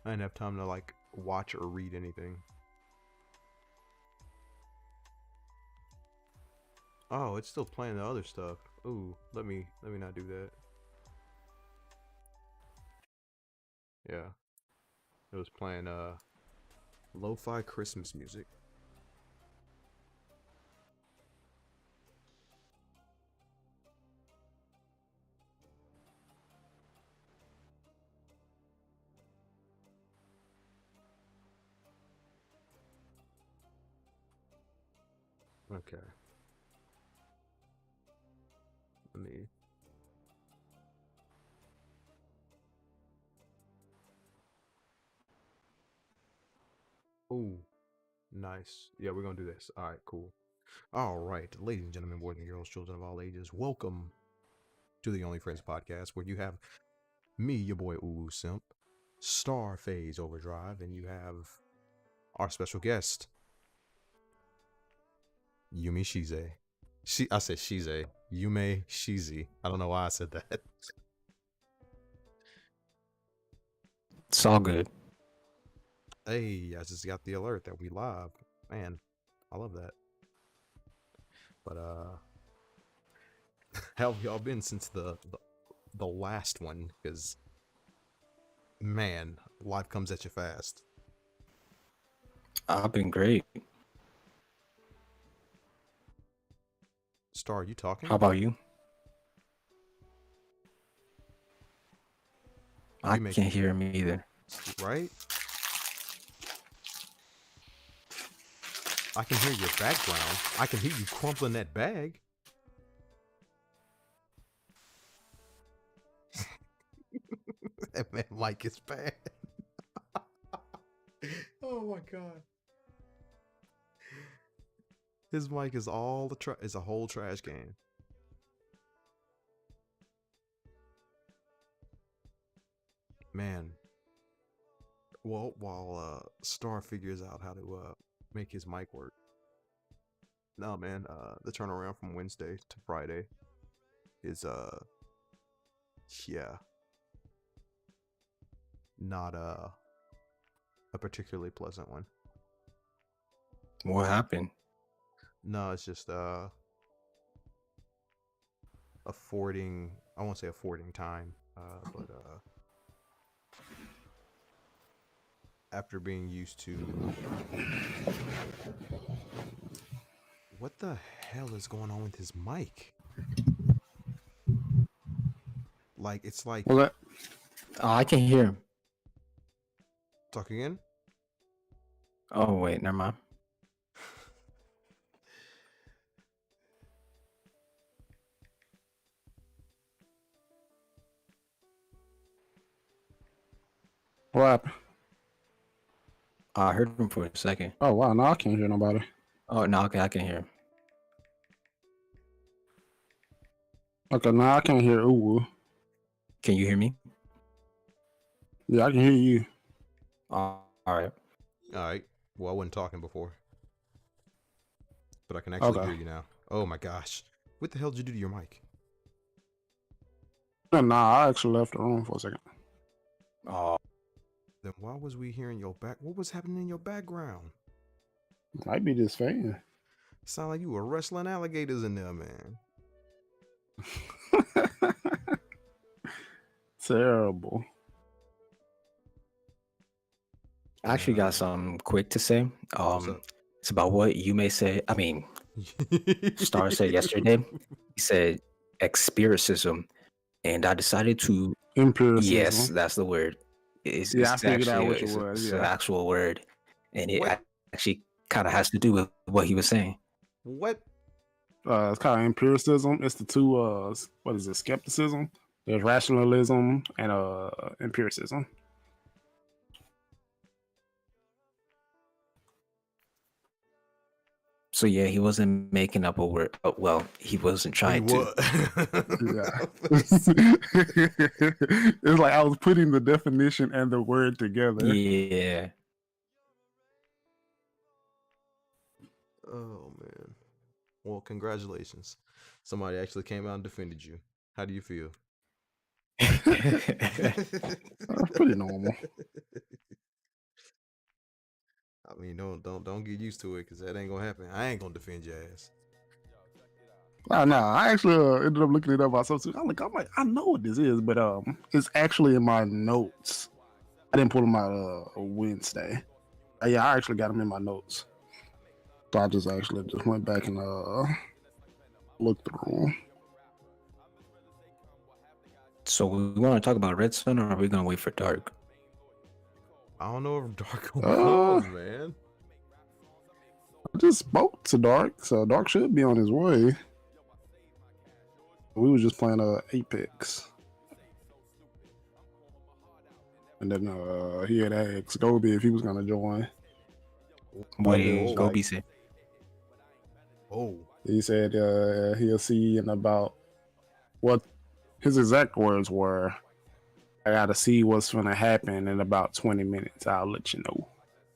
I didn't have time to like watch or read anything. Oh, it's still playing the other stuff. Ooh, let me not do that. Yeah, it was playing lo-fi Christmas music. Okay, let me. Ooh, nice. Yeah, we're gonna do this. All right, cool. All right, ladies and gentlemen, boys and girls, children of all ages, welcome to the OnlyFriends Podcast, where you have me, your boy Uwu Simp, Star Phase Overdrive, and you have our special guest, Yumi Shize. I said Shize. Yume Shizi. I don't know why I said that. It's all good. Hey, I just got the alert that we live. Man, I love that. But how have y'all been since the last one? Because man, life comes at you fast. I've been great. Star, you talking? How about you? I can't hear me either. Right? I can hear your background. I can hear you crumpling that bag. That man mic is bad. Oh my god. His mic is all the is a whole trash can. Man. Well, while Star figures out how to make his mic work. No, man, the turnaround from Wednesday to Friday is yeah, not a particularly pleasant one. What happened? No, it's just affording, I won't say affording time, but after being used to, what the hell is going on with his mic? Like, it's like, Well, I can hear him. talk again? Oh, wait, never mind. What happened? I heard him for a second. Oh, wow. Now I can't hear nobody. Oh, no, okay, I can hear him. Okay, now I can't hear Uwu. Can you hear me? Yeah, I can hear you. All right. All right. Well, I wasn't talking before, but I can actually Okay. hear you now. Oh my gosh. What the hell did you do to your mic? Nah, I actually left the room for a second. Oh, Then why was we hearing your back? What was happening in your background? Might be this fan. Sound like you were wrestling alligators in there, man. Terrible. I actually got something quick to say. What's up? It's about what you may say. I mean, Star said yesterday. He said expiricism, and I decided to. Empiricism. Yes, that's the word. It's I figured out which it was. It's Yeah. an actual word, and it What? actually kind of has to do with what he was saying. What? It's called empiricism. It's the two. What is it? Skepticism. There's rationalism and empiricism. So yeah, he wasn't making up a word. Oh, well, he wasn't trying to. Yeah. It's like I was putting the definition and the word together. Yeah. Oh man. Well, congratulations. Somebody actually came out and defended you. How do you feel? Pretty normal. You don't get used to it because that ain't gonna happen. I ain't gonna defend your ass. No, I actually ended up looking it up myself too. I'm like, I know what this is, but it's actually in my notes. I didn't pull them out Wednesday. Yeah, I actually got them in my notes. So I just went back and looked through them. So we want to talk about Red Sun, or are we gonna wait for dark? I don't know if Dark gonna come, man. I just spoke to Dark, so Dark should be on his way. We was just playing Apex. And then he had asked Gobi if he was gonna join. What did Gobi say? Oh, He said he'll see in about what his exact words were. I gotta see what's gonna happen in about 20 minutes. I'll let you know.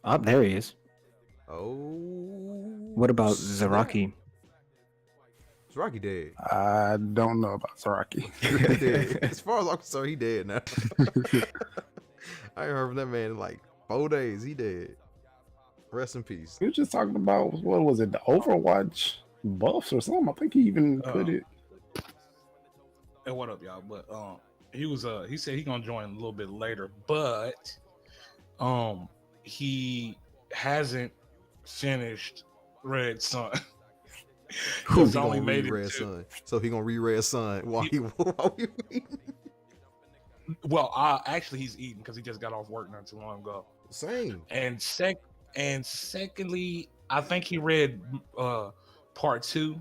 Oh, there he is. oh. What about snap. Zaraki? Zaraki dead. I don't know about Saraki. He dead. As far as I'm concerned, he dead now. I ain't heard from that man in like 4 days. He dead. Rest in peace. He was just talking about, what was it, the Overwatch buffs or something. I think he even put it. Hey, what up, y'all? But he said he gonna join a little bit later, but he hasn't finished Red Sun. He's only made it Red to, Sun. So he gonna read Red Sun while we eating. well, actually he's eating because he just got off work not too long ago. Same. And secondly, I think he read part 2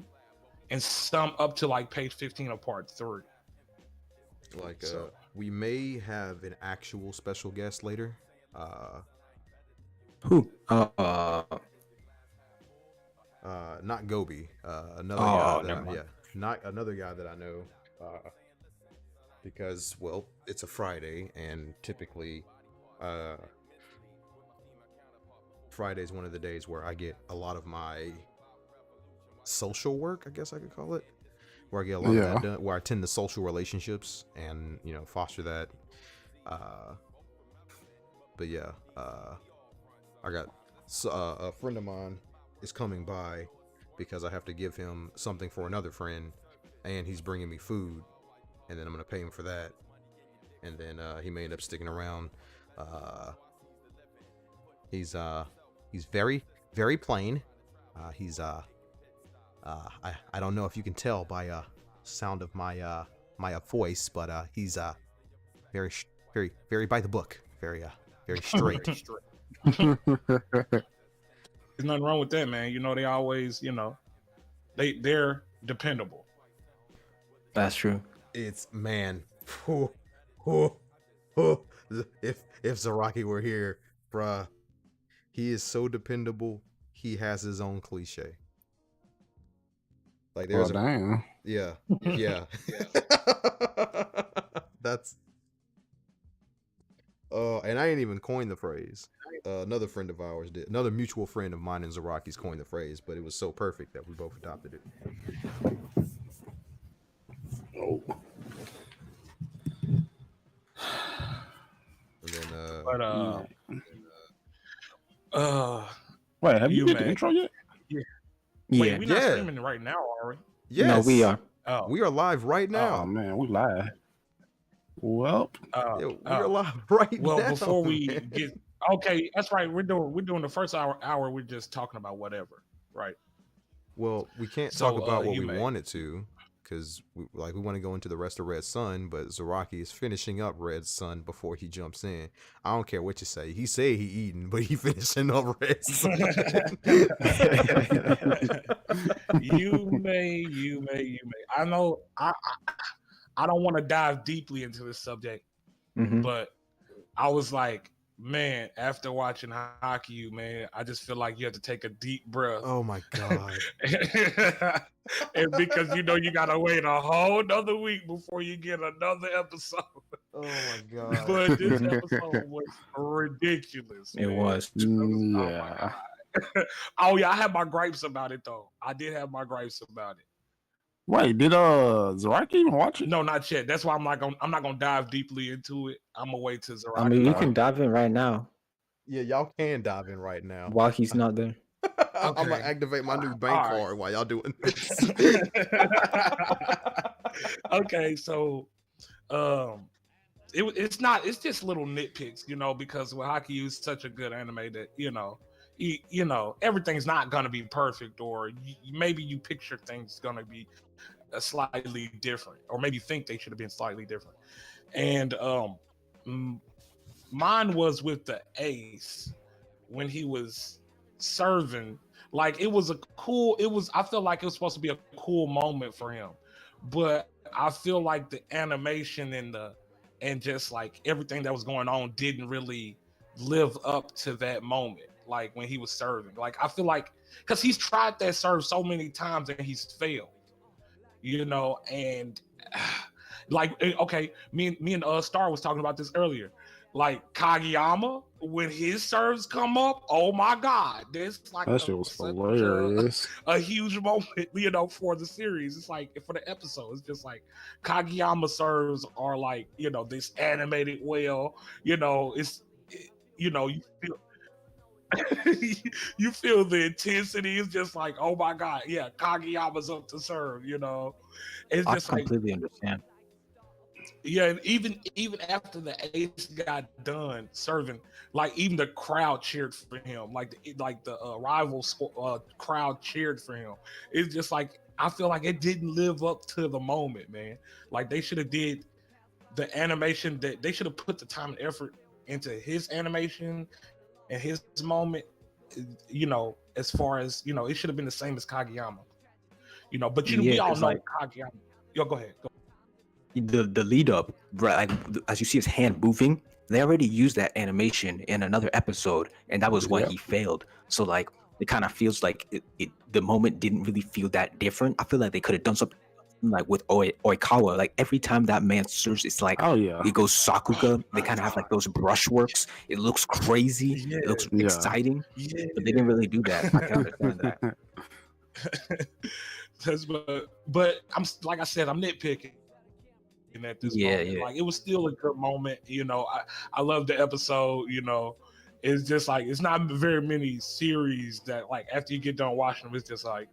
and some up to like page 15 of part 3. Like we may have an actual special guest later. Who? Not Gobi. Another Oh, guy. never mind. Not another guy that I know. Because well, it's a Friday, and typically, Friday is one of the days where I get a lot of my social work, I guess I could call it, where I get a lot of that done, where I tend to social relationships and foster that. But yeah, I got a friend of mine is coming by because I have to give him something for another friend, and he's bringing me food, and then I'm gonna pay him for that, and then he may end up sticking around. He's very, very plain. I don't know if you can tell by sound of my my voice, but he's very very by the book, very straight. There's nothing wrong with that, man. They always, they're dependable. That's true. It's man. If Zaraki were here, bruh, he is so dependable. He has his own cliche. Like there's damn. Yeah. That's and I ain't even coined the phrase. Another friend of ours did. Another mutual friend of mine and Zaraki's coined the phrase, but it was so perfect that we both adopted it. Oh. And then wait, have you did the intro yet? Wait, we're not Yeah. streaming right now, are we? yes, No, we are. Oh, We are live right now. Oh man, we live. Well, Yeah, we are live right well, now. before we man. get okay, that's right. We're doing the first hour. We're just talking about whatever, right? Well, we can't So, talk about what you we may. wanted to, because we want to go into the rest of Red Sun, but Zaraki is finishing up Red Sun before he jumps in. I don't care what you say. He said he eating, but he finishing up Red Sun. you may. I know. I don't want to dive deeply into this subject, Mhm. but I was like, man, after watching hockey, man, I just feel like you have to take a deep breath. Oh my god. And because you gotta wait a whole nother week before you get another episode. Oh my god. But this episode was ridiculous. It man. was. Oh my yeah. God. Oh yeah, I had my gripes about it though. I did have my gripes about it. Wait, did Zaraki even watch it? No, not yet. That's why I'm not gonna dive deeply into it. I'm gonna wait till Zaraki. I mean, you can dive in right now. Yeah, y'all can dive in right now. while he's not there. I'm gonna Okay. activate my new All bank right. card while y'all doing this. Okay, so it's just little nitpicks, because with hockey is such a good anime that everything's not gonna be perfect, or maybe you picture things gonna be slightly different, or maybe think they should have been slightly different. And mine was with the ace when he was serving. Like I feel like it was supposed to be a cool moment for him, but I feel like the animation and just like everything that was going on didn't really live up to that moment. Like when he was serving, like I feel like because he's tried that serve so many times and he's failed, and like okay, me and Star was talking about this earlier. Like Kageyama, when his serves come up, oh my god, this like That shit was hilarious. a huge moment, for the series. It's like for the episode, it's just like Kageyama serves are like, this animated well, you feel you feel the intensity. It's just like, oh my god, yeah, Kageyama's up to serve, It's I just like, completely understand. yeah, and even after the ace got done serving, like even the crowd cheered for him, like the rival crowd cheered for him. It's just like I feel like it didn't live up to the moment, man. Like they should have did the animation, that they should have put the time and effort into his animation and his moment. As far as it should have been the same as Kageyama. But we all know Kageyama. Yo, go ahead. The lead up, right? Like as you see his hand moving, they already used that animation in another episode, and that was why he failed. So like it kind of feels like the moment didn't really feel that different. I feel like they could have done something like with Oikawa. Like every time that man serves, it's like it goes Sakuga. They kind of have like those brushworks. It looks crazy. Yeah. It looks exciting. Yeah. But they didn't really do that. I can understand that. But I'm like I said, I'm nitpicking at this moment. Yeah. Like it was still a good moment. I love the episode. It's just like it's not very many series that like after you get done watching them, it's just like,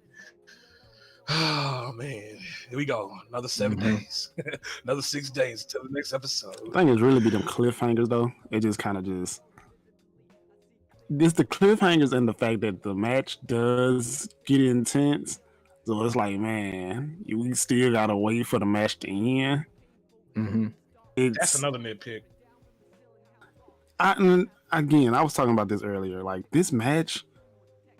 oh man, here we go. Another 7 days, another 6 days till the next episode. I think it's really be them cliffhangers though. It just kind of it's the cliffhangers and the fact that the match does get intense. So it's like, man, we still gotta wait for the match to end. That's another nitpick. I was talking about this earlier. Like this match,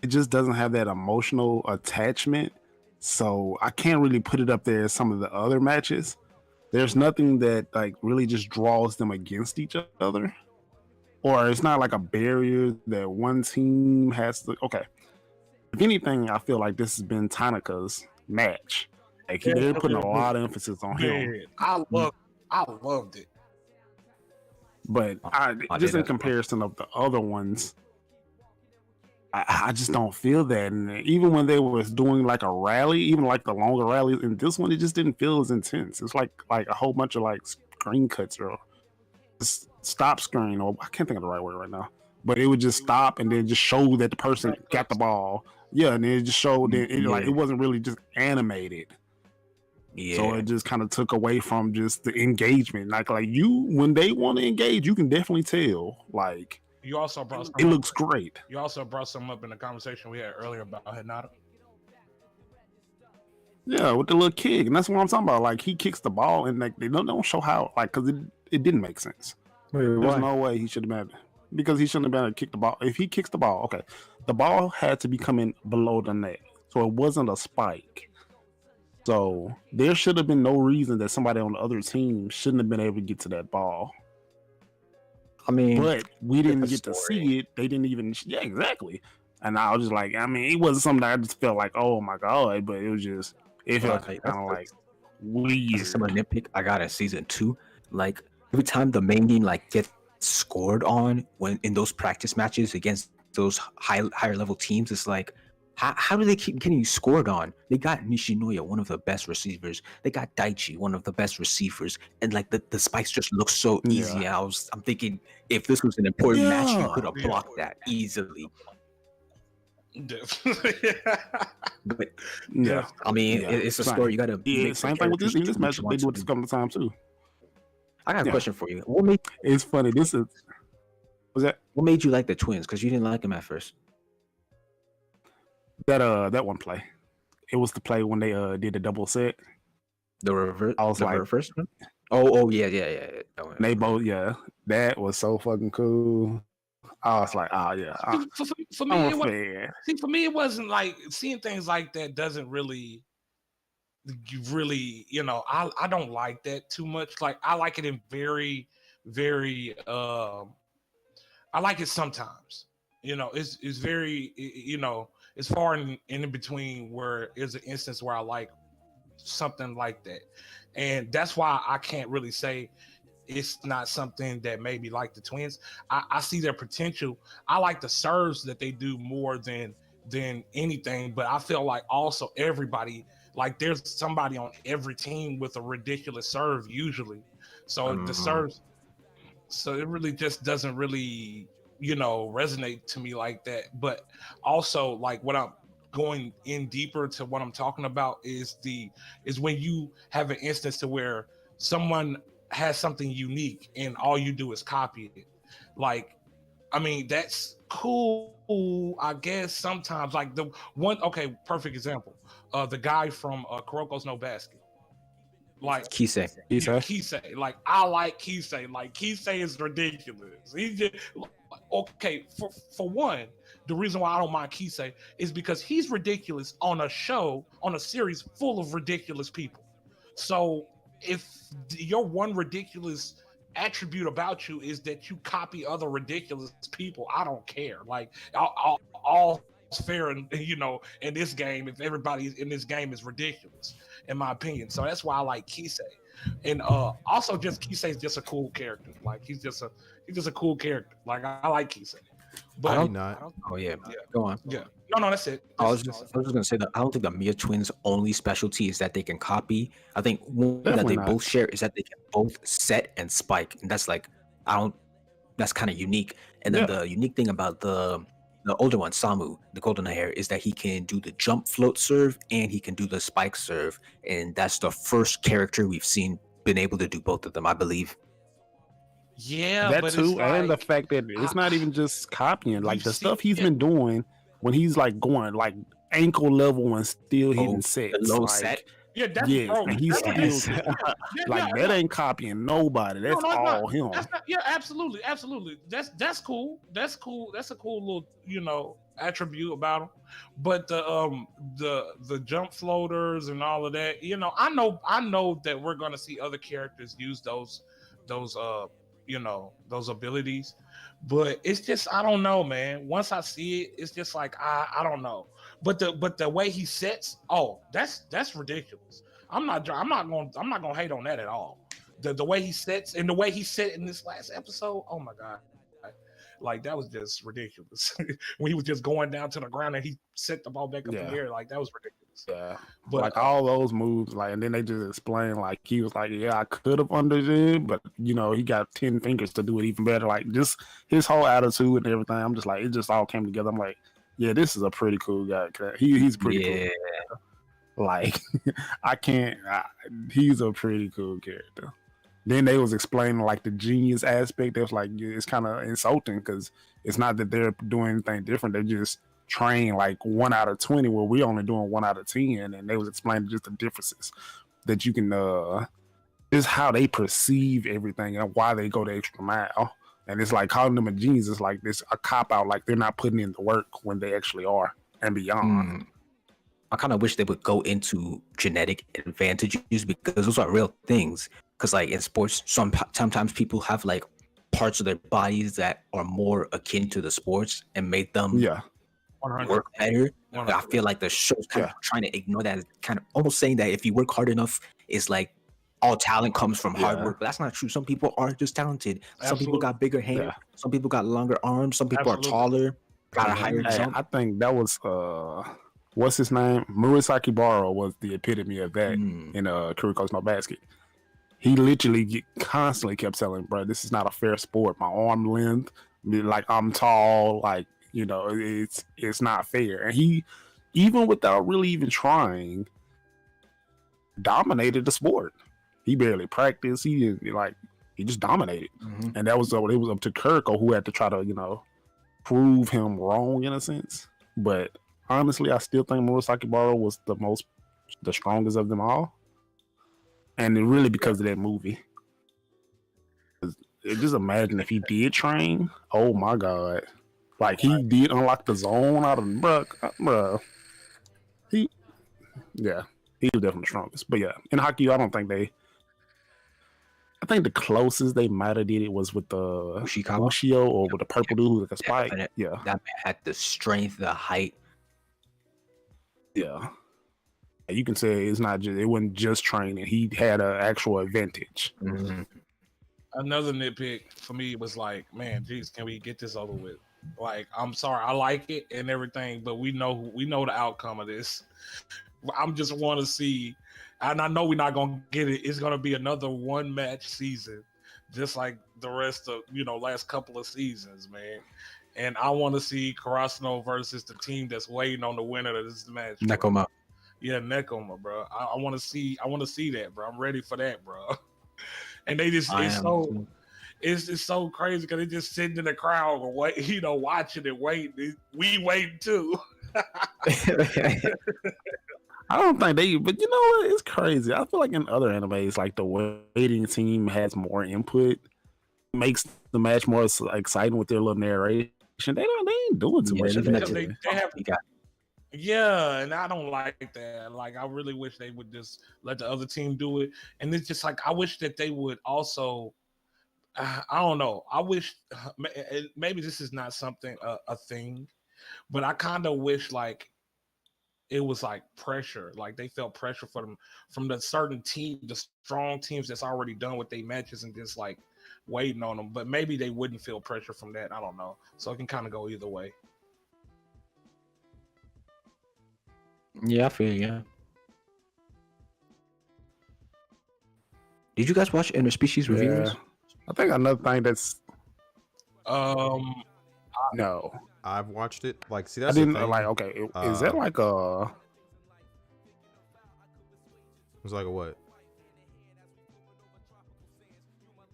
it just doesn't have that emotional attachment. So I can't really put it up there as some of the other matches. There's nothing that like really just draws them against each other. Or it's not like a barrier that one team has to. Okay. If anything, I feel like this has been Tanaka's match. Like they're putting a lot of emphasis on him. I loved it. But just in comparison of the other ones, I just don't feel that. And even when they was doing like a rally, even like the longer rallies, in this one, it just didn't feel as intense. It's like a whole bunch of like screen cuts or stop screen, or I can't think of the right word right now. But it would just stop and then just show that the person got the ball. Yeah, and it just showed that it wasn't really just animated. Yeah. So it just kind of took away from just the engagement. Like you, when they want to engage, you can definitely tell. Like you also brought it looks great. You also brought something up in the conversation we had earlier about Hinata. Yeah, with the little kick, and that's what I'm talking about. Like he kicks the ball, and like they don't show how. Like because it didn't make sense. There's no way he should have been, because he shouldn't have been able to kick the ball. If he kicks the ball, okay, the ball had to be coming below the net, so it wasn't a spike. So there should have been no reason that somebody on the other team shouldn't have been able to get to that ball. I mean, but we didn't get to see it. They didn't even. Yeah, exactly. And I was just like, I mean, it wasn't something that I just felt like, oh my god, but it was just, it felt kind of like weird. Some nitpick I got at season 2. Like every time the main team like gets scored on when in those practice matches against those higher level teams, it's like, How do they keep getting scored on? They got Nishinoya, one of the best receivers. They got Daichi, one of the best receivers. And like the spikes just look so easy. Yeah. I'm thinking if this was an important match, you Yeah. could have blocked that easily. Definitely. But Yeah. I mean, Yeah. it's a Same. story. You got to Yeah, same thing with this in this match. They do it this couple of times too. I got a Yeah. question for you. What It's funny. This is was that made you like the twins? Because you didn't like them at first. that one play. It was the play when they did the double set. The reverse. I was The like- reverse one? Oh yeah. That one. And they both, that was so fucking cool. I was like, oh yeah, For me, I'm it a was, fan. see, for me, it wasn't like seeing things like that doesn't really, I don't like that too much. Like I like it in very, very, I like it sometimes. It's very, it's far in between where there's an instance where I like something like that, and that's why I can't really say it's not something that made me like the twins. I see their potential. I like the serves that they do more than anything, but I feel like also everybody, like there's somebody on every team with a ridiculous serve usually. So the serves, so it really just doesn't really, resonate to me like that. But also like what I'm going in deeper to what I'm talking about is when you have an instance to where someone has something unique and all you do is copy it. Like, I mean, that's cool, I guess sometimes. Like the one, okay, perfect example. The guy from Kuroko's No Basket. Like Kisei. Kisei. Like I like Kisei. Like Kisei is ridiculous. He just okay, for one, the reason why I don't mind Kisei is because he's ridiculous on a series full of ridiculous people. So if your one ridiculous attribute about you is that you copy other ridiculous people, I don't care. Like all fair, and in this game, if everybody in this game is ridiculous, in my opinion. So that's why I like Kisei, and also just Kisei's just a cool character. Like he's just a cool character. Like I like Kisei. But I not. Oh yeah. Go on. Yeah. No, that's it. I was just gonna say that I don't think the Mia twins' only specialty is that they can copy. I think one that Definitely they not. both share is that they can both set and spike, and that's like that's kind of unique. And then the unique thing about the older one, Samu, the golden hair, is that he can do the jump float serve and he can do the spike serve, and that's the first character we've seen been able to do both of them, I believe. Yeah, That but too, it's and the like, fact that it's not even just copying. Like We've the seen- stuff he's yeah. been doing when he's like going like ankle level and still hitting sets. The low like, set. yeah, that's Yes, bro, and he's that's- still yeah, like yeah, that ain't copying nobody. That's no, it's all not. him. That's not, yeah, absolutely. That's cool. That's cool. That's a cool little, attribute about him. But the jump floaters and all of that, I know that we're gonna see other characters use those abilities. But it's just, I don't know, man. Once I see it, it's just like I don't know. But the way he sets, that's ridiculous. I'm not gonna hate on that at all. The way he sets and the way he set in this last episode, oh my god. Like that was just ridiculous. When he was just going down to the ground and he set the ball back up in the air, like that was ridiculous. Yeah, But like all those moves, like, and then they just explain like he was like, yeah, I could have understood, but he got 10 fingers to do it even better. Like just his whole attitude and everything. I'm just like, it just all came together. I'm like, yeah, this is a pretty cool guy. He's pretty cool. Like he's a pretty cool character. Then they was explaining like the genius aspect. It was like it's kind of insulting because it's not that they're doing anything different. They're just trained like 1 out of 20, where we only doing 1 out of 10. And they was explaining just the differences that you can is how they perceive everything and why they go the extra mile. And it's like calling them a genius is like this a cop out. Like they're not putting in the work when they actually are and beyond. I kind of wish they would go into genetic advantages because those are real things. Because like in sports, sometimes people have like parts of their bodies that are more akin to the sports and make them work better. But I feel like the show's kind of trying to ignore that, kind of almost saying that if you work hard enough, it's like all talent comes from hard work. But that's not true. Some people are just talented. Some people got bigger hair. Some people got longer arms. Some people are taller. Got a higher jump. I think that was what's his name? Murasaki Baro was the epitome of that Mm. in Kuriko's No Basket. He literally constantly kept telling, bro, this is not a fair sport. My arm length, like I'm tall, like, you know, it's not fair. And he, even without really even trying, dominated the sport. He barely practiced. He didn't, like, he just dominated. Mhm. And that was it was up to Kuriko, who had to try to, you know, prove him wrong in a sense. But honestly, I still think Murasaki Baro was the strongest of them all. And it really because of that movie. Just imagine if he did train. Oh my god. Like he did unlock the zone out of bruh. He was definitely the strongest. But yeah, in hockey, I think the closest they might have did it was with the Ushikawa? Ushio or with the purple dude with the spike. Definite. Yeah. That man had the strength, the height. Yeah. You can say it wasn't just training. He had an actual advantage. Mhm. Another nitpick for me was like, man, geez, can we get this over with? Like, I'm sorry, I like it and everything, but we know the outcome of this. I'm just want to see, and I know we're not gonna get it. It's gonna be another one match season, just like the rest of last couple of seasons, man. And I want to see Karasuno versus the team that's waiting on the winner of this match. bro. Nekoma. Yeah, Nekoma, bro. I want to see that, bro. I'm ready for that, bro. And they just it's so crazy because they just sitting in the crowd and wait, watching and waiting. We waiting too. I don't think but you know what? It's crazy. I feel like in other animes, like the waiting team has more input, makes the match more exciting with their little narration. They ain't doing too much. They have. Yeah, and I don't like that. Like, I really wish they would just let the other team do it. And it's just like, I wish that they would also, I don't know. I wish, maybe this is not something, a thing, but I kind of wish like it was like pressure. Like they felt pressure from the certain team, the strong teams that's already done with their matches and just like waiting on them. But maybe they wouldn't feel pressure from that. I don't know. So it can kind of go either way. Yeah, I feel you. Did you guys watch Interspecies Reviews? I think another thing that's no. I've watched it. Like, see, I that's didn't the thing. like. Okay, is that like a? It was like a what?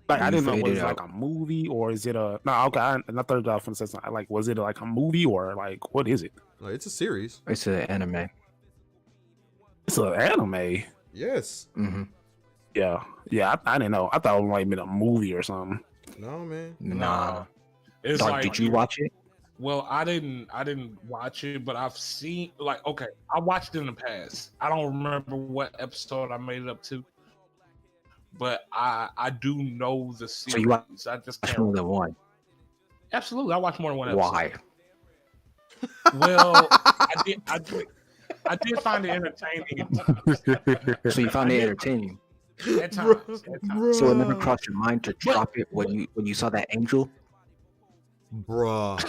Like I didn't know was it like a movie or is it a no? Okay, I thought it off and said something. Like, was it like a movie or like what is it? Like, it's a series. It's an anime. It's an anime. Yes. Mm-hmm. Yeah. I didn't know. I thought it might have been a movie or something. No, man. Nah. It's Dark, like, did you watch it? Well, I didn't watch it, but I've seen okay, I watched it in the past. I don't remember what episode I made it up to, but I do know the series. So you watched I just can't more than one. Absolutely, I watched more than one episode. Why? Well, I did find it entertaining. So you found it entertaining. At times. So it never crossed your mind to drop it when you saw that angel? Bruh.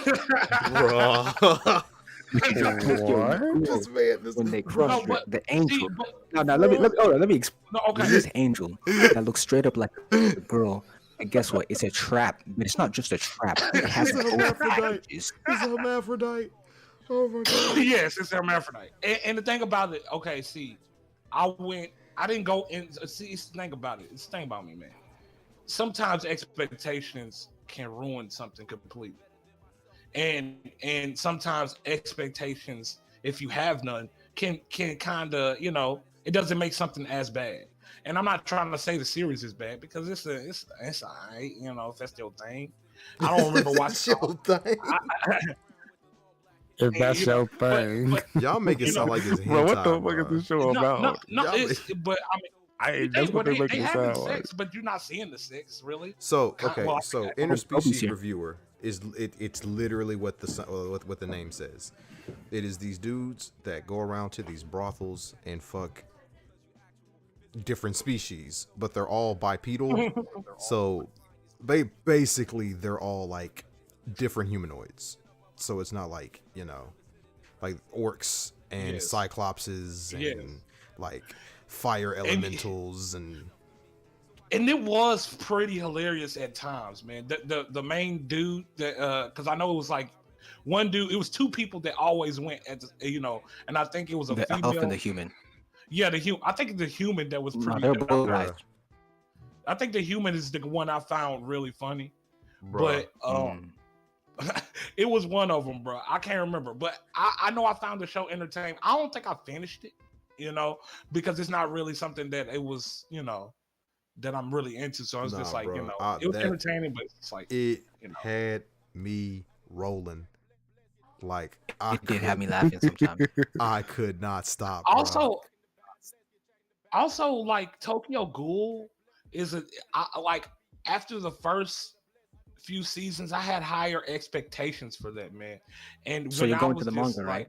When they crossed the angel. No, let me explain. No, okay. There's this angel that looks straight up like a girl. And guess what? It's a trap, but it's not just a trap. It has It's own hermaphrodite. packages. It's a hermaphrodite. Oh my god. Yes, it's hermaphrodite. And the thing about it, okay, see, I didn't go in. See, it's the thing about it. It's the thing about me, man. Sometimes expectations can ruin something completely. And sometimes expectations, if you have none, can kind of, it doesn't make something as bad. And I'm not trying to say the series is bad because it's all right, if that's your thing. I don't remember watching your thing. If that's your thing, y'all make it sound like it's hentai, bro. What the fuck is this show about? No, but I mean, that's what they make it having sound sex, but you're not seeing the sex, really. So okay, Well, so interspecies reviewer is it's literally what the name says. It is these dudes that go around to these brothels and fuck different species, but they're all bipedal. So they're all like different humanoids. So it's not like, like orcs and Yes. cyclopses and Yes. like fire elementals and it was pretty hilarious at times, man. The main dude that because I know it was like one dude. It was two people that always went at the, and I think it was a The female. elf and the human. Yeah, the human. I think the human that was No, pretty. they're both Bruh. guys. I think the human is the one I found really funny. bruh. But it was one of them, bro. I can't remember, but I know I found the show entertaining. I don't think I finished it, because it's not really something that it was, that I'm really into. So it's just Nah, like, bro. it was That- entertaining, but it's like It you know. had me rolling. Like It did have me laughing sometimes. I could not stop. bruh. Also, like Tokyo Ghoul is like after the first few seasons, I had higher expectations for that, man. And So when you're I going was to the just manga, right?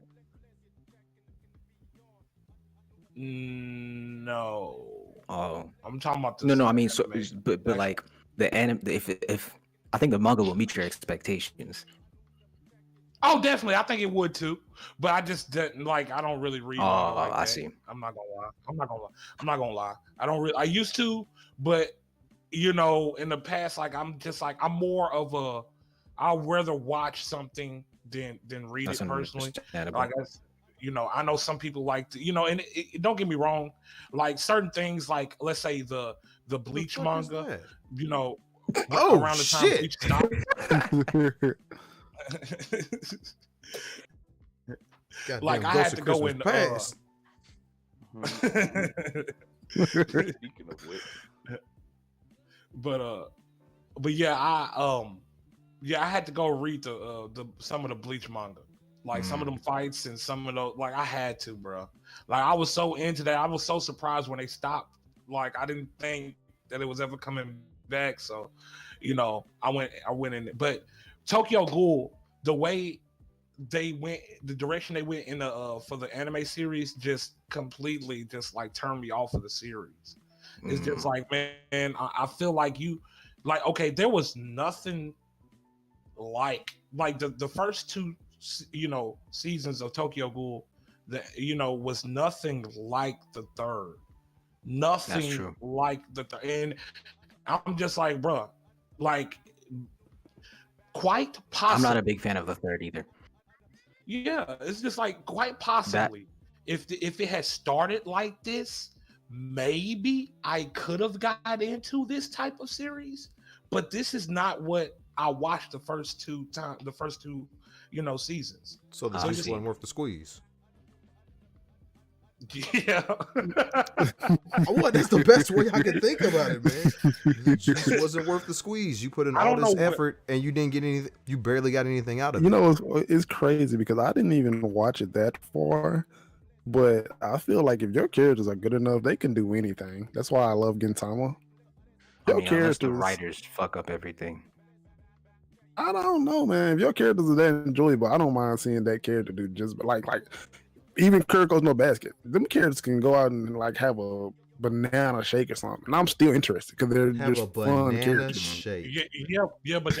No, Oh. I'm talking about the No, I mean, so, anime. but like the anime, if I think the manga will meet your expectations. Oh, definitely, I think it would too. But I just didn't like. I don't really read. manga like I that. see. I'm not gonna lie. I don't really. I used to, but in the past, like I'm more of a. I'd rather watch something than read That's it personally. understandable. Like that's, I know some people like to, and don't get me wrong, like certain things, like let's say the Bleach The fuck is manga, that? Oh, around the time shit. Bleach stopped. Goddamn Like, I Ghost had of to go Christmas in, Past. Speaking of which, but yeah, I had to go read the some of the Bleach manga, like some of them fights and some of those, like I had to, bro. Like I was so into that. I was so surprised when they stopped. Like I didn't think that it was ever coming back. So, I went in it. But Tokyo Ghoul, the way they went, the direction they went in the for the anime series, just completely just like turned me off of the series. It's just like, man, I feel like okay, there was nothing like the first two, seasons of Tokyo Ghoul that, was nothing like the third. Nothing true. like the third. And I'm just like, bro, like quite possibly. I'm not a big fan of the third either. Yeah, it's just like quite possibly if it had started like this, maybe I could have got into this type of series. But this is not what I watched the first two, seasons. So the I juice see. wasn't worth the squeeze. Yeah. What? That's the best way I could think about it, man. The juice wasn't worth the squeeze. You put in I all don't this know what- effort and you didn't get anything. You barely got anything out of it. It's crazy because I didn't even watch it that far, but I feel like if your characters are good enough, they can do anything. That's why I love Gintama. I Your mean, unless the characters, writers fuck up everything. I don't know, man. If your characters are that enjoyable, I don't mind seeing that character do just like even Kiriko's No Basket. Them characters can go out and like have a banana shake or something, and I'm still interested because they're Have just a fun banana characters. shake. But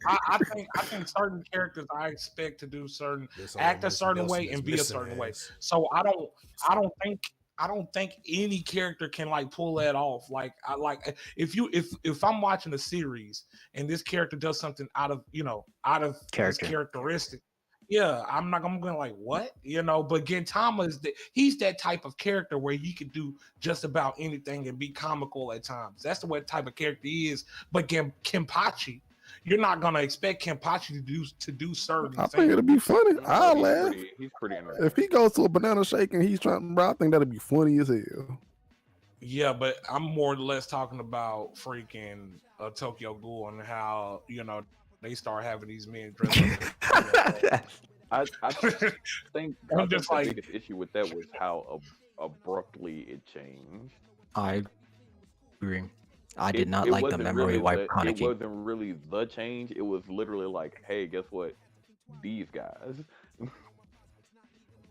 I think certain characters I expect to do certain This act a almost certain Nelson way is and be a missing certain way. ass. So I don't think any character can like pull that off. Like if I'm watching a series and this character does something out of his Character. characteristic, yeah, I'm going like what, but Gintama he's that type of character where he can do just about anything and be comical at times. That's the way type of character he is. But Kenpachi, you're not gonna expect Kenpachi to do certain I things. think it'll be funny. I'll laugh he's pretty interesting. if he goes to a banana shake and he's trying. Bro, I think that'll be funny as hell. Yeah, but I'm more or less talking about freaking Tokyo Ghoul and how they start having these men dress up. I think I'm just the like- biggest issue with that was how abruptly it changed. I agree. I did It- not it like the wasn't memory really wipe It Kaneki. wasn't really the change. It was literally like, hey, guess what? These guys.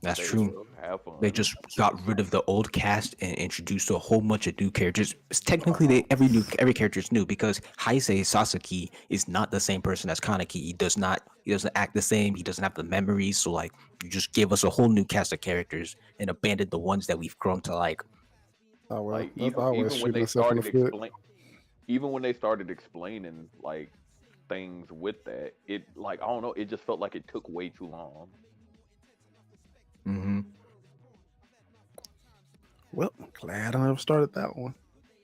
That's they true. will have fun. They just got rid of the old cast and introduced a whole bunch of new characters. Technically, every character is new because Heisei Sasaki is not the same person as Kaneki. He does not He doesn't act the same. He doesn't have the memories. So like, you just give us a whole new cast of characters and abandon the ones that we've grown to like. Oh well, Like that's always even when shooting they myself in the started foot. even when they started explaining like things with that, it like I don't know, it just felt like it took way too long. Mm-hmm. Well, glad I never started that one.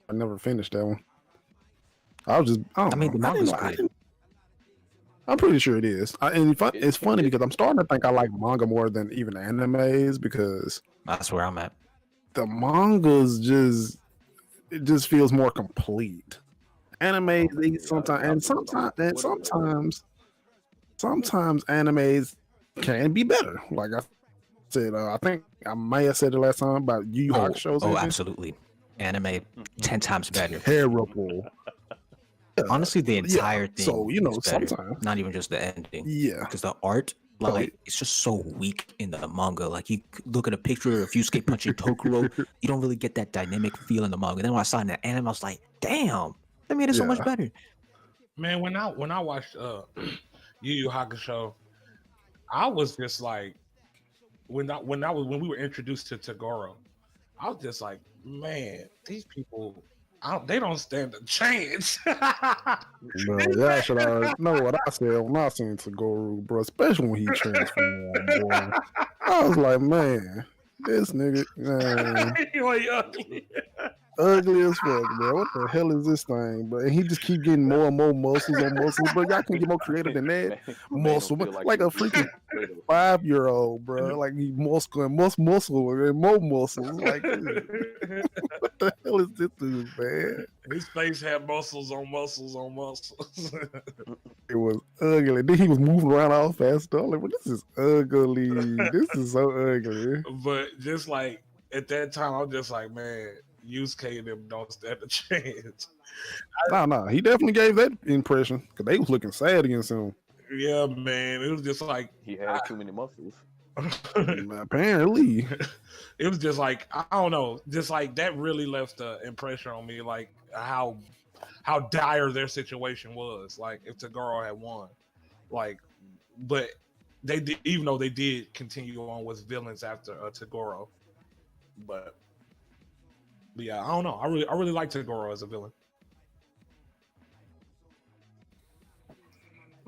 I never finished that one. I was just, I I don't mean, know. the I didn't manga's know. great. I'm pretty sure it is. It's funny It because I'm starting to think I like manga more than even animes because That's where I'm at. the mangas it just feels more complete. Animes they yeah, sometimes I and feel sometimes animes can be better. Like I said, I think I may have said it last time about Yu Yu Hakusho's ending. Absolutely. Anime 10 times better. Terrible. Honestly, the entire thing So is better. sometimes, Not even just the ending. yeah. Because the art, like, it's just so weak in the manga. Like, you look at a picture of Yusuke punching Tokuro, you don't really get that dynamic feel in the manga. Then when I saw it in the anime, I was like, damn, they made it so much better. Man, when I watched Yu Yu Hakusho, I was just like, when we were introduced to Tagoro, I was just like, man, these people, they don't stand a chance. Bro, y'all should know what I said when I seen Tagoro, bro, especially when he transformed, boy. I was like, man, this nigga, man, You ain't ugly. ugly as fuck, bro. What the hell is this thing, bro? And he just keep getting more and more muscles on muscles, bro. Y'all can get more creative than that. Muscle, like a freaking 5-year-old, bro. Like he muscle and muscle and more muscles. Like, what the hell is this dude, man? His face had muscles on muscles on muscles. It was ugly. Then he was moving around all fast. I was like, well, this is ugly. This is so ugly. But just like at that time, I was just like, man, Yusuke and them don't stand a chance. No, he definitely gave that impression because they was looking sad against him. Yeah, man, it was just like he had too many muscles. Apparently, it was just like I don't know, just like that really left an impression on me, like how dire their situation was. Like if Tagoro had won, like, but they did, even though they did continue on with villains after Tagoro, but yeah, I don't know. I really like Tagoro as a villain.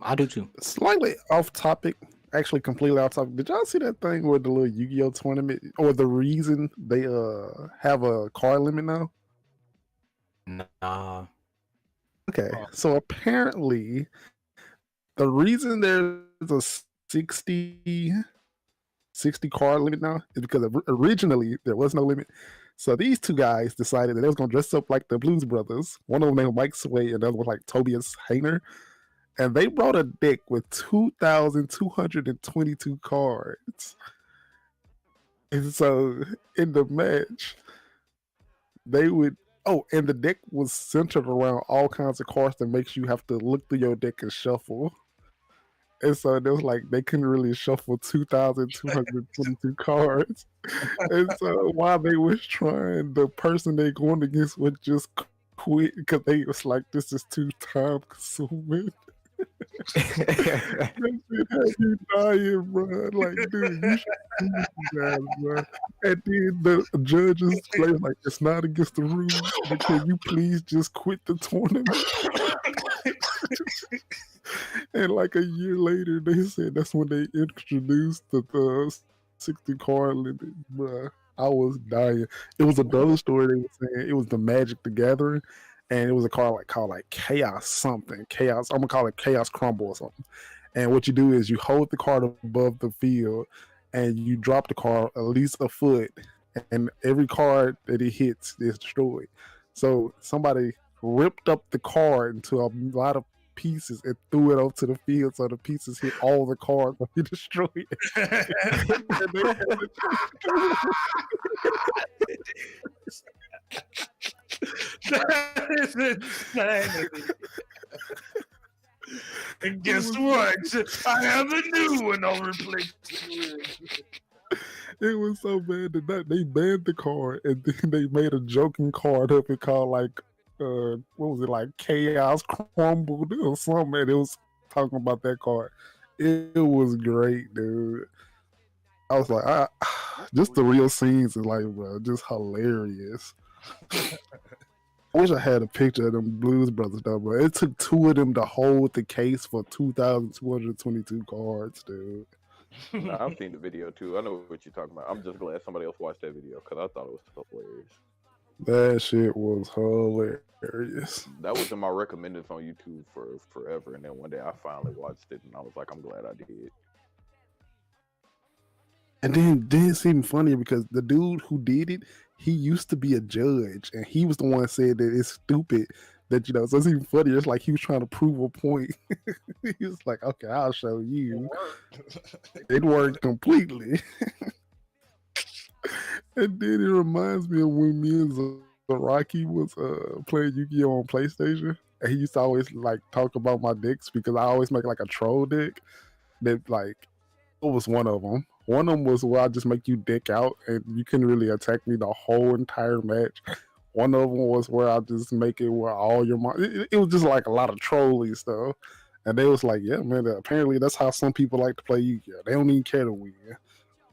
I do too. slightly off topic. Actually, completely off topic. Did y'all see that thing with the little Yu-Gi-Oh tournament, or the reason they have a card limit now? Nah. Okay, so apparently, the reason there's a 60 card limit now is because originally there was no limit. So these two guys decided that they was gonna dress up like the Blues Brothers. One of them named Mike Sway, and the other one like Tobias Hayner. And they brought a deck with 2,222 cards. And so in the match, they would and the deck was centered around all kinds of cards that makes you have to look through your deck and shuffle. And so it was like they couldn't really shuffle 2,222 cards. And so while they was trying, the person they going against would just quit because they was like, this is too time consuming. That shit had you dying, bro. Like, dude, you should do this, guys, bro. And then the judges play like, it's not against the rules, but can you please just quit the tournament? And like a year later, they said that's when they introduced the 60 card limit, bro. I was dying. It was another story they were saying. It was the Magic the Gathering. And it was a card called Chaos something. Chaos. I'm gonna call it Chaos Crumble or something. And what you do is you hold the card above the field, and you drop the card at least a foot, and every card that it hits is destroyed. So somebody ripped up the card into a lot of pieces and threw it onto the field, so the pieces hit all the cards and he destroyed it. That is insanity. And guess what? I have a new one I'll replace it with. It was so bad that they banned the card, and then they made a joking card of it called what was it, like Chaos Crumbled or something, and it was talking about that card. It was great, dude. I was like, just the real scenes is like, bro, just hilarious. I wish I had a picture of them Blues Brothers though, bro. It took two of them to hold the case for 2,222 cards, dude. No, I've seen the video too. I know what you're talking about. I'm just glad somebody else watched that video because I thought it was hilarious. That shit was hilarious. That was in my recommended on YouTube for forever, and then one day I finally watched it, and I was like, I'm glad I did. And then it's even funnier because the dude who did it, he used to be a judge, and he was the one that said that it's stupid that, you know, so it's even funnier. It's like he was trying to prove a point. He was like, okay, I'll show you. It worked completely. And then it reminds me of when me and Zaraki was playing Yu-Gi-Oh! On PlayStation. And he used to always like talk about my decks because I always make like a troll deck that like, what was one of them? One of them was where I just make you deck out and you couldn't really attack me the whole entire match. One of them was where I just make it where all your it was just like a lot of trolling stuff. And they was like, yeah, man, apparently that's how some people like to play Yu-Gi-Oh! They don't even care to win.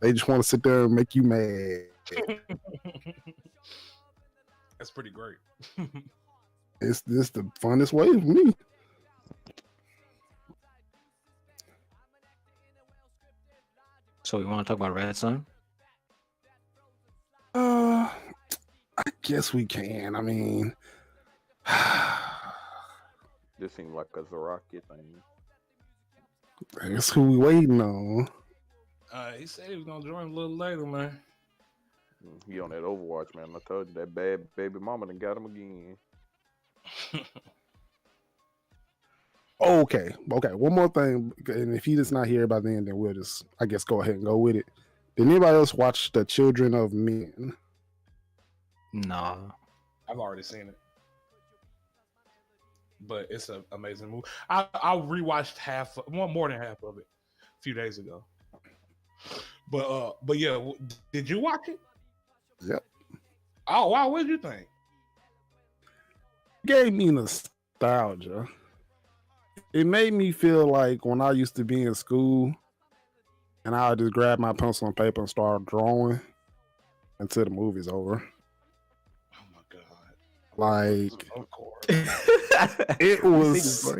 They just want to sit there and make you mad. That's pretty great. It's this the funnest way for me. So we want to talk about Red Sun? I guess we can. I mean, This seemed like a Zaraki thing. that's who we waiting on. He said he was gonna join a little later, man. He on that Overwatch, man. I told you that bad baby mama done got him again. Okay. One more thing, and if he is not here by then we'll just, I guess, go ahead and go with it. Did anybody else watch The Children of Men? Nah. I've already seen it, but it's an amazing movie. I rewatched more than half of it a few days ago. But yeah, did you watch it? Yep. Oh wow, what did you think? It gave me nostalgia. It made me feel like when I used to be in school and I would just grab my pencil and paper and start drawing until the movie's over. Oh my god! Like, Of course, it was.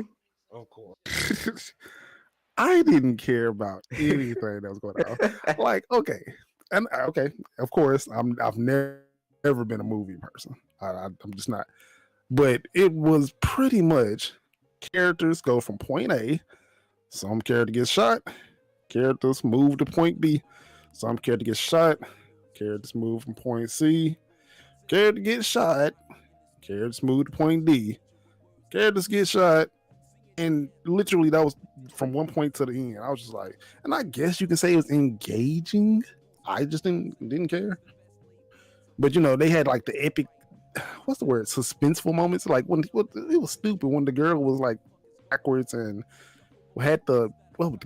of course. I didn't care about anything that was going on. Like, okay, of course, I've never been a movie person. I'm just not. But it was pretty much characters go from point A. Some character gets shot. Characters move to point B. Some character gets shot. Characters move from point C. Character gets shot. Characters move to point D. Characters get shot. And literally that was from one point to the end. I was just like, and I guess you can say it was engaging. I just didn't care. But you know, they had like the epic, what's the word, suspenseful moments. Like when it was stupid when the girl was like backwards and had the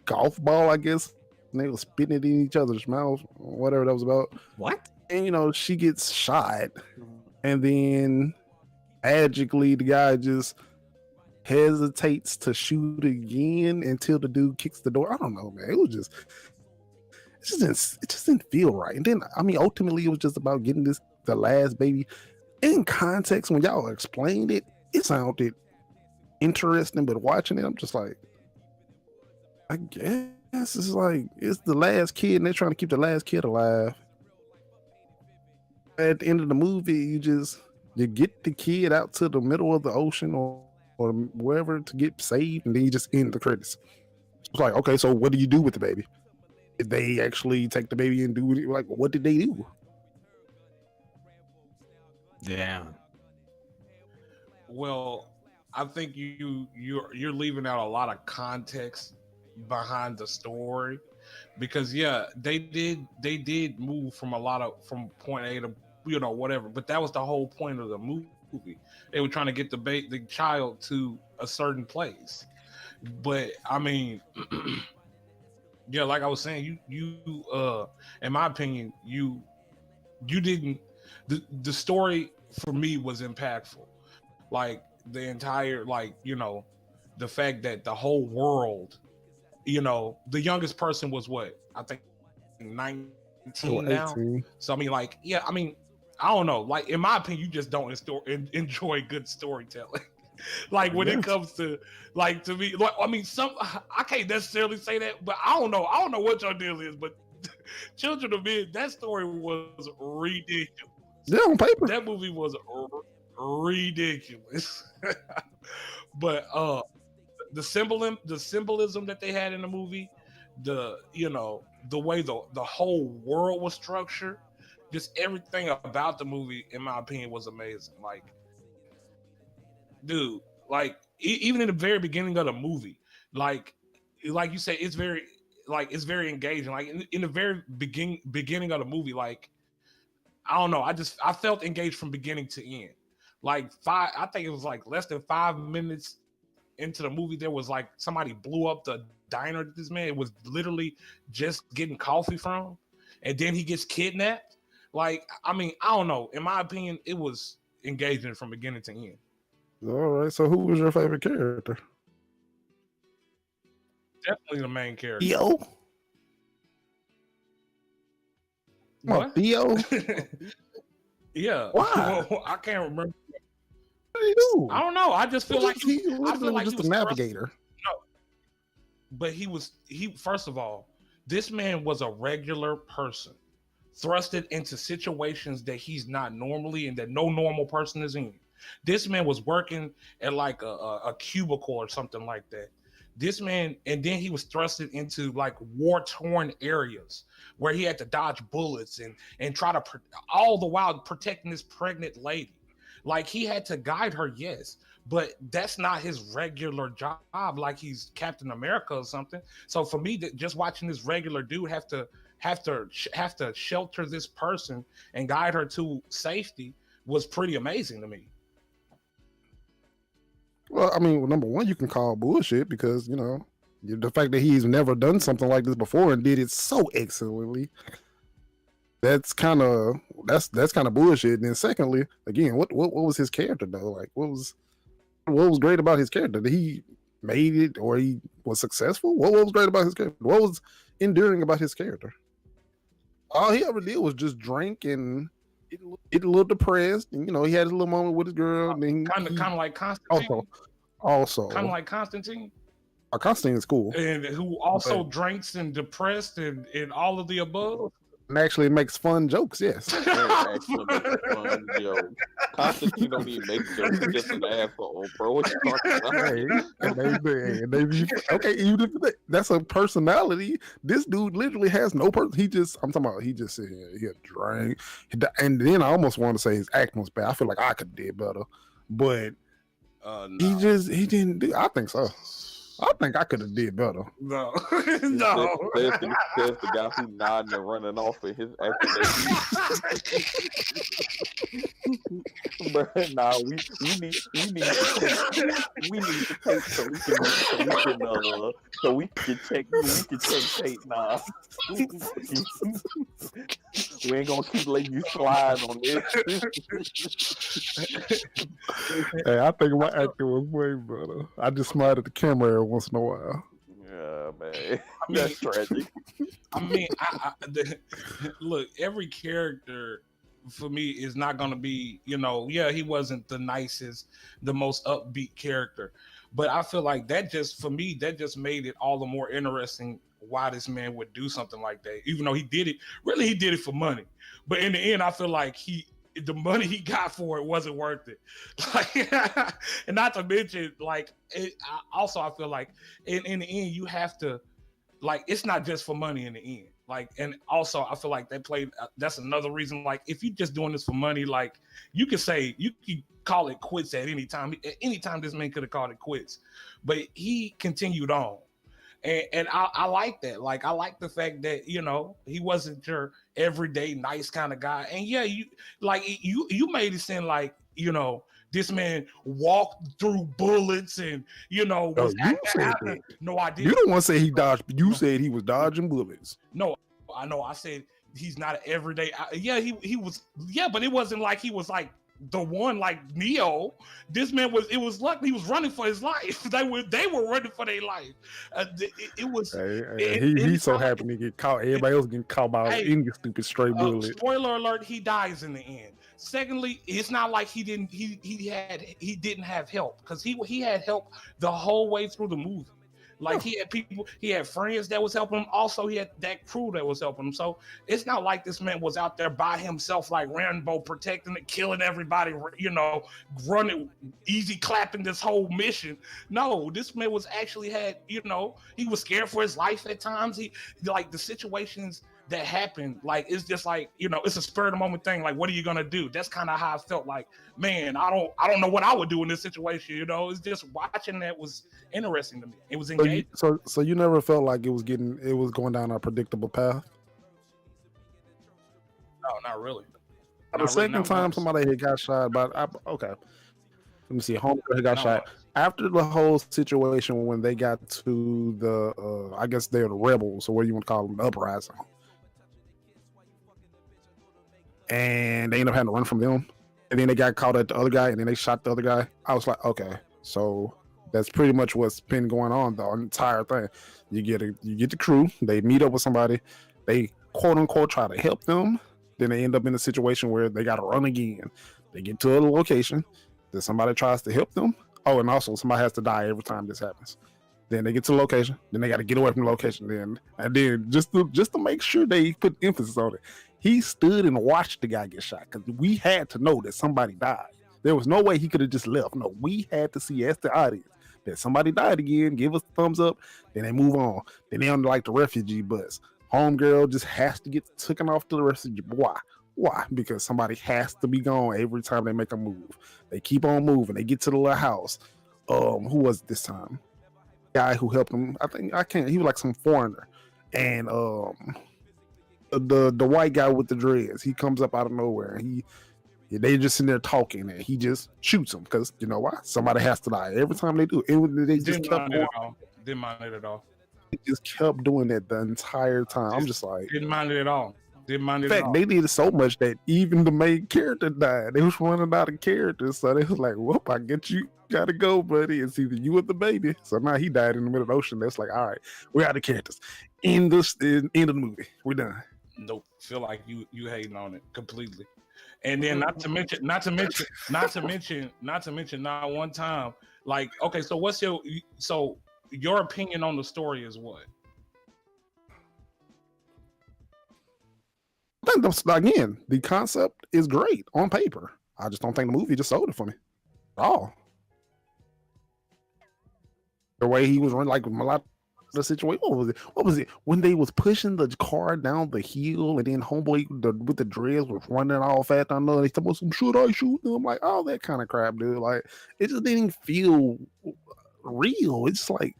golf ball, I guess, and they were spitting it in each other's mouths, whatever that was about. What? And you know, she gets shot, and then magically the guy just hesitates to shoot again until the dude kicks the door. I don't know, man. It just didn't feel right. And then, I mean, ultimately, it was just about getting the last baby. In context, when y'all explained it, it sounded interesting, but watching it, I'm just like, I guess it's like it's the last kid, and they're trying to keep the last kid alive. At the end of the movie, you get the kid out to the middle of the ocean or wherever to get saved, and then you just end the credits. It's like, okay, so what do you do with the baby? Did they actually take the baby and do it? Like, what did they do? Yeah. Well, I think you're leaving out a lot of context behind the story, because yeah, they did move from point A to whatever, but that was the whole point of the movie. They were trying to get the child to a certain place. But I mean, yeah, like I was saying, you in my opinion, you didn't. The story for me was impactful. Like the entire, the fact that the whole world you know, the youngest person was what? I think 19 now. 18. So I mean, like, yeah, I mean, I don't know. Like, in my opinion, you just don't enjoy good storytelling. Like when it comes to, like, to me, like, I mean, I can't necessarily say that, but I don't know what your deal is, but Children of Men, that story was ridiculous. Yeah, on paper. That movie was ridiculous. But the symbolism that they had in the movie, the way the whole world was structured, just everything about the movie, in my opinion, was amazing. Like, dude, like even in the very beginning of the movie, like you say, it's very engaging. Like in the very beginning of the movie, like, I don't know, I felt engaged from beginning to end. Like I think it was like less than 5 minutes into the movie, there was like somebody blew up the diner that this man was literally just getting coffee from, and then he gets kidnapped. Like, I mean, I don't know. In my opinion, it was engaging from beginning to end. All right. So, who was your favorite character? Definitely the main character. Theo. What? Theo? Yeah. Why? Well, I can't remember. What did he do? I don't know. I just feel like he was just a navigator. No, but he first of all, this man was a regular person, thrusted into situations that he's not normally and that no normal person is in. This man was working at like a cubicle or something like that. This man, and then he was thrusted into like war-torn areas where he had to dodge bullets and try to all the while protecting this pregnant lady. Like, he had to guide her, yes, but that's not his regular job. Like he's Captain America or something. So for me, just watching this regular dude have to shelter this person and guide her to safety was pretty amazing to me. Well, I mean, number one, you can call bullshit because, you know, the fact that he's never done something like this before and did it so excellently, that's kind of bullshit. And then secondly, again, what was his character though? Like, what was great about his character? That he made it or he was successful? What was great about his character? What was endearing about his character? All he ever did was just drink and get a little depressed, and you know, he had a little moment with his girl. And then kind of like Constantine. Also, kind of like Constantine. Constantine is cool, and who also drinks and depressed and all of the above. And actually makes fun jokes. Yes, actually makes fun jokes. Constantine don't even make jokes. He's just an asshole, bro. What you talking about? Okay, even if that's a personality, this dude literally has no person. He just sit here, he had drank, and then I almost want to say his acting was bad. I feel like I could did better, but no. he didn't do. I think so. I think I could have did better. No, no. Says the guy who's nodding and running off in his acting. But nah, we need to take so we can check tape now. We ain't gonna keep letting you slide on this. Hey, I think my acting was way better. I just smiled at the camera every once in a while. Yeah, man. That's tragic. I mean, look, every character for me is not going to be, you know, yeah, he wasn't the nicest, the most upbeat character. But I feel like that just made it all the more interesting why this man would do something like that. Even though he did it for money. But in the end, I feel like the money he got for it wasn't worth it. Like, and not to mention, like, I feel like in the end, you have to, like, it's not just for money in the end. Like, and also I feel like that's another reason, like, if you're just doing this for money, like, you could call it quits at any time. At any time this man could have called it quits, but he continued on. And I like that. Like, I like the fact that, you know, he wasn't your everyday nice kind of guy. And yeah, you made it seem like, you know, this man walked through bullets and, you know, was no, I didn't. You don't want to say he dodged. You said he was dodging bullets. No, I know. I said he's not an everyday. Yeah, he was. Yeah, but it wasn't like he was like the one like Neo. This man was. It was like he was running for his life. They were running for their life. It was. He's so happy to get caught. Everybody else getting caught by any stupid stray bullet. Spoiler alert: he dies in the end. Secondly, it's not like he didn't have help, because he had help the whole way through the movie. Like he had people, he had friends that was helping him. Also, he had that crew that was helping him. So it's not like this man was out there by himself, like Rambo, protecting and killing everybody, running, easy clapping this whole mission. No, this man was actually he was scared for his life at times. He, like, the situations that happened, like, it's just like, it's a spur of the moment thing. Like, what are you gonna do? That's kind of how I felt. Like, man, I don't know what I would do in this situation. It's just watching that was interesting to me. It was engaging. So you never felt like it was going down a predictable path? No, not really. The second time somebody had got shot, okay. Let me see. Homegirl had got shot. After the whole situation when they got to the, I guess they're the rebels, or what do you want to call them, the uprising. And they ended up having to run from them. And then they got caught at the other guy, and then they shot the other guy. I was like, okay, so that's pretty much what's been going on the entire thing. You get the crew, they meet up with somebody, they quote unquote try to help them, then they end up in a situation where they gotta run again. They get to a location, then somebody tries to help them. Oh, and also somebody has to die every time this happens. Then they get to the location, then they got to get away from the location. And then just to make sure they put emphasis on it, he stood and watched the guy get shot, because we had to know that somebody died. There was no way he could have just left. No, we had to see as the audience that somebody died again, give us a thumbs up, then they move on. Then they on like the refugee bus. Homegirl just has to get taken off to the refugee. Why? Because somebody has to be gone every time they make a move. They keep on moving. They get to the little house. Who was it this time? Guy who helped him, he was like some foreigner, and the white guy with the dreads, he comes up out of nowhere, and they just sitting there talking, and he just shoots him, because you know why? Somebody has to die every time they do it. They just kept going. Didn't mind it at all. They just kept doing it the entire time. I'm just like, didn't mind it at all. In fact, they did it so much that even the main character died. They was running out of characters, so they was like, "Whoop! I get you. Gotta go, buddy. It's either you or the baby." So now he died in the middle of the ocean. That's like, all right, we're out of characters. End of the movie. We're done. Nope. Feel like you hating on it completely. And then not to mention, not one time. Like, okay, so your opinion on the story is what? I think again, the concept is great on paper. I just don't think the movie just sold it for me at all. The way he was running, like a lot of the situation. What was it? When they was pushing the car down the hill, and then homeboy with the dreads was running all fast down there. They talking about, should I shoot them? I'm like, oh, that kind of crap, dude. Like, it just didn't feel real. It's just like,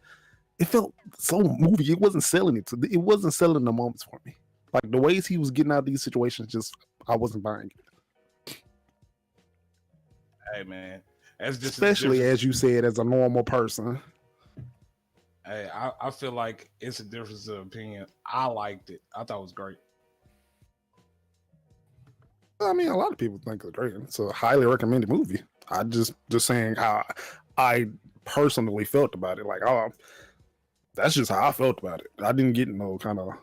it felt so movie. It wasn't selling it. It wasn't selling the moments for me. Like, the ways he was getting out of these situations, just, I wasn't buying it. Hey, man. Especially, as you said, as a normal person. Hey, I feel like it's a difference of opinion. I liked it. I thought it was great. I mean, a lot of people think it's great. It's a highly recommended movie. I just saying how I personally felt about it. Like, that's just how I felt about it. I didn't get no kind of...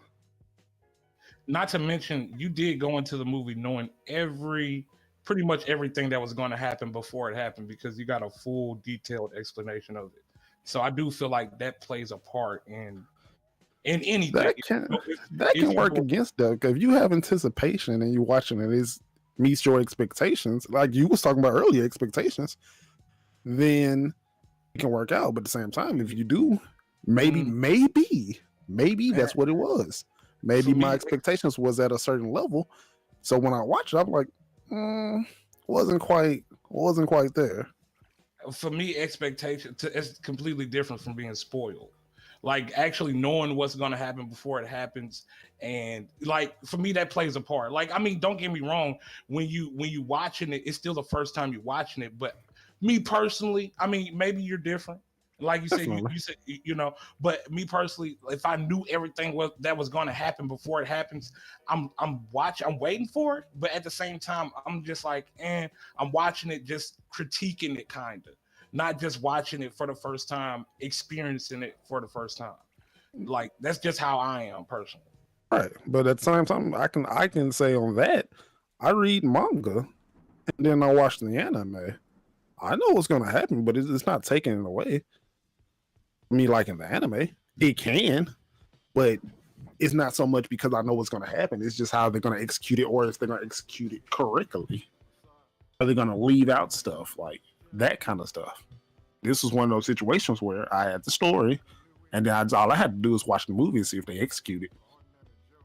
Not to mention, you did go into the movie knowing pretty much everything that was going to happen before it happened, because you got a full detailed explanation of it. So I do feel like that plays a part in anything. That can work against that. If you have anticipation and you're watching it, it meets your expectations, like you was talking about earlier, expectations, then it can work out. But at the same time, if you do, maybe that's what it was. Maybe my expectations was at a certain level. So when I watched it, I'm like, wasn't quite there. For me, expectation is completely different from being spoiled. Like, actually knowing what's going to happen before it happens, and like, for me, that plays a part. Like, I mean, don't get me wrong, when you watching it, it's still the first time you're watching it. But me personally, I mean, maybe you're different. Like you said, Definitely. you said, but me personally, if I knew everything that was going to happen before it happens, I'm waiting for it. But at the same time, I'm just like, I'm watching it, just critiquing it, kind of, not just watching it for the first time, experiencing it for the first time. Like that's just how I am personally. Right, but at the same time, I can say on that, I read manga and then I watch the anime. I know what's gonna happen, but it's not taking it away. Me liking the anime, it can, but it's not so much because I know what's gonna happen. It's just how they're gonna execute it, or if they're gonna execute it correctly. Are they gonna leave out stuff like that kind of stuff? This was one of those situations where I had the story, and then all I had to do was watch the movie and see if they execute it.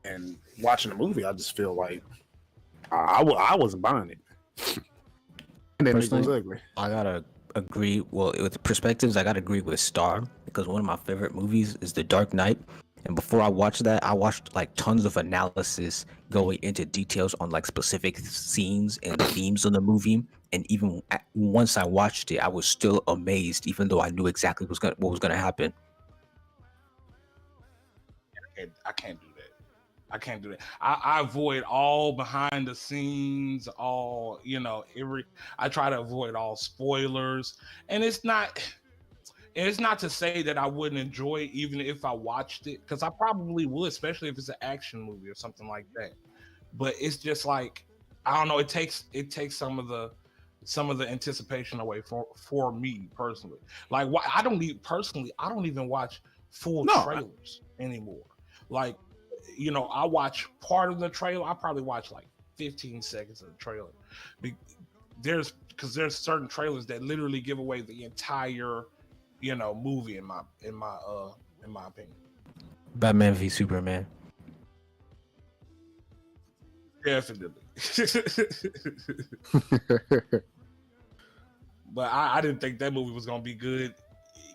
And watching the movie, I just feel like I wasn't buying it. And then it was Personally, ugly. I gotta agree. Well, with perspectives, I gotta agree with Star because one of my favorite movies is The Dark Knight. And before I watched that, I watched like tons of analysis going into details on like specific scenes and themes of the movie. And even once I watched it, I was still amazed, even though I knew exactly what was gonna happen. I can't do that. I can't do that. I avoid all behind the scenes, all I try to avoid all spoilers, and it's not to say that I wouldn't enjoy it even if I watched it, because I probably would, especially if it's an action movie or something like that. But it's just like, I don't know. It takes some of the anticipation away for me personally. Like, I don't even watch full trailers anymore. Like, I watch part of the trailer. I probably watch like 15 seconds of the trailer. There's certain trailers that literally give away the entire, movie in my opinion. Batman v Superman. Definitely. But I didn't think that movie was gonna be good,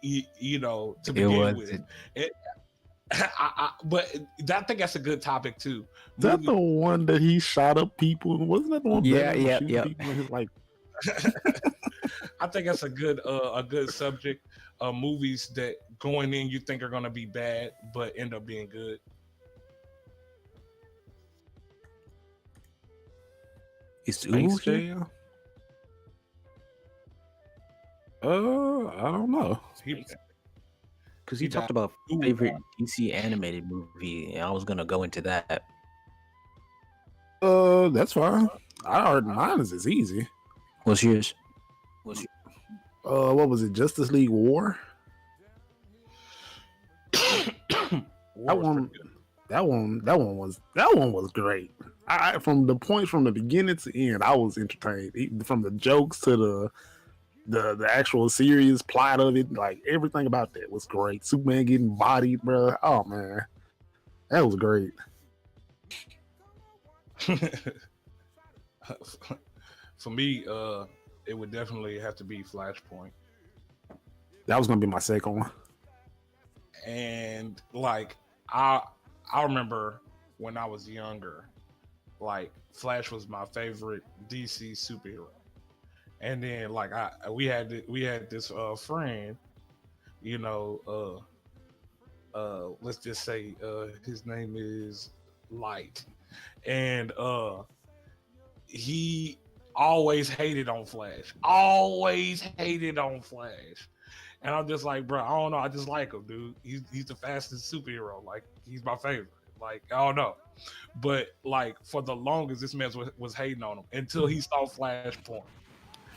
to begin with. But I think that's a good topic too. Is that the one that he shot up people? Wasn't that the one? Yeah. People in his, like... I think that's a good subject. Movies that going in you think are gonna be bad, but end up being good. Is Space Uwu here? Jam? I don't know. Because he talked about favorite DC animated movie, and I was gonna go into that. That's fine. I heard mine is easy. What's yours? What was it? Justice League War? That one was great. I from the beginning to end, I was entertained. From the jokes to the actual serious plot of it, like everything about that was great. Superman getting bodied, bro. Oh man, that was great. For me, it would definitely have to be Flashpoint. That was gonna be my second one. And like I remember when I was younger, like Flash was my favorite DC superhero. And then like we had this friend, let's just say his name is Light, and he always hated on Flash. And I'm just like, bro, I don't know. I just like him, dude. He's the fastest superhero. Like, he's my favorite. Like, I don't know. But, like, for the longest, this man was hating on him until he saw Flashpoint.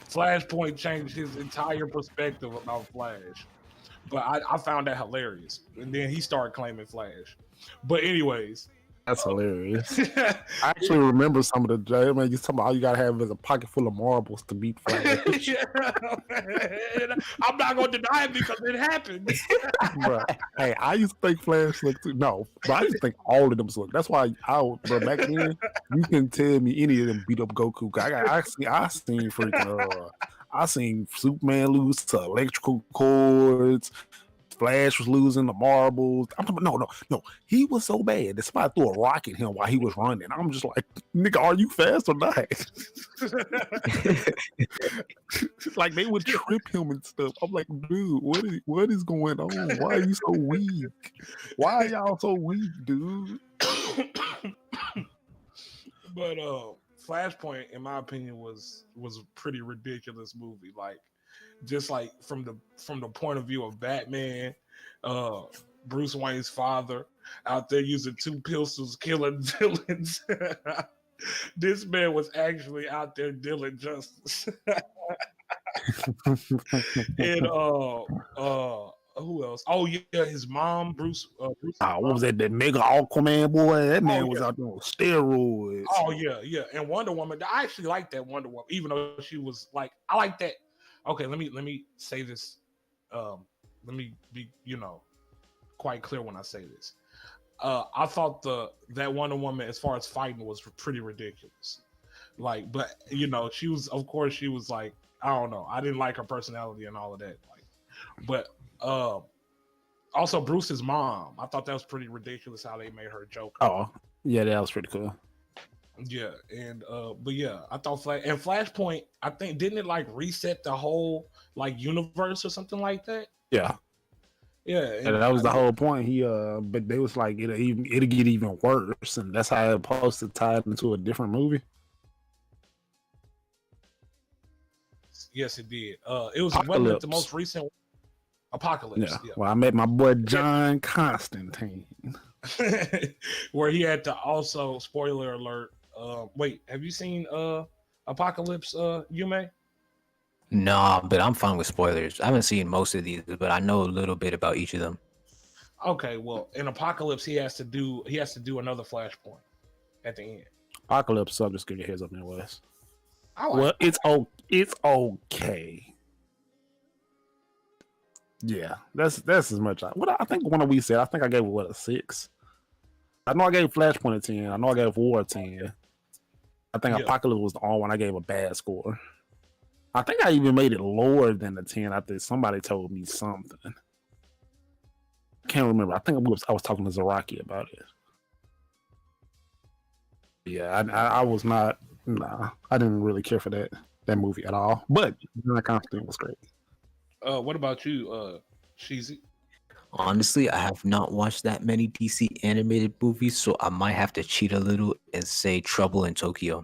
Flashpoint changed his entire perspective about Flash. But I found that hilarious. And then he started claiming Flash. But anyways. That's hilarious. I actually remember some of the man. You talking about all you gotta have is a pocket full of marbles to beat Flash. Yeah, I'm not gonna deny it because it happened. Bro, hey, I used to think Flash looked but I used to think all of them look. That's why bro, back then you can tell me any of them beat up Goku. I seen Superman lose to electrical cords, Flash was losing the marbles. I'm talking, no. He was so bad that somebody threw a rock at him while he was running. I'm just like, nigga, are you fast or not? Like they would trip him and stuff. I'm like, dude, what is going on? Why are you so weak? Why are y'all so weak, dude? But Flashpoint, in my opinion, was a pretty ridiculous movie. Like, just like from the point of view of Batman, Bruce Wayne's father out there using 2 pistols killing villains. This man was actually out there dealing justice. And who else? Oh yeah, his mom, Bruce. What was that nigga Aquaman boy? That man was out there on steroids. Oh yeah. And Wonder Woman, I actually like that Wonder Woman, even though she was like, I like that. Okay, let me say this. Let me be, quite clear when I say this. I thought that Wonder Woman, as far as fighting, was pretty ridiculous. Like, but she was like, I don't know. I didn't like her personality and all of that. Like, but also Bruce's mom, I thought that was pretty ridiculous how they made her Joker. Oh, yeah, that was pretty cool. Yeah, and but yeah, I thought Flashpoint, I think, didn't it like reset the whole like universe or something like that? Yeah. Yeah, and that was the whole point. But they was like it'll get even worse, and that's how it supposed to tie it into a different movie. Yes, it did. It was one of the most recent Apocalypse. Yeah. Well, I met my boy John Constantine, where he had to also, spoiler alert. Wait, have you seen Apocalypse, Yume? No, but I'm fine with spoilers. I haven't seen most of these, but I know a little bit about each of them. Okay, well, in Apocalypse, he has to do another Flashpoint at the end. Apocalypse, so I'll just give you a heads up anyways. Well, it's okay. Yeah, that's as much. I think one of we said. I think I gave it a 6. I know I gave Flashpoint a 10. I know I gave War a 10. I think Apocalypse was the only one I gave a bad score. I think I even made it lower than a 10 after somebody told me something. Can't remember. I think I was talking to Zaraki about it. Yeah, I was not. Nah, I didn't really care for that movie at all. But John Constantine was great. What about you, Sheezy? Honestly, I have not watched that many DC animated movies, so I might have to cheat a little and say Trouble in Tokyo.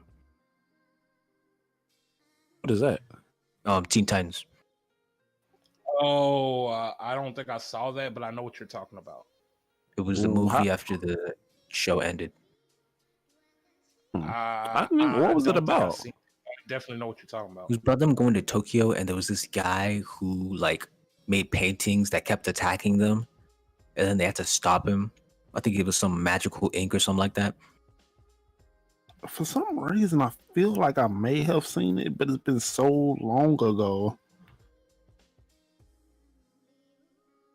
What is that? Teen Titans. Oh, I don't think I saw that, but I know what you're talking about. It was the movie after the show ended. What was it about? I definitely know what you're talking about. It was about them going to Tokyo, and there was this guy who like made paintings that kept attacking them, and then they had to stop him. I think it was some magical ink or something like that. For some reason, I feel like I may have seen it, but it's been so long ago.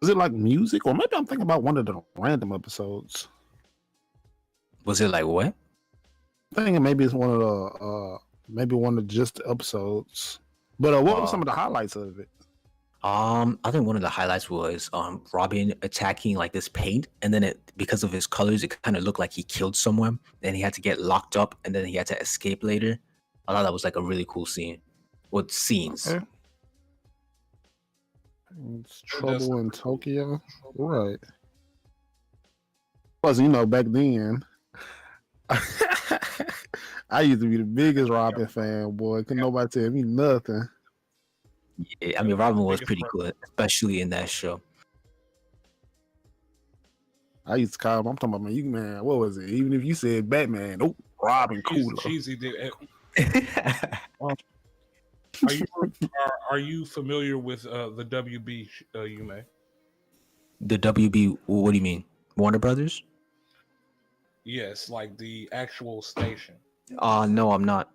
Was it like music, or maybe I'm thinking about one of the random episodes? Was it like what? I'm thinking maybe it's one of the just the episodes. But what were some of the highlights of it? I think one of the highlights was Robin attacking like this paint, and then because of his colors, it kind of looked like he killed someone, and he had to get locked up, and then he had to escape later. I thought that was like a really cool scene. With scenes. Okay. It's Trouble in Tokyo, right? Plus, back then, I used to be the biggest Robin fan, boy. Couldn't nobody tell me nothing. Yeah, I mean, Robin was pretty good, especially in that show. I used to call him. I'm talking about, man, what was it? Even if you said Batman, Robin cooler. Cheesy did. Are you familiar with the WB, Yume? The WB, what do you mean? Warner Brothers? Yes, like the actual station. No, I'm not.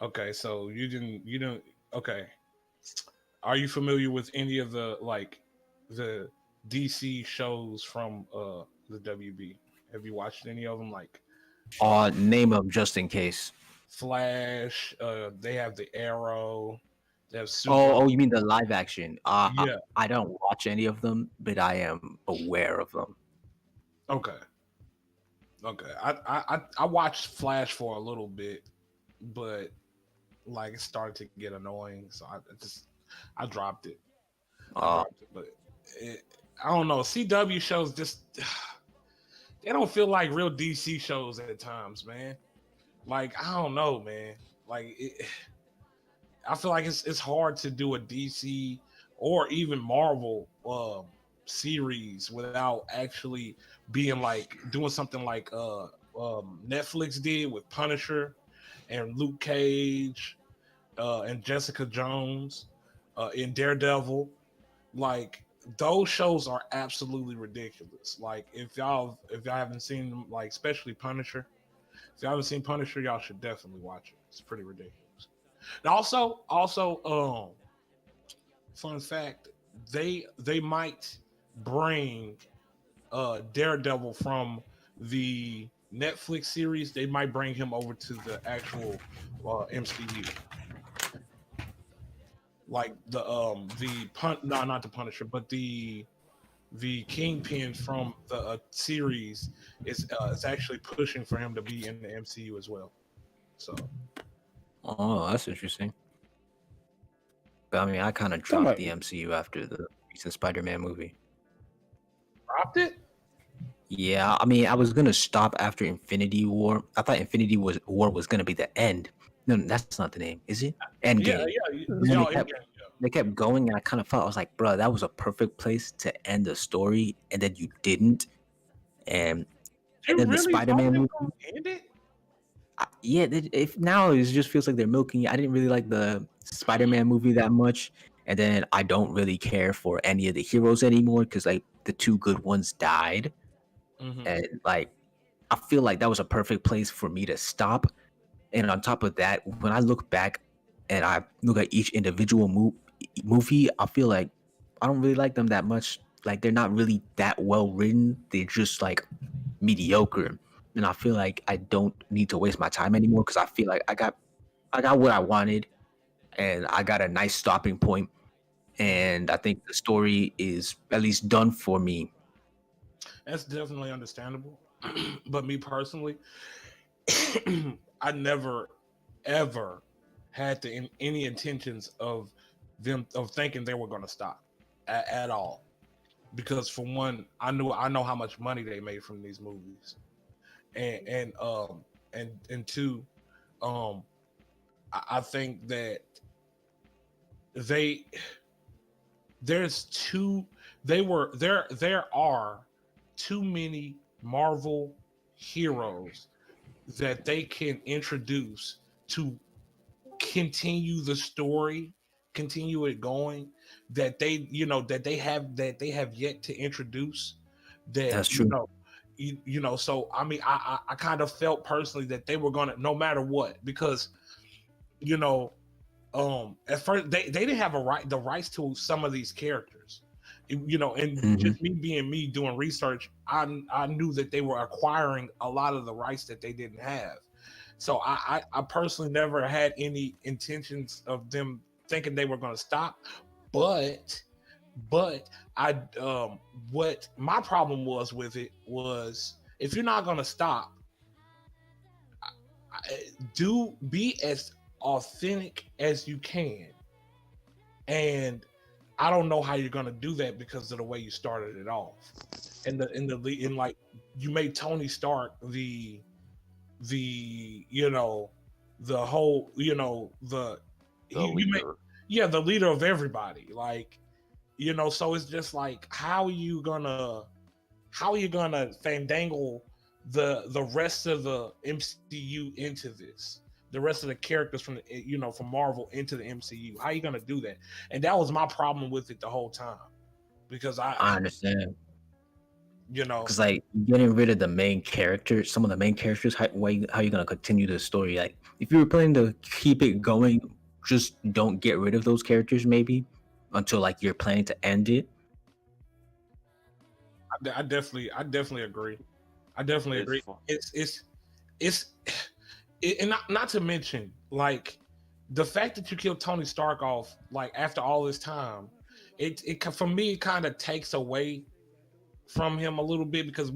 Okay, so you didn't. Okay, are you familiar with any of the DC shows from the WB? Have you watched any of them? Like, Name them just in case. Flash. They have the Arrow. They have super. Oh, you mean the live action? Yeah. I don't watch any of them, but I am aware of them. Okay. I watched Flash for a little bit, but like it started to get annoying, so I dropped it. But I don't know. CW shows just they don't feel like real DC shows at times, man. Like I don't know, man. Like I feel like it's hard to do a DC or even Marvel series without actually being like doing something like Netflix did with Punisher and Luke Cage and Jessica Jones in Daredevil. Like those shows are absolutely ridiculous. Like if y'all haven't seen them, like especially Punisher, if y'all haven't seen Punisher, y'all should definitely watch it. It's pretty ridiculous. And also, fun fact, they might bring Daredevil from the Netflix series. They might bring him over to the actual MCU. Like not the Punisher, but the Kingpin from the series is actually pushing for him to be in the MCU as well. So, Oh, that's interesting. But I mean, I kind of dropped the MCU after the recent Spider-Man movie. dropped it? Yeah, I mean, I was gonna stop after Infinity War. I thought Infinity War was gonna be the end. No, that's not the name, is it? Endgame. Yeah. They kept going, and I kind of felt I was like, bro, that was a perfect place to end the story, and then you didn't. And then the Spider-Man movie. End it? Yeah, if now it just feels like they're milking it. I didn't really like the Spider-Man movie that much, and then I don't really care for any of the heroes anymore because like the two good ones died, and like I feel like that was a perfect place for me to stop. And on top of that, when I look back and I look at each individual movie, I feel like I don't really like them that much. Like they're not really that well written. They're just like mediocre. And I feel like I don't need to waste my time anymore because I feel like I got what I wanted and I got a nice stopping point. And I think the story is at least done for me. That's definitely understandable. But me personally, I never ever had any intentions of thinking they were going to stop at all. Because for one, I know how much money they made from these movies, and two, I think that there's too there are too many Marvel heroes that they can introduce to continue the story, continue it going, that they have yet to introduce. That's true. So I mean, I kind of felt personally that they were gonna, no matter what, because at first they didn't have the rights to some of these characters, and just me being me doing research, I knew that they were acquiring a lot of the rights that they didn't have. So I personally never had any intentions of them thinking they were going to stop, but I what my problem was with it was, if you're not going to stop, do be as authentic as you can. And I don't know how you're going to do that because of the way you started it off. And like you made Tony Stark the whole the leader. The leader of everybody, like, so it's just like, how are you gonna fandangle the rest of the MCU into this, the rest of the characters from from Marvel into the MCU? How are you gonna do that? And that was my problem with it the whole time, because I understand. you know, because like getting rid of the main characters, some of the main characters, how you gonna continue the story? Like if you were planning to keep it going, just don't get rid of those characters maybe until like you're planning to end it. I definitely agree. I definitely agree. Fun. It's and not to mention, like, the fact that you killed Tony Stark off like after all this time, it for me it kind of takes away from him a little bit because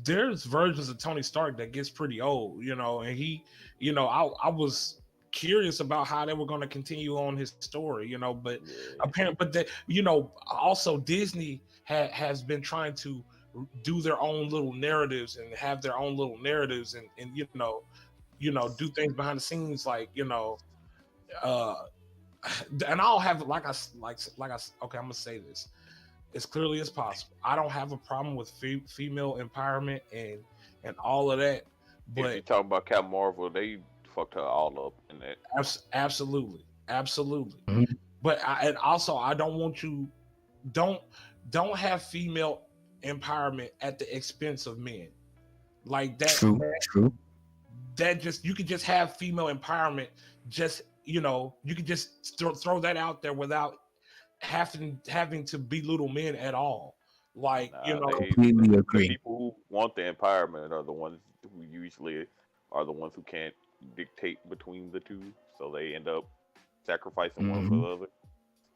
there's versions of Tony Stark that gets pretty old, and I was curious about how they were going to continue on his story, but Yeah. apparently, but that, also Disney has been trying to do their own little narratives and have their own little narratives and do things behind the scenes like, uh, and I'll have okay, I'm gonna say this as clearly as possible. I don't have a problem with female empowerment and all of that, If you but talk about Captain Marvel, they fucked her all up in that. absolutely, Mhm. But and also I don't want you don't have female empowerment at the expense of men like that. True. That just you could just have female empowerment. Just you could just throw that out there without having to belittle men at all. Like Completely the agree. people who want the empowerment are the ones who usually are the ones who can't dictate between the two, so they end up sacrificing one for the other.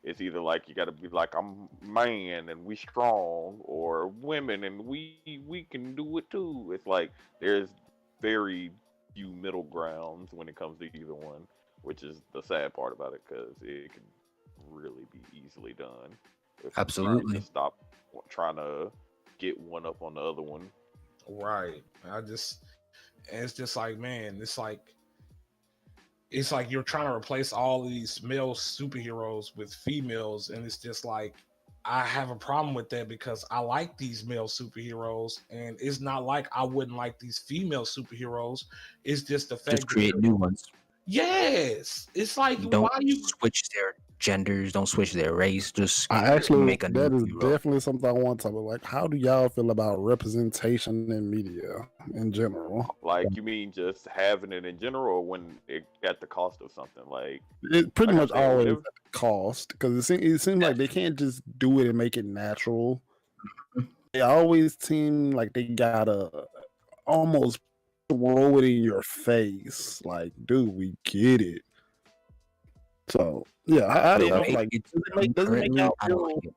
It's either like you got to be like I'm man and we strong, or women and we can do it too. It's like there's very few middle grounds when it comes to either one, which is the sad part about it because it can really be easily done if Absolutely. you just stop trying to get one up on the other one. right. It's just like, man, it's like you're trying to replace all these male superheroes with females, and it's just like I have a problem with that because I like these male superheroes, and it's not like I wouldn't like these female superheroes. It's just the fact Just create new ones. yes, it's like Don't why you switch their genders. Don't switch their race. Just I actually, make a that new is hero. definitely something I want to talk about. Like, how do y'all feel about representation in media in general? Like you mean just having it in general, or when it at the cost of something? Like It pretty Like I much said, always whenever- at the cost because it seems like they can't just do it and make it natural. They always seem like they gotta almost throw it in your face. Like, dude, we get it. So yeah, how do They'll y'all make feel like? it Does it make currently, y'all I don't feel like it.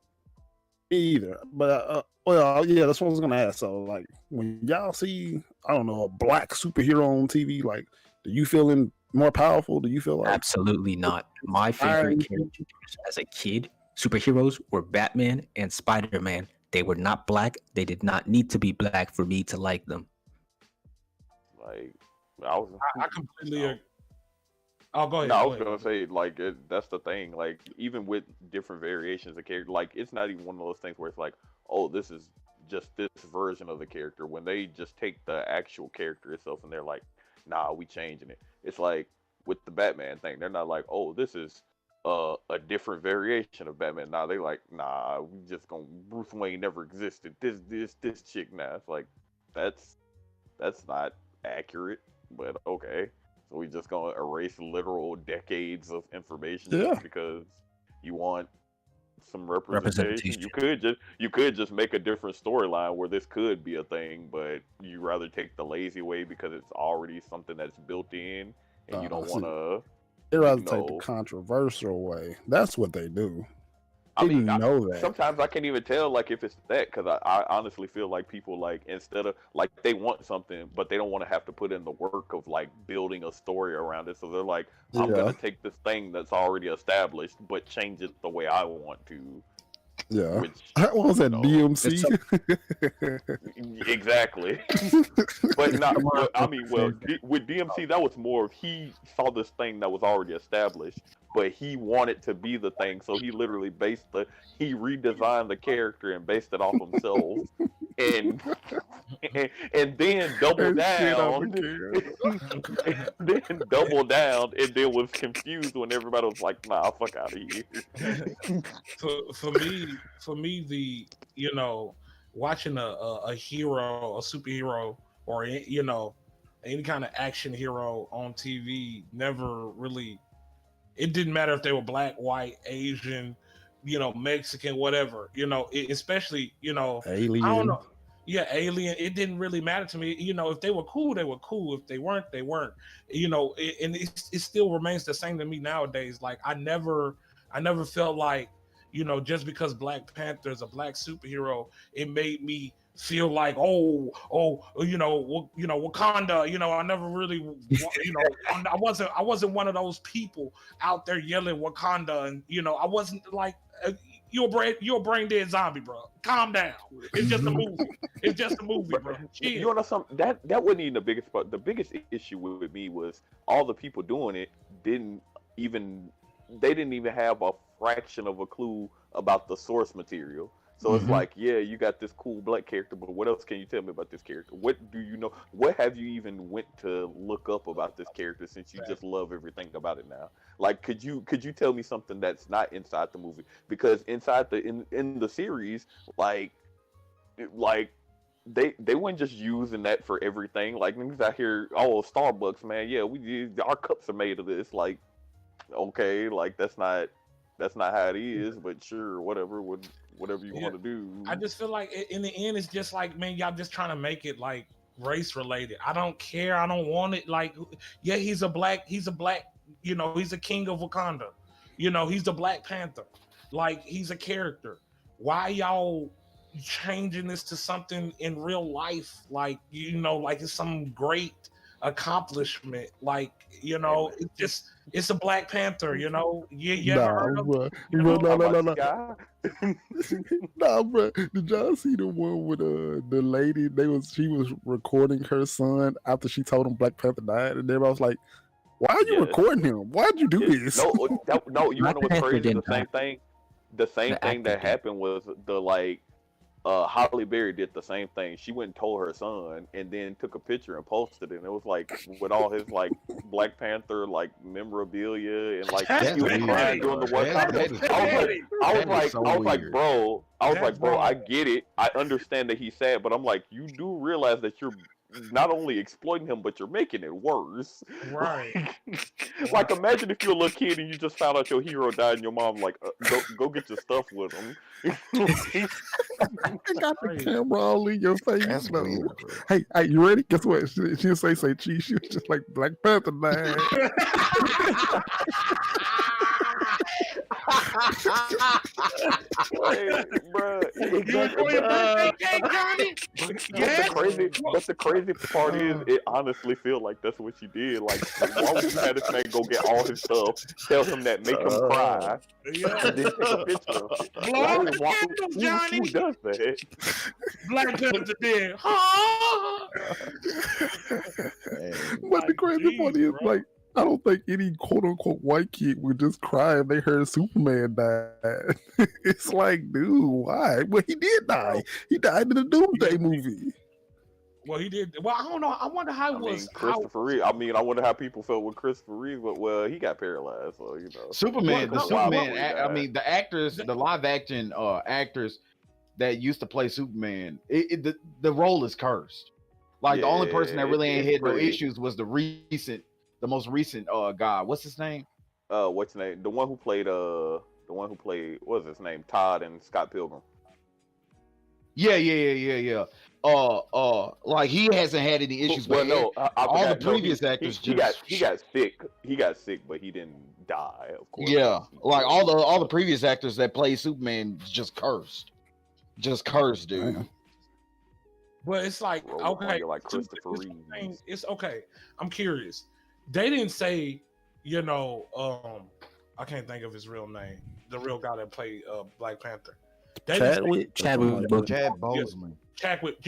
me either? But well, yeah, that's what I was gonna ask. So like, when y'all see, I don't know, a black superhero on TV, like, do you feel more powerful? Do you feel like Absolutely not. My favorite characters as a kid, superheroes, were Batman and Spider-Man. They were not black. They did not need to be black for me to like them. like I was. I completely agree. Oh, go ahead. No, I go was ahead. gonna say like that's the thing. Like even with different variations of character, like it's not even one of those things where it's like, oh, this is just this version of the character. When they just take the actual character itself and they're like, nah, we changing it. It's like with the Batman thing, they're not like, oh, this is a different variation of Batman. Nah, they like, nah, we just gonna Bruce Wayne never existed. This chick now. It's like that's not accurate, but okay. So we just gonna erase literal decades of information Yeah. just because you want some representation. Representation. You could just make a different storyline where this could be a thing, but you rather take the lazy way because it's already something that's built in, and you don't see, want to. they rather take the No. controversial way? That's what they do. I They mean, know that. sometimes I can't even tell like if it's that because I honestly feel like people like instead of like they want something but they don't want to have to put in the work of like building a story around it, so they're like, I'm Yeah. gonna take this thing that's already established but change it the way I want to. Yeah. Which What was that, no. DMC? exactly. But not. Well, I mean, well, with DMC, that was more of he saw this thing that was already established, but he wanted to be the thing, so he literally he redesigned the character and based it off himself, and then doubled down, then doubled down, and then was confused when everybody was like, "Nah, fuck out of here." for me, the watching a hero, a superhero, or any kind of action hero on TV never really. It didn't matter if they were black, white, Asian, Mexican, whatever. Especially Alien. I don't know. yeah, Alien. It didn't really matter to me. You know, if they were cool, they were cool. If they weren't, they weren't. You know, and it still remains the same to me nowadays. Like I never felt like, you know, just because Black Panther is a black superhero, it made me feel like, you know, Wakanda. You know, I never really, you know, I wasn't one of those people out there yelling Wakanda, and you know, I wasn't like. You're a brain dead zombie, bro. Calm down. It's just a movie. It's just a movie, bro. Chill. You know something? That wasn't even the biggest part. The biggest issue with me was all the people doing it didn't even have a fraction of a clue about the source material. So it's like, yeah, you got this cool black character, but what else can you tell me about this character? What do you know? What have you even went to look up about this character since you just love everything about it now? Like, could you tell me something that's not inside the movie? Because inside in the series, like they weren't just using that for everything. Like niggas out here, oh Starbucks, man, yeah, our cups are made of this. Like, okay, like that's not how it is, but sure, whatever you want to do. I just feel like in the end, it's just like, man, y'all just trying to make it like race related. I don't care. I don't want it. Like, yeah, he's a black, you know, he's a king of Wakanda. You know, he's the Black Panther. Like, he's a character. Why y'all changing this to something in real life? Like, you know, like it's some great accomplishment. Like, you know, it's a Black Panther, you know. You ever heard of bro. you know, No. Nah, bro. Did y'all see the one with the lady? She was recording her son after she told him Black Panther died, and everybody was like, "Why are you recording him? Why'd you do this?" No, you know what's crazy? The same thing that actor happened was Holly Berry did the same thing. She went and told her son, and then took a picture and posted it. And it was like with all his like Black Panther like memorabilia and like he was crying during the work. I was like, bro, I get it. I understand that he's sad, but I'm like, you do realize that you're not only exploiting him, but you're making it worse. Right. Like, imagine if you're a little kid and you just found out your hero died, and your mom like, go get your stuff with him. I got the camera all in your face. That's weird. Hey, you ready? Guess what? She didn't say cheese. She was just like Black Panther, man. Bro, the crazy part is, it honestly feels like that's what she did. Like, why would you have this man go get all his stuff, tell him that, make him cry, and then take a picture of it? Who does that? Black Panther did. But the crazy part is, like, I don't think any quote unquote white kid would just cry if they heard Superman died. It's like, dude, why? Well, he did die. He died in the Doomsday movie. Well, he did. Well, I don't know. I wonder how it was. Christopher Reeve. I mean, I wonder how people felt with Christopher Reeve, but well, he got paralyzed, so you know. Superman. I mean, the actors, the live action actors that used to play Superman, the role is cursed. Like, the only person that really ain't had no issues was the most recent guy. What's his name? What's his name? The one who played what was his name? Todd and Scott Pilgrim. Yeah. Like, he hasn't had any issues. Well, no, all the previous actors he got sick. He got sick, but he didn't die. Of course. Yeah, like all the previous actors that played Superman just cursed, dude. Well, it's like, okay, like Christopher Reeve. It's okay. I'm curious. They didn't say, you know, I can't think of his real name. The real guy that played Black Panther. Chadwick Boseman. Chadwick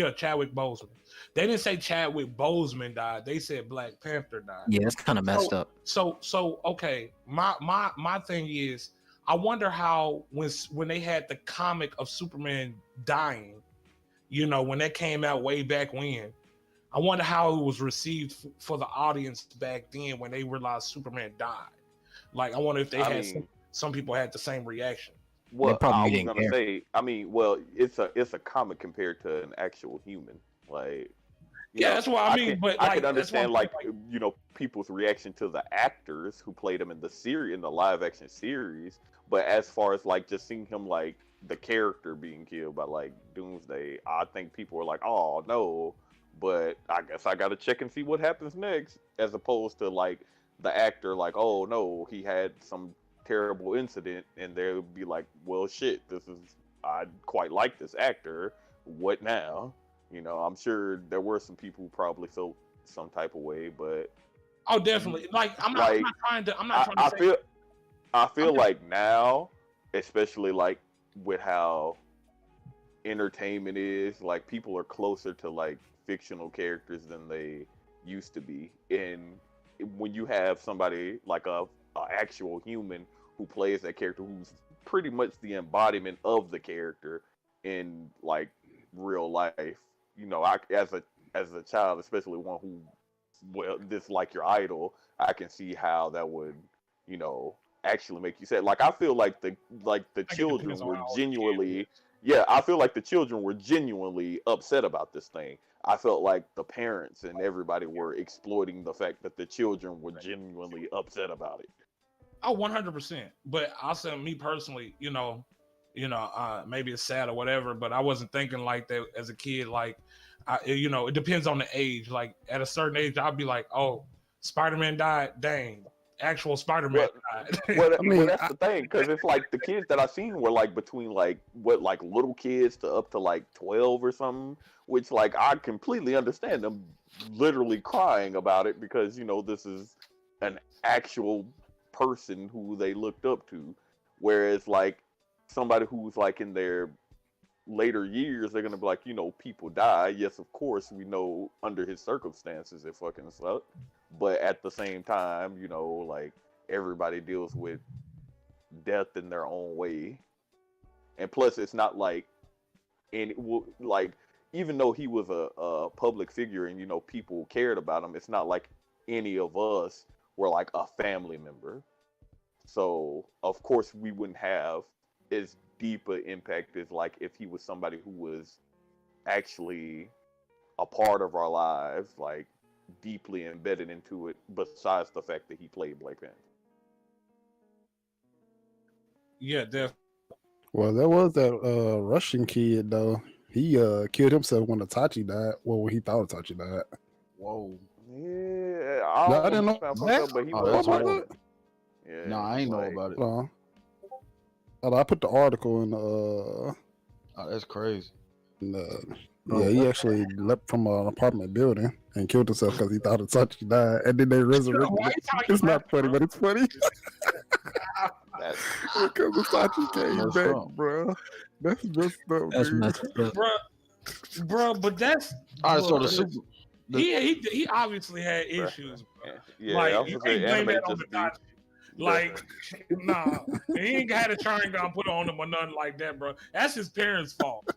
Boseman. They didn't say Chadwick Boseman died. They said Black Panther died. Yeah, that's kind of messed up. So okay. My thing is, I wonder how when they had the comic of Superman dying, you know, when that came out way back when, I wonder how it was received for the audience back then when they realized Superman died. Like, I wonder if some people had the same reaction. Well, I was gonna say, I mean, well, it's a comic compared to an actual human. Like, that's what I mean. But I can understand, like, you know, people's reaction to the actors who played him in the live action series. But as far as like just seeing him like the character being killed by like Doomsday, I think people are like, oh no, but I guess I gotta check and see what happens next, as opposed to like the actor like, oh no, he had some terrible incident, and they'll be like, well shit, I quite like this actor, what now? You know, I'm sure there were some people who probably felt some type of way, but oh, definitely. Like I'm not trying to say. I feel like now, especially like with how entertainment is, like people are closer to like fictional characters than they used to be. And when you have somebody like a actual human who plays that character, who's pretty much the embodiment of the character in like real life, you know, I as a child, especially one who dislike your idol, I can see how that would, you know, actually make you sad. Like I feel like the children were genuinely, I feel like the children were genuinely upset about this thing. I felt like the parents and everybody were exploiting the fact that the children were genuinely upset about it. Oh, 100%. But also me personally, maybe it's sad or whatever, but I wasn't thinking like that as a kid. Like, it depends on the age. Like at a certain age, I'll be like, oh, Spider-Man died. Dang. Actual Spider-Man died. Well, that's the thing, because it's like the kids that I seen were like between like little kids to up to like 12 or something, which like I completely understand them literally crying about it, because this is an actual person who they looked up to, whereas like somebody who's like in their later years, they're gonna be like, people die. Yes, of course, we know under his circumstances it fucking sucked. But at the same time, like everybody deals with death in their own way. And plus, it's not like, even though he was a public figure and, people cared about him, it's not like any of us were like a family member. So, of course, we wouldn't have as deep an impact as like if he was somebody who was actually a part of our lives, like deeply embedded into it, besides the fact that he played Black Panther. Yeah, definitely. Well, there was that Russian kid though. He killed himself when Itachi died. Well, when he thought Itachi died. Whoa. Yeah, I didn't know that. But he was about that? Yeah, no, I ain't know about it. I put the article in. Oh, that's crazy. Yeah, he actually leapt from an apartment building and killed himself because he thought Itachi died, and then they resurrected him. It's not funny, but it's funny. Because Itachi came back, bro. That's messed up, That's dude. messed up. Bro, but that's all right. So the super. He obviously had issues. Yeah, like you can't blame that on Itachi. Like, nah, he ain't had a Sharingan gun put on him or nothing like that, bro. That's his parents' fault.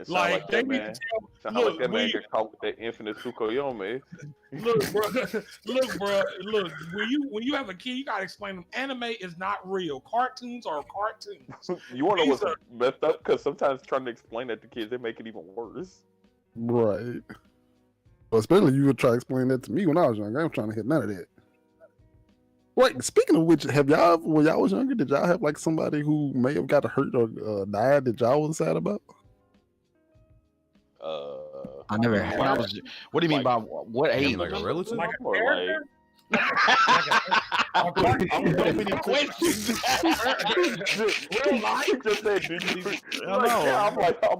Like they need to tell. Look, that man can talk with that infinite Tsukuyomi. Look, bro. When you have a kid, you gotta explain them. Anime is not real. Cartoons are cartoons. You wanna know what's messed up? Because sometimes trying to explain that to kids, they make it even worse. Right. Well, especially you would try to explain that to me when I was young. I ain't trying to hit none of that. Wait, speaking of which, when y'all was younger, did y'all have like somebody who may have got hurt or died that y'all was sad about? I never had. What do you mean by what age? Like a relative? Like a Or character? I'm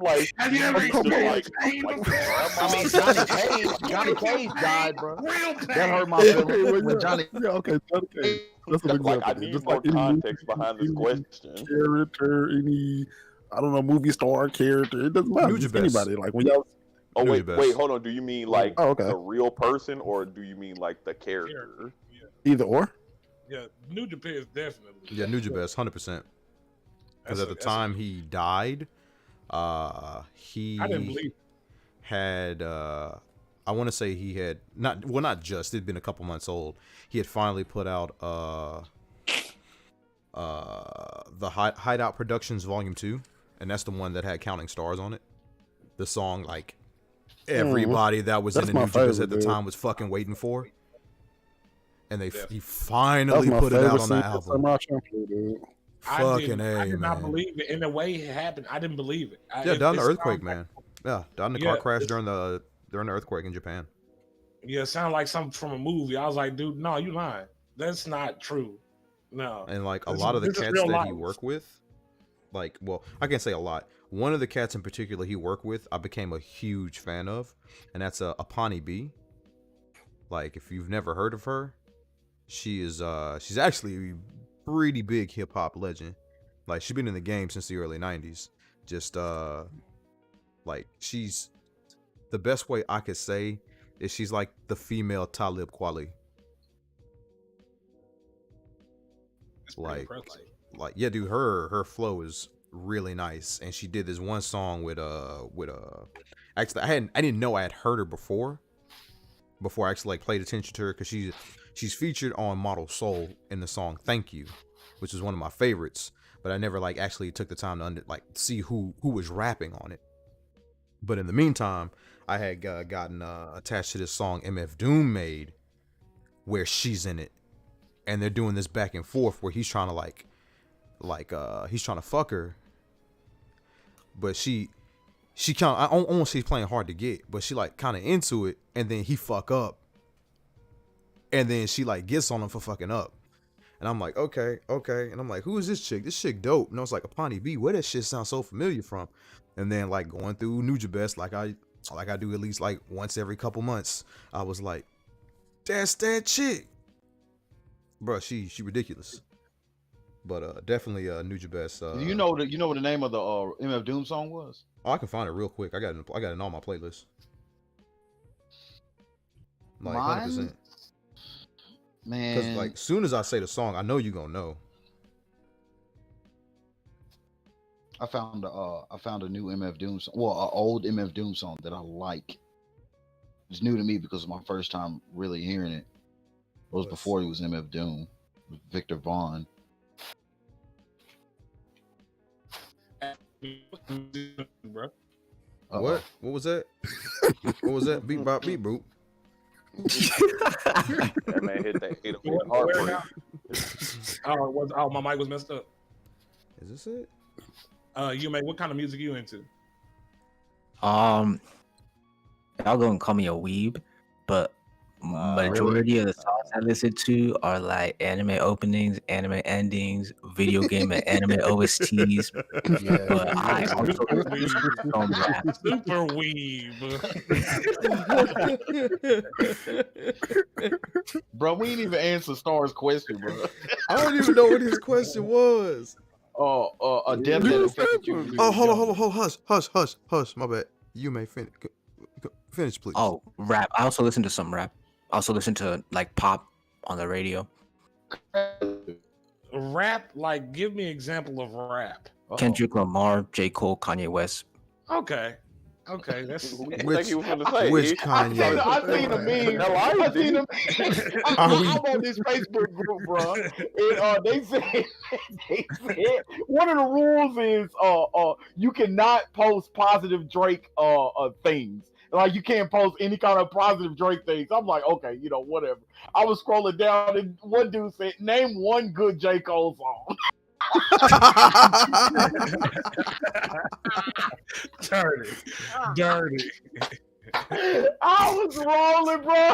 like. Have you ever experienced pain before? I mean, Johnny Cage died, bro. That hurt my feelings when Johnny. Yeah, okay, Johnny Cage. That's an example. I need more context behind this question. Character, any, I don't know, movie star character. It doesn't matter. Just anybody. Like when y'all. Oh wait, hold on. Do you mean like the real person, or do you mean like the character? Yeah. Either or. Yeah, New Japan is definitely. Yeah, New Japan is 100%. Because at the time he died, he I didn't believe. had I want to say he had not just, it'd been a couple months old. He had finally put out the Hideout Productions Volume 2, and that's the one that had Counting Stars on it. The song like everybody that was in the New Japan at the time was fucking waiting for. And he finally put it out on that album. Fucking I did not man. believe it. In the way it happened, I didn't believe it. Yeah, down the it earthquake, sounds man. Yeah, down the Yeah, car crash it's- during the earthquake in Japan. Yeah, it sounded like something from a movie. I was like, dude, no, you lying. That's not true. No. And like a This lot is- of the this is cats real that he life. worked with, like, well, I can't say a lot. One of the cats in particular he worked with, I became a huge fan of, and that's Apani B. Like, if you've never heard of her, she's actually a pretty big hip hop legend. Like, she's been in the game since the early '90s. Just like, she's the best way I could say is she's like the female Talib Kweli. It's pretty Like, impressive. yeah, dude, her flow is really nice, and she did this one song with actually I didn't know I had heard her before I actually like played attention to her, because she's featured on Model Soul in the song Thank You, which is one of my favorites, but I never like actually took the time to see who was rapping on it. But in the meantime, I had gotten attached to this song MF Doom made, where she's in it, and they're doing this back and forth where he's trying to he's trying to fuck her, but she kind of, I almost say he's playing hard to get, but she like kind of into it, and then he fuck up, and then she like gets on him for fucking up, and I'm like, okay, and I'm like, who is this chick? This chick dope. And I was like, Apani B, where that shit sound so familiar from? And then like going through Nujabes, like I do at least like once every couple months, I was like, that's that chick, bro. She ridiculous. But definitely Nujabes. You know what the name of the MF Doom song was? Oh, I can find it real quick. I got it in all my playlists. Like 100%. Man, Because like soon as I say the song, I know you gonna know. I found a new MF Doom song. Well, an old MF Doom song that I like. It's new to me because it's my first time really hearing it. It was before he was MF Doom, with Victor Vaughn. Bro. Uh-oh. What? What was that? What was that? Beat bop beat boop. That man hit that 804 Where heartbreak. now? My mic was messed up. Is this it? You what kind of music you into? Y'all gonna call me a weeb, but majority of the songs I listen to are like anime openings, anime endings, video game and anime OSTs. But I also listen to some rap. Super weeb. Bro, we didn't even answer Star's question, bro. I don't even know what his question was. A death that affected you. when you Oh, were hold young. on, hush. My bad. You may finish. Finish, please. Oh, rap. I also listen to some rap. I also listen to like pop on the radio. Rap, like, give me an example of rap. Uh-oh. Kendrick Lamar, J. Cole, Kanye West. Okay, that's What you Which- think he was gonna say? which He- Kanye? I seen a meme. I seen a meme. I'm on this Facebook group, bro. And they said one of the rules is you cannot post positive Drake things. Like you can't post any kind of positive Drake things. I'm like, okay, whatever. I was scrolling down and one dude said, name one good J. Cole song. dirty. I was rolling, bro.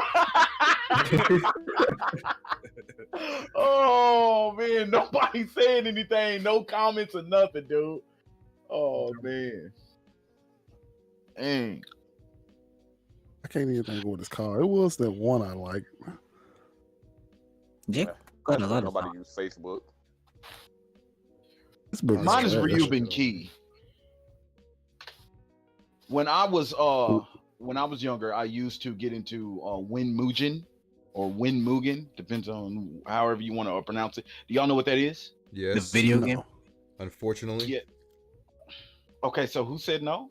Oh man, nobody saying anything, no comments or nothing, dude. Oh man. Dang. I can't even think of what it's called. It was that one I liked. Yeah, got a That's why lot of nobody songs. use Facebook. This book Mine is trash. Ryuben Key. When I was younger, I used to get into Win Mugen or Win Mugen, depends on however you want to pronounce it. Do y'all know what that is? Yes. The video No. game. Unfortunately. Yeah. Okay, so who said no?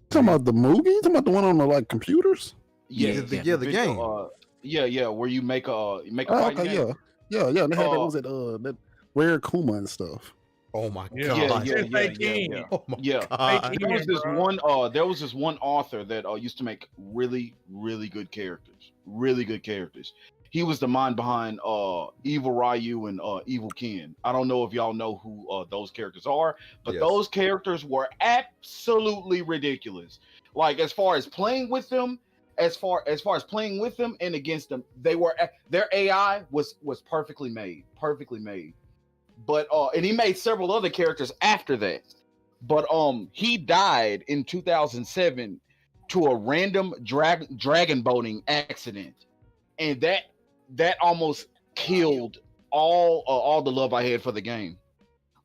Talking about the movie? You talking about the one on the like computers? Yeah, the game. Yeah, where you make a Oh, fighting okay, game. yeah. They had that Oh. was it that Rare Kuma and stuff. Oh my Yeah. god. Yeah. Oh my Yeah. god. There was this bro. one. There was this one author that used to make really, really good characters. Really good characters. He was the mind behind Evil Ryu and Evil Ken. I don't know if y'all know who those characters are, but Yes. those characters were absolutely ridiculous. Like as far as playing with them, as far as playing with them and against them, their AI was perfectly made. But and he made several other characters after that. But he died in 2007 to a random dragon boating accident, and that almost killed all the love I had for the game.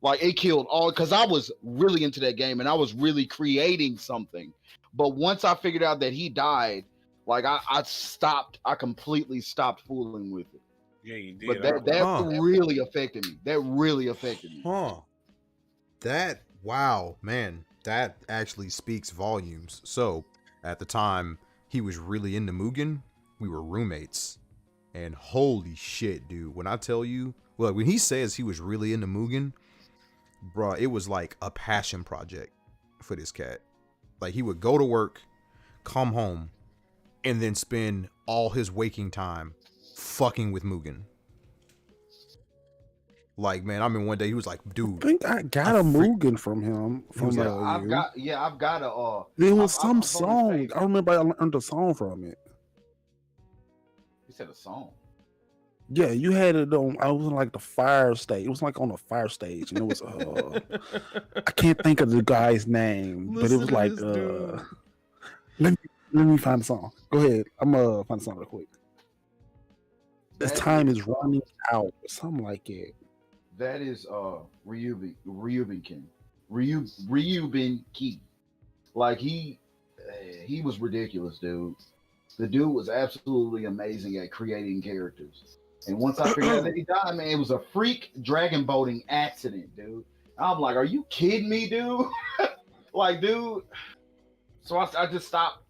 Like it killed all, because I was really into that game and I was really creating something. But once I figured out that he died, like I completely stopped fooling with it. Yeah, you did. But that really affected me. That really affected me. Huh. Wow, man, that actually speaks volumes. So, at the time he was really into Mugen, we were roommates. And holy shit, dude, when I tell you, well, when he says he was really into Mugen, bruh, it was like a passion project for this cat. Like, he would go to work, come home, and then spend all his waking time fucking with Mugen. Like, man, I mean, one day he was like, dude, I think I got a Mugen from him. From I've got a. It was some song. I remember I learned a song from it. You said a song. Yeah, you had it on. I was on like the fire stage. It was like on the fire stage, and it was. I can't think of the guy's name, but it was like. Let me find the song. Go ahead. I'm gonna find the song real quick. This time is running out. Something like it. That is Ryuben Key. Like he was ridiculous, dude. The dude was absolutely amazing at creating characters. And once I figured out that he died, man, it was a freak dragon boating accident, dude. I'm like, are you kidding me, dude? Like, dude. So I just stopped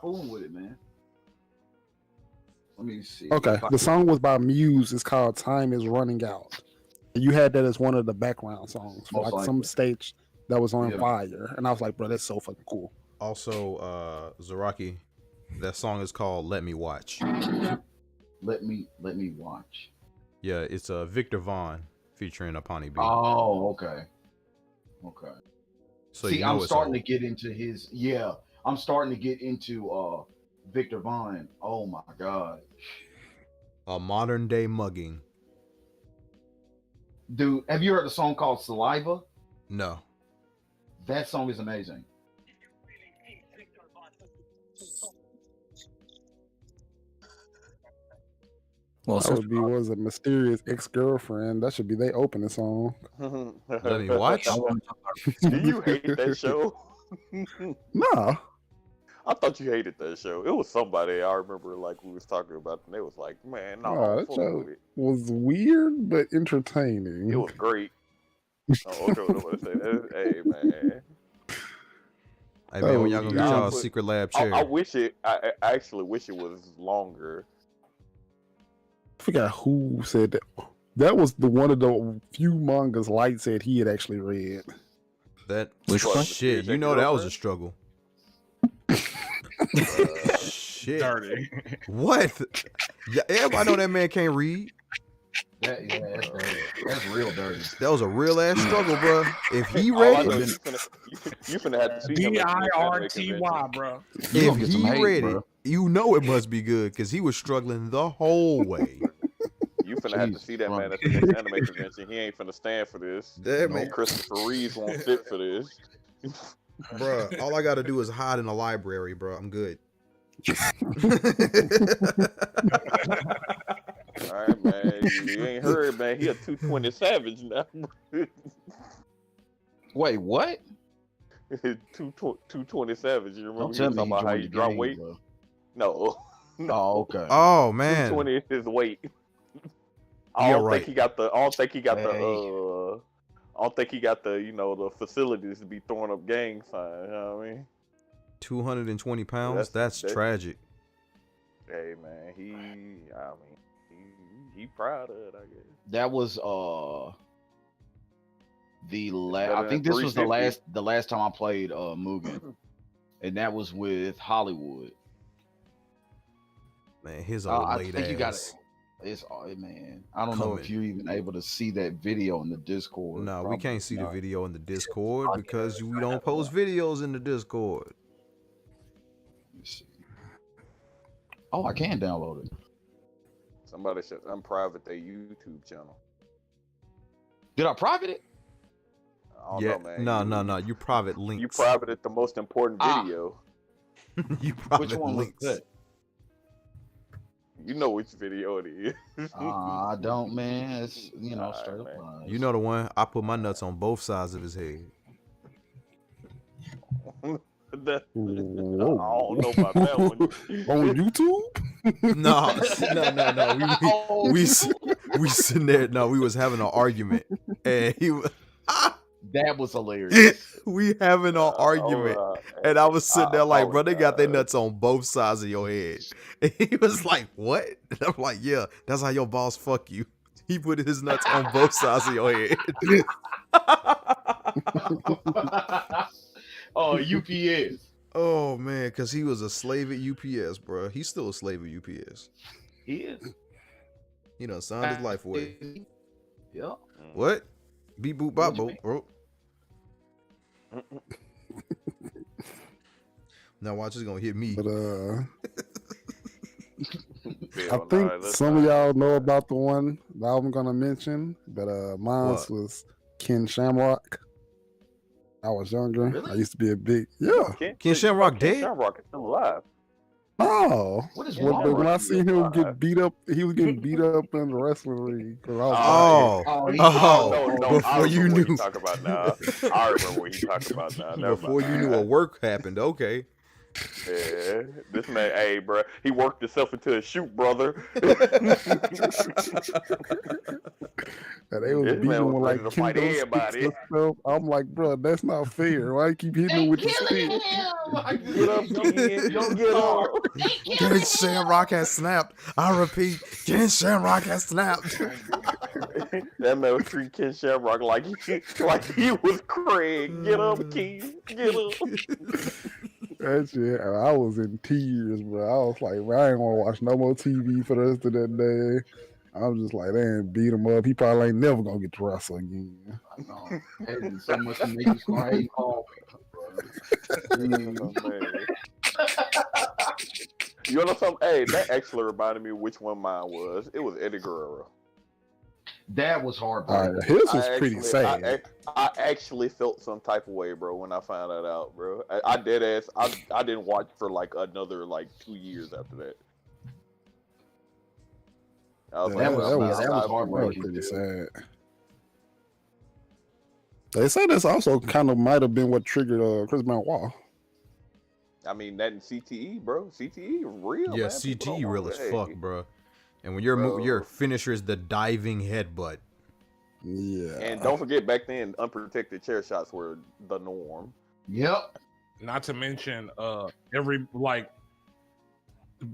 fooling with it, man. Let me see. Okay, the song was by Muse. It's called "Time Is Running Out." And you had that as one of the background songs for like some stage that was on fire, and I was like, bro, that's so fucking cool. Also, Zaraki, that song is called "Let Me Watch." Let me watch. Yeah, it's Victor Vaughn featuring Apani B. Oh, okay. So see, you know I'm starting to get into his. Yeah, I'm starting to get into Victor Vaughn. Oh my god. A modern day mugging. Dude, have you heard the song called Saliva? No. That song is amazing. Well, that would be was a mysterious ex-girlfriend. That should be their opening song. Let me watch. Do you hate that show? Nah. I thought you hated that show. It was somebody I remember, like we was talking about, and they was like, "Man, no, that show was weird but entertaining. It was great." Oh, okay, what I say that. Hey, man. Hey, man, when y'all gonna get y'all a secret lab chair? I actually wish it was longer. I forgot who said that. That was the one of the few mangas Light said he had actually read. That which one? Shit, you know that was a struggle. Shit. Dirty. What? Yeah, everybody know that man can't read. That's dirty. That's real dirty. That was a real ass struggle, bro. If he read it, you finna have to see him. DIRTY, bro. If he read it, you know it must be good because he was struggling the whole way. You finna have to see that man at the next anime convention. He ain't finna stand for this. Man. Christopher Reeves won't fit for this. Bruh, all I gotta do is hide in a library, bro. I'm good. All right, man. You ain't heard, man. He a 220 Savage now. Wait, what? 220 Savage. You remember Don't he tell was me talking about how joined you the drop game, weight? bro. No. Oh, okay. Oh man. 220 is his weight. I don't think he got the the facilities to be throwing up gang signs, you know what I mean? 220 pounds? That's tragic. Hey man, he proud of it, I guess. That was I think this was the last time I played Mugen. And that was with Hollywood. Man, his old late ass. It's man. I don't know if you're even able to see that video in the Discord. No, we can't see the not. video in the Discord because we don't post videos in the Discord. Let me see. Oh, I can download it. Somebody said unprivate their YouTube channel. Did I private it? I don't know, man. No. You private links. You privated the most important video. You private Which one links. was that? You know which video it is. I don't, man. It's straight up man. lies. You know the one I put my nuts on both sides of his head. I don't know about that one. On YouTube? No. We sitting there. No, we was having an argument, and he was. That was hilarious. We having an argument, and I was sitting there like, bro, they got their nuts on both sides of your head. And he was like, what? And I'm like, yeah, that's how your boss fuck you. He put his nuts on both sides of your head. Oh, UPS. Oh man, because he was a slave at UPS, bro. He's still a slave at UPS. He is. He done signed his life away. Yep. What? Beep boop bop boop, bro. Now watch, it's gonna hit me. But I think some of y'all know about the one that I'm gonna mention, but mine was Ken Shamrock. I was younger. Really? I used to be a big Ken Shamrock dead? Ken Shamrock is still alive. Oh, What is when, wrong when I with seen him get beat up, he was getting beat up in the wrestling ring. Before you knew. What he talking about now. I remember what he talking about now. Never Before mind. you knew a work happened, okay. Yeah, this man, hey, bro, he worked himself into a shoot, brother. And they was This beating man him with was like ready to fight kendo everybody. sticks and stuff. I'm like, bro, that's not fair. Why you keep hitting him with the stick? Get up, Ken. Yo, get up. Ken Shamrock has snapped. I repeat, Ken Shamrock has snapped. That man was treating Ken Shamrock like he was Craig. Get up, Ken. Get up. That shit, I was in tears, bro. I was like, bro, I ain't want to watch no more TV for the rest of that day. I was just like, they ain't beat him up. He probably ain't never gonna get to wrestle again. I know. Hating so much to make you start hating Paul. Oh, man. You know something? Hey, that actually reminded me of which one mine was. It was Eddie Guerrero. That was hard. His was pretty sad. I actually felt some type of way, bro, when I found that out, bro. I dead ass. I didn't watch for like another 2 years after that. That was heartbreaking. Pretty sad. They say this also kind of might have been what triggered Chris Benoit. I mean, that in CTE, bro. CTE real. Yeah, man. CTE real as fuck, bro. And when your finisher is the diving headbutt. Yeah. And don't forget, back then, unprotected chair shots were the norm. Yep. Not to mention,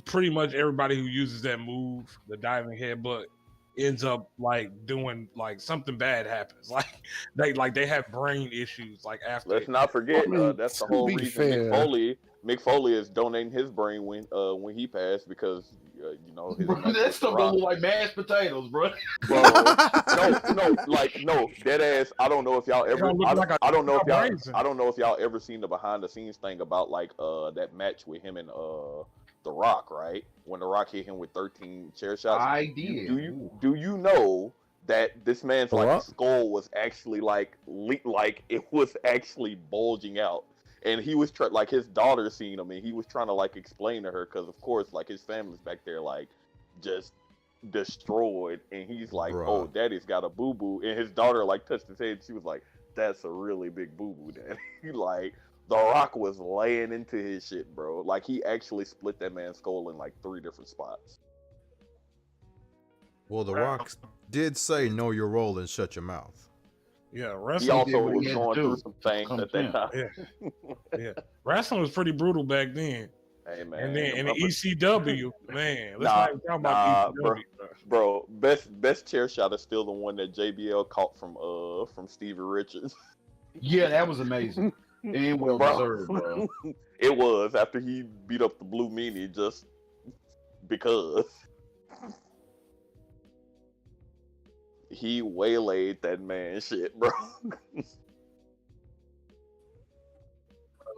pretty much everybody who uses that move, the diving headbutt, ends up doing something bad happens. They have brain issues after. Let's not forget, that's the whole reason Mick Foley is donating his brain when he passed because his that stuff don't look like mashed potatoes, bro. No, dead ass. I don't know if y'all ever. I don't know if y'all ever seen the behind the scenes thing about that match with him and The Rock, right? When The Rock hit him with 13 chair shots. I did. Do you know that this man's skull was actually it was actually bulging out? And he was his daughter seen him, and he was trying to explain to her because of course his family's back there just destroyed, and he's like, Bruh. "Oh, daddy's got a boo boo," and his daughter touched his head. She was like, "That's a really big boo boo, daddy." The Rock was laying into his shit, bro. He actually split that man's skull in 3 different spots. Well, The Rock did say, "Know your role and shut your mouth." Yeah, He wrestling. also was going through some things at that time. Yeah, wrestling was pretty brutal back then. Hey man, And then in the ECW, man, let's not even talk about ECW. Bro, best chair shot is still the one that JBL caught from Stevie Richards. Yeah, that was amazing. And well deserved, bro. It was after he beat up the Blue Meanie just because. he waylaid that man shit, bro.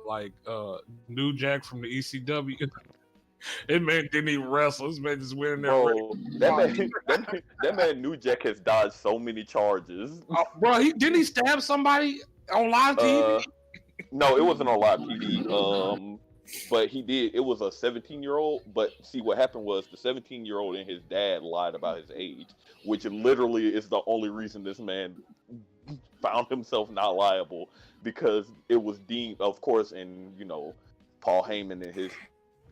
Like New Jack from the ECW. That man didn't even wrestle. This man just went in there. Bro, that man New Jack has dodged so many charges. Bro, didn't he stab somebody on live TV? No, it wasn't on live TV. But he did. It was a 17-year-old. But see, what happened was the 17-year-old and his dad lied about his age, which literally is the only reason this man found himself not liable, because it was deemed, of course, and Paul Heyman and his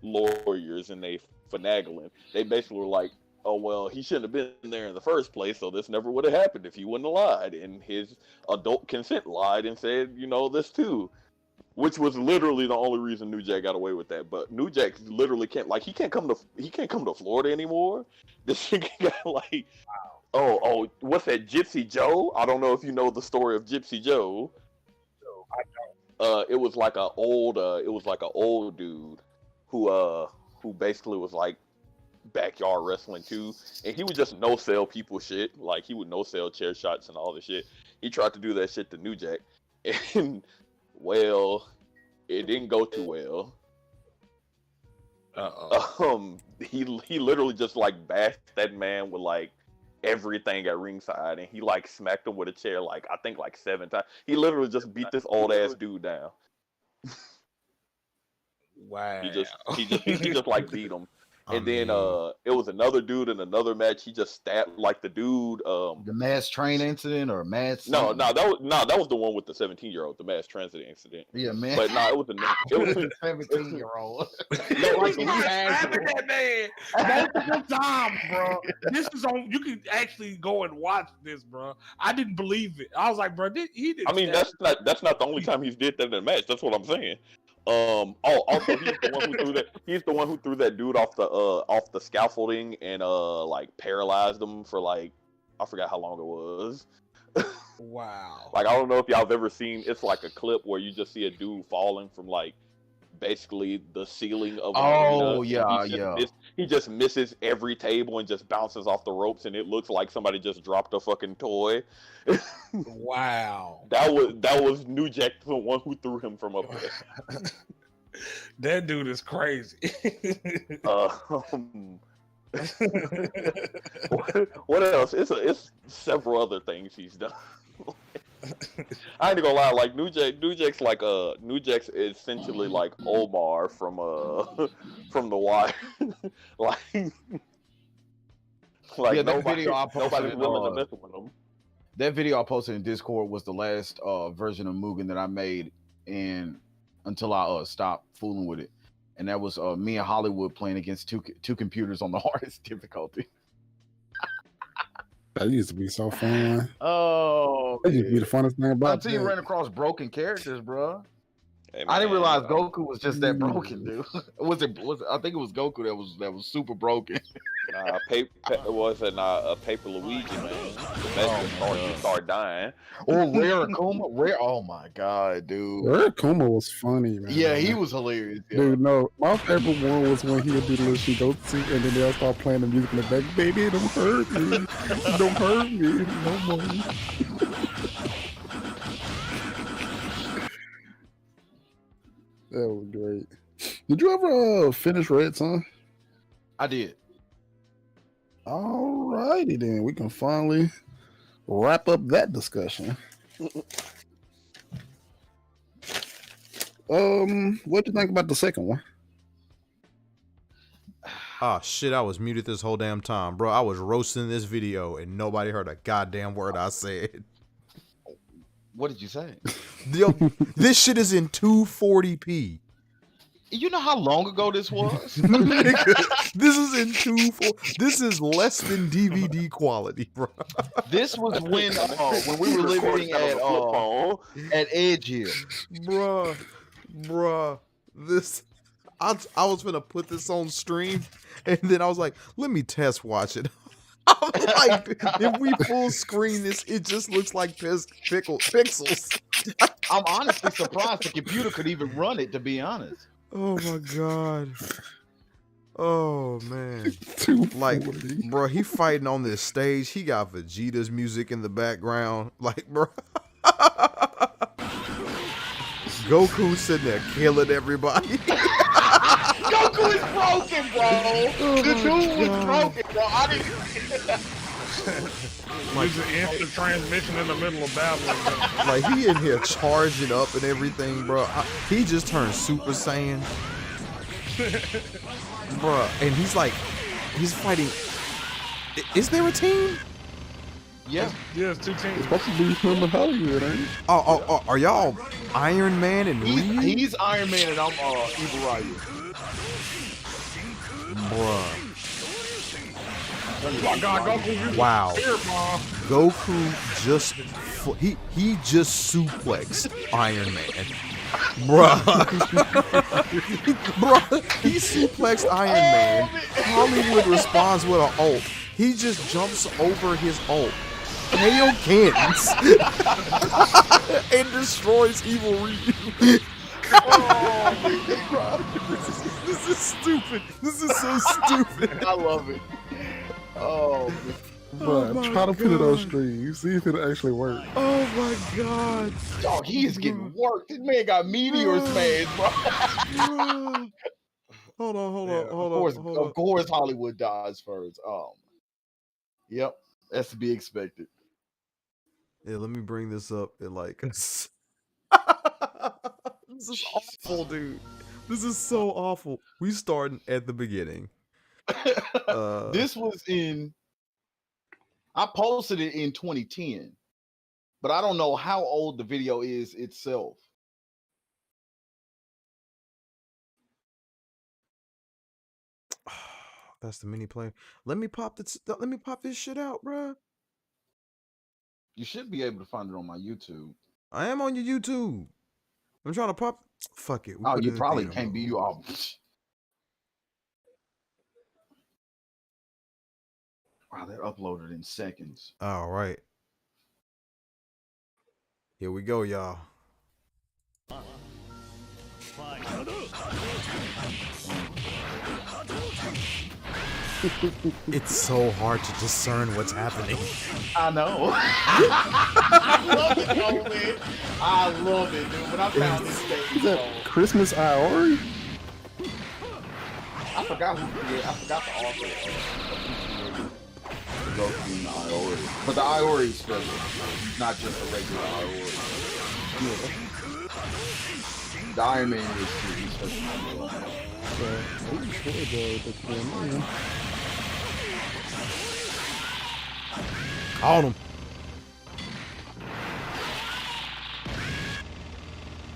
lawyers and they finagling. They basically were like, oh well, he shouldn't have been there in the first place, so this never would have happened if he wouldn't have lied. And his adult consent lied and said, this too. Which was literally the only reason New Jack got away with that. But New Jack literally can't come to Florida anymore. This shit got like, oh, what's that, Gypsy Joe? I don't know if you know the story of Gypsy Joe. It was like an old dude who basically was like backyard wrestling too, and he would just no sell people shit. Like he would no sell chair shots and all this shit. He tried to do that shit to New Jack, and well, it didn't go too well. He literally just like bashed that man with like everything at ringside, and he like smacked him with a chair like I think like 7 times. He literally just beat this old ass dude down. Wow. He just like beat him. And then it was another dude in another match. He just stabbed like the dude. The mass train incident or mass? No, that was the one with the 17-year-old, the mass transit incident. Yeah, man. But no, it was a 17-year-old. No, like he stabbed that man multiple times, bro. This is on. You can actually go and watch this, bro. I didn't believe it. I was like, bro, he didn't. I mean, that's not the only time he's did that in a match. That's what I'm saying. Also he's the one who threw that dude off the scaffolding and like paralyzed him for like I forgot how long it was. Wow. Like I don't know if y'all have ever seen, it's like a clip where you just see a dude falling from like basically the ceiling of he just misses every table and just bounces off the ropes, and it looks like somebody just dropped a fucking toy. Wow. That was New Jack, the one who threw him from up there. That dude is crazy. What else? It's several other things he's done. I ain't gonna lie, like New Jack's essentially like Omar from The Wire. like nobody's willing to mess with him. That video I posted in Discord was the last version of Mugen that I made, and until I stopped fooling with it, and that was me and Hollywood playing against two computers on the hardest difficulty. That used to be so fun. Oh, that used to be the funnest thing about it. Until you ran across broken characters, bro. Hey, I didn't realize Goku was just that broken, dude. Was it? I think it was Goku that was super broken. Paper Luigi, man. That's start dying. Or Rare Akuma. Oh my god, dude. Rare Akuma was funny, man. Yeah, he was hilarious. Yeah. Dude, no, my favorite one was when he would do the little Shigoku, and then they'll start playing the music in the back. Baby, don't hurt me. Don't hurt me no more. That was great. Did you ever finish Red Son? I did. All righty then. We can finally wrap up that discussion. What do you think about the second one? Oh shit, I was muted this whole damn time, bro. I was roasting this video and nobody heard a goddamn word I said. What did you say? Yo, this shit is in 240p. You know how long ago this was? This is in 240. This is less than DVD quality, bro. This was when we were living at Edge Hill. Bruh. This I was gonna put this on stream, and then I was like, let me test watch it. I'm like, if we full screen this, it just looks like pixels. I'm honestly surprised the computer could even run it, to be honest. Oh my god. Oh man. 240. Like, bro, he fighting on this stage. He got Vegeta's music in the background. Like, bro. Goku sitting there killing everybody. Goku is broken, bro. The dude was broken, bro. I didn't. Like an instant transmission in the middle of battle. Like, he in here charging up and everything, bro. He just turned Super Saiyan. Bruh, and he's fighting. Is there a team? Yeah. Yeah, it's 2 teams. It's supposed to be him and Hollywood, ain't it? Oh, are y'all Iron Man and Ryu? He's Iron Man and I'm Evil Ryu. Bruh. Oh my God, Goku! Wow. Spirit bomb. Goku just he just suplexed Iron Man. Bruh. Bruh, he suplexed Iron Man. Hollywood responds with an ult. He just jumps over his ult. Kaioken's and destroys Evil Ryu. This is stupid. This is so stupid. I love it. Oh, Bro, my try to put it on God. stream. See if it actually works. Oh my God. dog, he is getting worked. This man got meteor smashed, bro. Bruh. Hold on. Of course, Hollywood dies first. Yep, that's to be expected. Yeah, let me bring this up in like. This is awful, dude. This is so awful. We starting at the beginning. This was I posted it in 2010, but I don't know how old the video is itself. That's the mini player. Let me pop this shit out, bruh. You should be able to find it on my YouTube. I am on your YouTube. I'm trying to pop. Fuck it. Oh, you probably can't be you all. Wow, they're uploaded in seconds. All right. Here we go, y'all. It's so hard to discern what's happening. I know. I love it, though, man. I love it, dude. When I found this Is stage, that Christmas Iori? I forgot the author of the Goku and the Iori. But the Iori is special. He's not just a regular Iori. Yeah. The Iron Man is too. He's special. Caught him.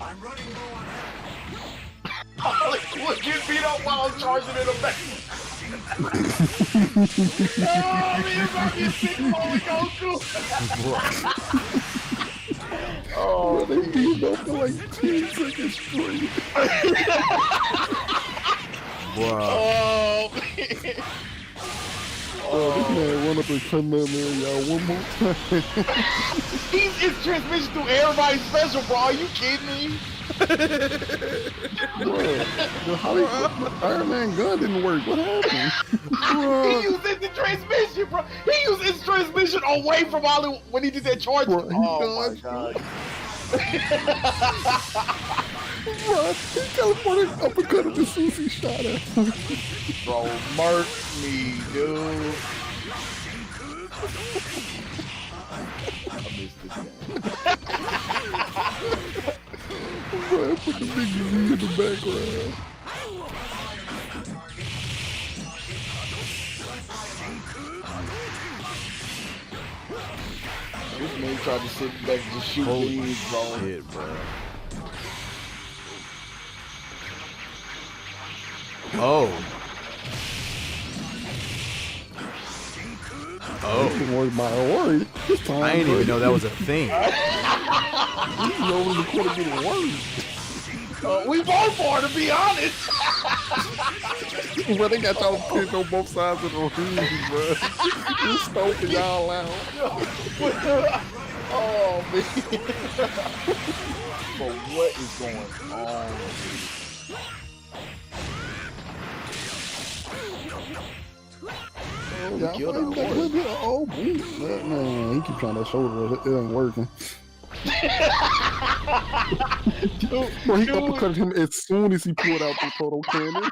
I'm running low on Look, get beat up while I'm charging in the back. Oh, man, about to get sick while we go through. Oh, They beat up for like 10 seconds straight. Bruh. Oh, man. This man run up and come up there, y'all, one more time. It's transmission through everybody's special, bro. Are you kidding me? Bro, the Hollywood Iron Man gun didn't work. What happened? He used instant transmission, bro. He used instant transmission away from Hollywood when he did that charge. Bro, he Oh, my dodged. God. Bro, he teleported uppercut as soon as he shot at him. Bro, murk me, dude. I missed this game. Bro, put the big Z in the background. This man tried to sit back and just shoot Holy these, bro. shit, bro. Oh. It was my Iori. This time, I didn't even know that was a thing. He's over the corner getting worse. We both are, to be honest. Bro, they got y'all pinned on both sides of the ring, bro. You stomping y'all out. Oh, man. But what is going on? Y'all killed fighting back a little bit. Oh, man, he keep trying that shoulder. It ain't working. Bro, he uppercutted him as soon as he pulled out the photo cannon.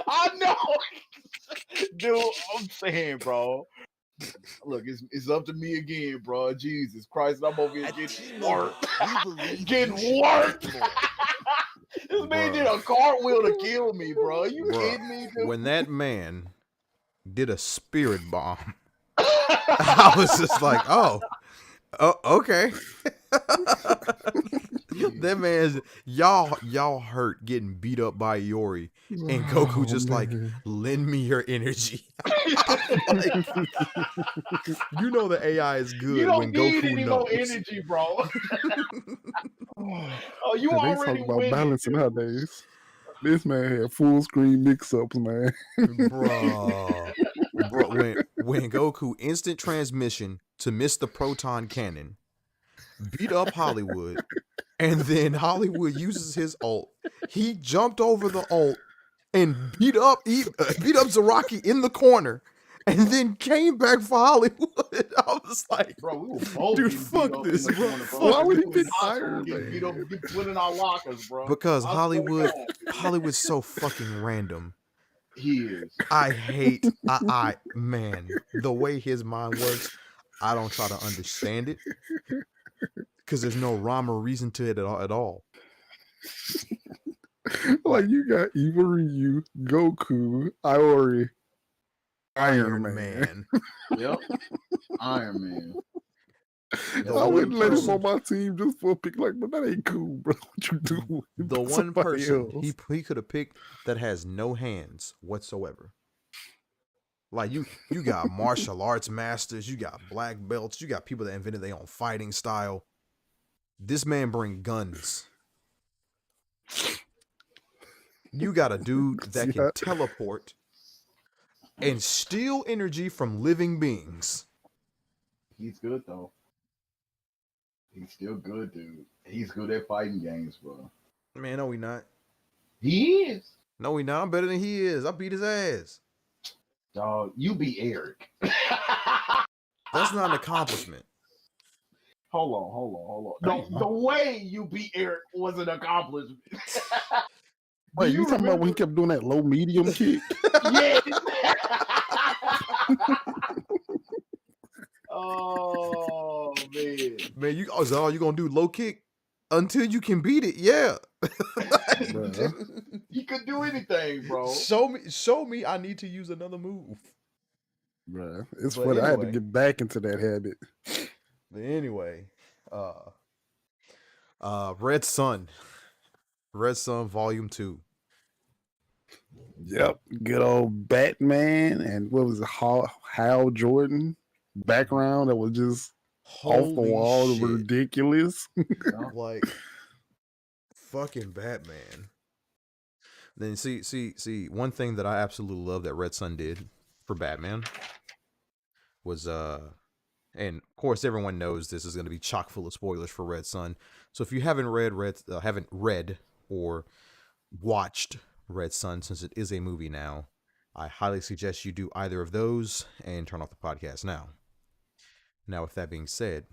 I know, dude. I'm saying, bro. Look, it's up to me again, bro. Jesus Christ, I'm over here getting worked. Getting worked. This man did a cartwheel to kill me, bro. Are you kidding me, dude? When that man did a spirit bomb, I was just like, oh, okay. That man's y'all hurt getting beat up by Iori, and Goku just like, lend me your energy. Like, you know the AI is good You don't when need Goku any knows. more energy, bro. Oh, you They already talk about winning. balancing nowadays. This man had full screen mix-ups, man. Bro, when Goku instant transmission to miss the proton cannon, beat up Hollywood, and then Hollywood uses his ult. He jumped over the ult and beat up Zaraki in the corner, and then came back for Hollywood. I was like, Bro, we were both dude, getting fuck beat up this, in the bro. corner, bro. Why would he We pick was high school Iron getting beat up, Man? get put in our lockers, bro. Because I swear to Hollywood's so fucking random. He is. I hate man, the way his mind works. I don't try to understand it because there's no rhyme or reason to it at all. Like, you got Eva Ryu, Goku, Iori, Iron Man. Yep. Iron Man. I wouldn't let him on my team just for a pick. Like, but that ain't cool, bro. What you do? The one person he could have picked that has no hands whatsoever. Like, you got martial arts masters, you got black belts, you got people that invented their own fighting style. This man bring guns. You got a dude that can teleport and steal energy from living beings. He's good though. He's still good, dude. He's good at fighting games, bro. Man, no, he not. He is. No, he not. I'm better than he is. I beat his ass. Dog, you beat Eric. That's not an accomplishment. Hold on. The way you beat Eric was an accomplishment. Wait, you talking about when he kept doing that low medium kick? Yes. Oh man. Man, you gonna do low kick until you can beat it? Yeah. You could do anything, bro. Show me. I need to use another move. Bruh, it's But funny. I had to anyway. get back into that habit. But anyway, Red Sun Volume 2. Yep, good old Batman and what was it, Hal Jordan background that was just off the Holy wall, shit. ridiculous. Like fucking Batman. Then see, one thing that I absolutely love that Red Sun did for Batman was and of course everyone knows this is going to be chock full of spoilers for Red Sun. So if you haven't read or watched Red Sun, since it is a movie now, I highly suggest you do either of those and turn off the podcast now. Now, with that being said,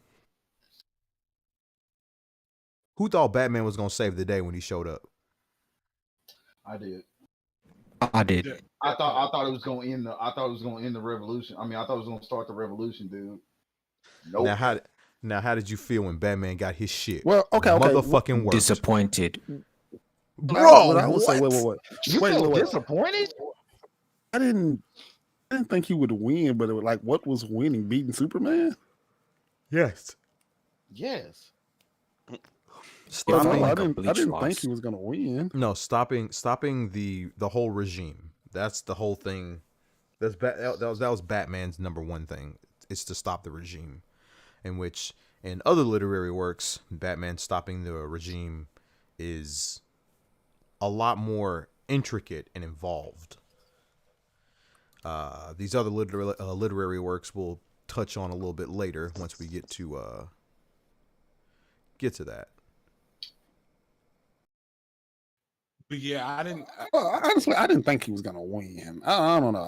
who thought Batman was going to save the day when he showed up? I did. I did. I thought it was gonna end the revolution. I mean, I thought it was gonna start the revolution, dude. Nope. Now how did you feel when Batman got his shit? Well, okay. Motherfucking worked. Disappointed. Bro, what I would say, what? wait. Disappointed? I didn't think he would win, but it was like, what was winning? Beating Superman? Yes. Yes. No, Stopping I a didn't bleach think loss. he was gonna win. No, stopping the whole regime. That's the whole thing. That was Batman's number one thing. It's to stop the regime. In which, in other literary works, Batman stopping the regime is a lot more intricate and involved. These other literary works we'll touch on a little bit later once we get to that. But yeah, I didn't. Well, honestly, I didn't think he was gonna win. I don't know.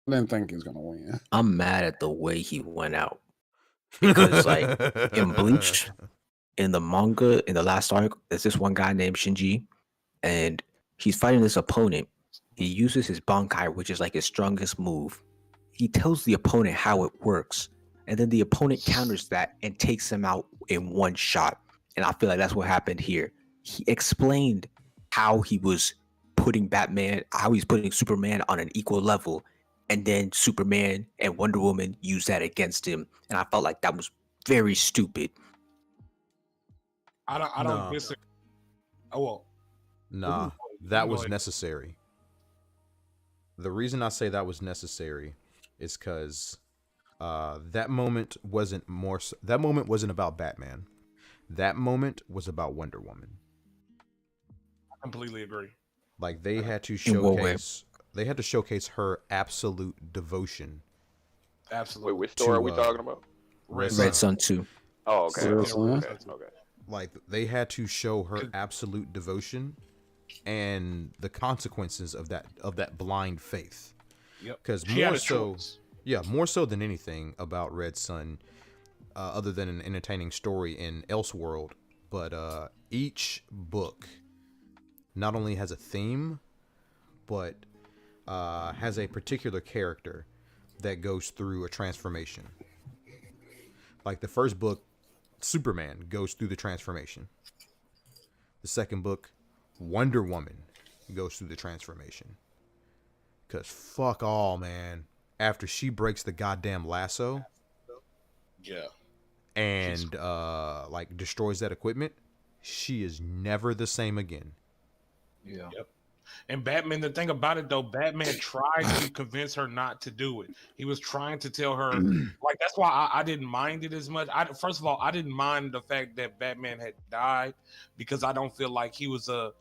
I didn't think he was gonna win. I'm mad at the way he went out because, like, in Bleach, in the manga, in the last arc, there's this one guy named Shinji, and he's fighting this opponent. He uses his Bankai, which is like his strongest move. He tells the opponent how it works, and then the opponent counters that and takes him out in one shot. And I feel like that's what happened here. He explained how he was putting Superman on an equal level, and then Superman and Wonder Woman used that against him. And I felt like that was very stupid. I don't No. disagree. Oh well. Nah, that was necessary. The reason I say that was necessary is because that moment wasn't about Batman. That moment was about Wonder Woman. I completely agree. Like they had to In what way? showcase her absolute devotion. Absolutely. Wait, which story are we talking about? Red Red Sun 2. Oh, okay. Red Okay. Sun. Okay. Like they had to show her absolute devotion and the consequences of that blind faith. Yep. Because She had more a so, choice. yeah, more so than anything about Red Sun, other than an entertaining story in Elseworld, but each book not only has a theme, but has a particular character that goes through a transformation. Like the first book, Superman goes through the transformation. The second book, Wonder Woman goes through the transformation. Cause fuck all, man. After she breaks the goddamn lasso Yeah. and like destroys that equipment, she is never the same again. Yeah. Yep. And Batman, the thing about it though, Batman tried to convince her not to do it. He was trying to tell her, like, that's why I didn't mind it as much. First of all, I didn't mind the fact that Batman had died because I don't feel like he was a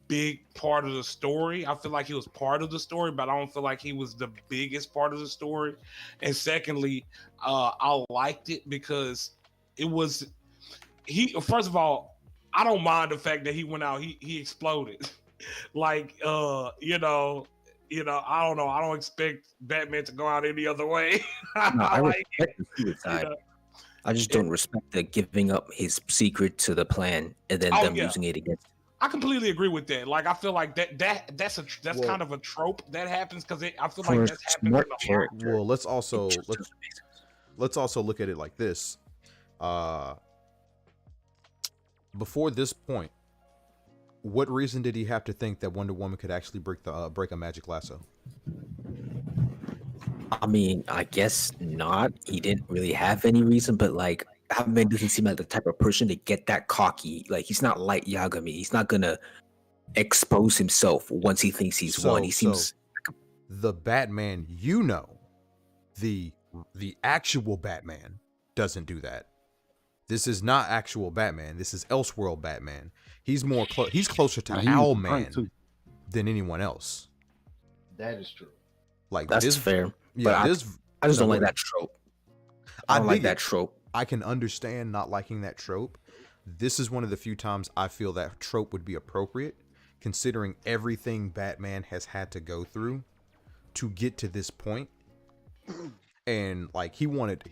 big part of the story. I feel like he was part of the story, but I don't feel like he was the biggest part of the story. And secondly, I liked it because it was first of all, I don't mind the fact that he went out, he exploded. Like I don't know. I don't expect Batman to go out any other way. No, I like, respect the suicide. you know, I just don't respect the giving up his secret to the plan and then them using it against him. I completely agree with that. Like, I feel like that's Well, kind of a trope that happens because I feel For like a that's happened in smart a lot. character. Well, let's also it just doesn't make sense. let's also look at it like this. Before this point, what reason did he have to think that Wonder Woman could actually break a magic lasso? I mean, I guess not. He didn't really have any reason, but like Batman doesn't seem like the type of person to get that cocky. Like he's not Light Yagami. He's not gonna expose himself once he thinks he's won. He seems the Batman, the actual Batman doesn't do that. This is not actual Batman. This is Elseworld Batman. He's more he's closer to Owlman than anyone else. That is true. Like that's fair. Yeah, but I just don't like that trope. I don't like that trope. I can understand not liking that trope. This is one of the few times I feel that trope would be appropriate, considering everything Batman has had to go through to get to this point. And like he wanted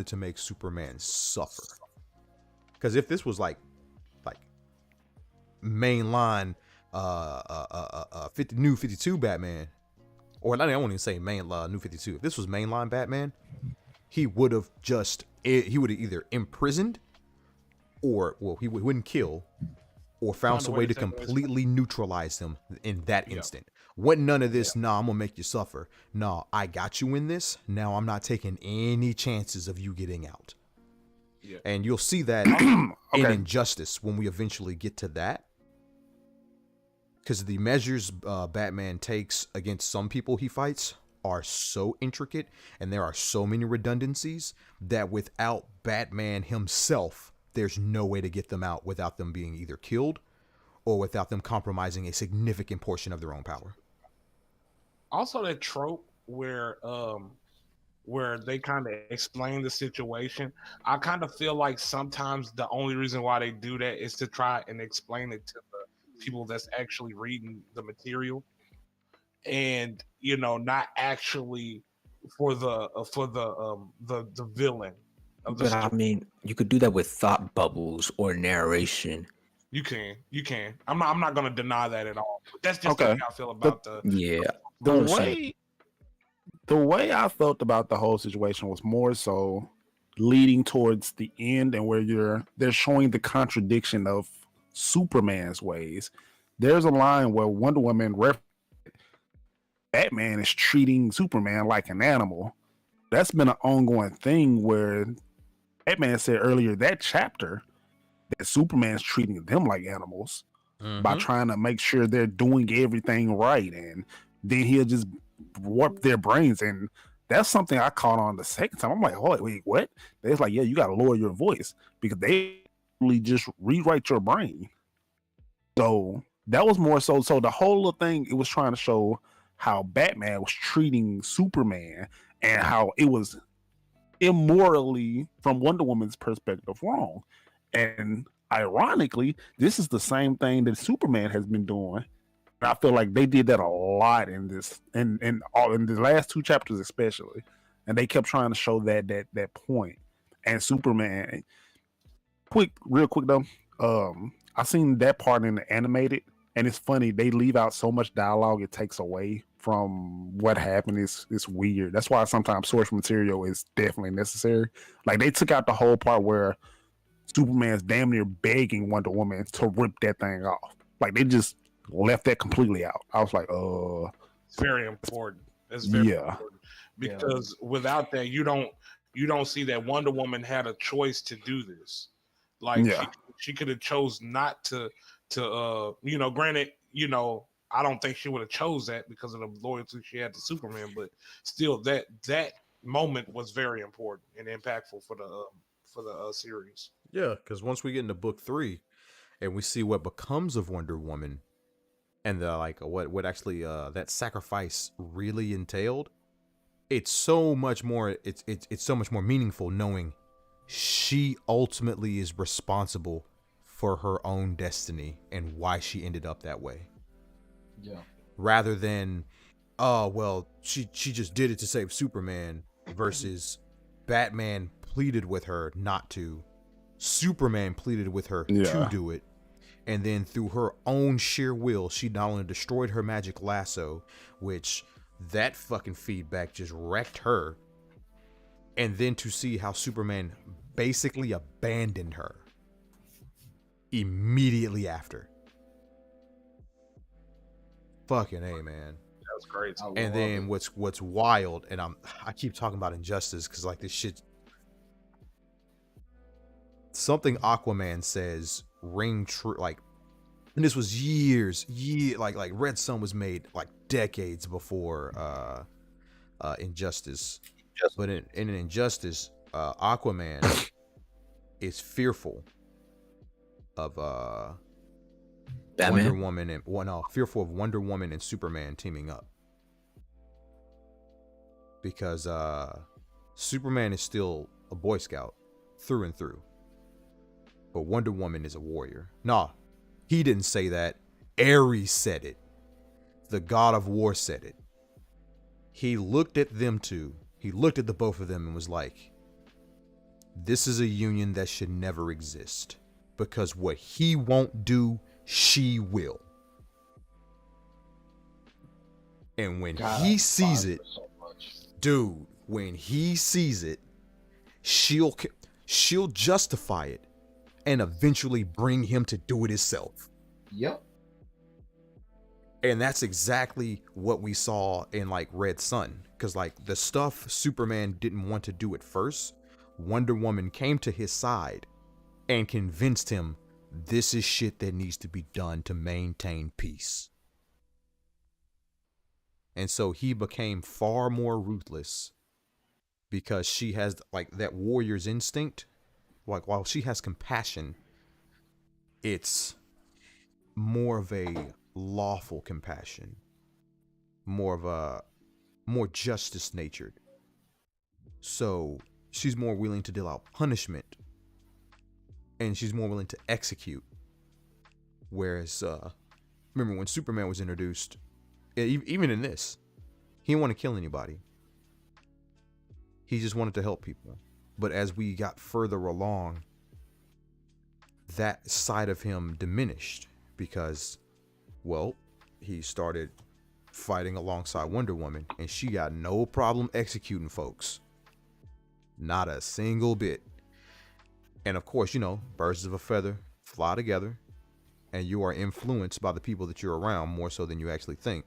to make Superman suffer. Because if this was like mainline New 52 Batman, or I won't even say New 52. If this was mainline Batman, he would have either imprisoned or he wouldn't kill or found some way to completely neutralize them in that instant. Wasn't none of this, nah, I'm gonna make you suffer. Nah, I got you in this. Now I'm not taking any chances of you getting out. Yeah. And you'll see that in Injustice when we eventually get to that. Because the measures Batman takes against some people he fights are so intricate and there are so many redundancies that without Batman himself, there's no way to get them out without them being either killed or without them compromising a significant portion of their own power. Also, that trope where they kind of explain the situation, I kind of feel like sometimes the only reason why they do that is to try and explain it to the people that's actually reading the material. and not actually for the villain of the But story. I mean, you could do that with thought bubbles or narration. You can. I'm not gonna deny that at all. But that's just the Okay. way I feel about the. Yeah. The Honestly. way I felt about the whole situation was more so leading towards the end, and where they're showing the contradiction of Superman's ways. There's a line where Wonder Woman Batman is treating Superman like an animal. That's been an ongoing thing where Batman said earlier that chapter that Superman's treating them like animals by trying to make sure they're doing everything right, and then he'll just warp their brains. And that's something I caught on the second time. I'm like, oh wait, what? They're like, yeah, you got to lower your voice because they really just rewrite your brain. So that was more so. So the whole little thing, it was trying to show how Batman was treating Superman and how it was immorally, from Wonder Woman's perspective, wrong. And ironically, this is the same thing that Superman has been doing. And I feel like they did that a lot in this, in the last two chapters especially. And they kept trying to show that point. And Superman, real quick though, I seen that part in the animated, and it's funny, they leave out so much dialogue it takes away from what happened. It's weird. That's why sometimes source material is definitely necessary. Like they took out the whole part where Superman's damn near begging Wonder Woman to rip that thing off. Like they just left that completely out. I was like, it's very important. It's very yeah. important because without that, you don't see that Wonder Woman had a choice to do this. Like she could have chose not to granted, I don't think she would have chose that because of the loyalty she had to Superman, but still that moment was very important and impactful for the series. Yeah, because once we get into book 3 and we see what becomes of Wonder Woman and the what actually that sacrifice really entailed, it's so much more it's so much more meaningful knowing she ultimately is responsible for her own destiny and why she ended up that way. Yeah. Rather than, oh well, she just did it to save Superman, versus Batman pleaded with her not to. Superman pleaded with her to do it. And then through her own sheer will, she not only destroyed her magic lasso, which that fucking feedback just wrecked her. And then to see how Superman basically abandoned her immediately after. Fucking A, man. That was great. And then what's wild, and I keep talking about Injustice because like this shit, something Aquaman says ring true, like, and this was like Red Sun was made like decades before Injustice. But in an Injustice, Aquaman is fearful of Batman? Wonder Woman and fearful of Wonder Woman and Superman teaming up, because Superman is still a Boy Scout through and through, but Wonder Woman is a warrior. Nah, he didn't say that. Ares said it. The God of War said it. He looked at them two. He looked at the both of them and was like, this is a union that should never exist, because what he won't do, she will. And when he sees it, dude, when he sees it, she'll justify it and eventually bring him to do it himself. Yep. And that's exactly what we saw in like Red Sun, because like the stuff Superman didn't want to do at first, Wonder Woman came to his side and convinced him this is shit that needs to be done to maintain peace. And so he became far more ruthless because she has like that warrior's instinct. Like while she has compassion, it's more of a lawful compassion, more justice natured. So she's more willing to deal out punishment, and she's more willing to execute. Whereas remember when Superman was introduced, even in this, he didn't want to kill anybody. He just wanted to help people. But as we got further along, that side of him diminished because, well, he started fighting alongside Wonder Woman, and she got no problem executing folks. Not a single bit. And of course, birds of a feather fly together, and you are influenced by the people that you're around more so than you actually think.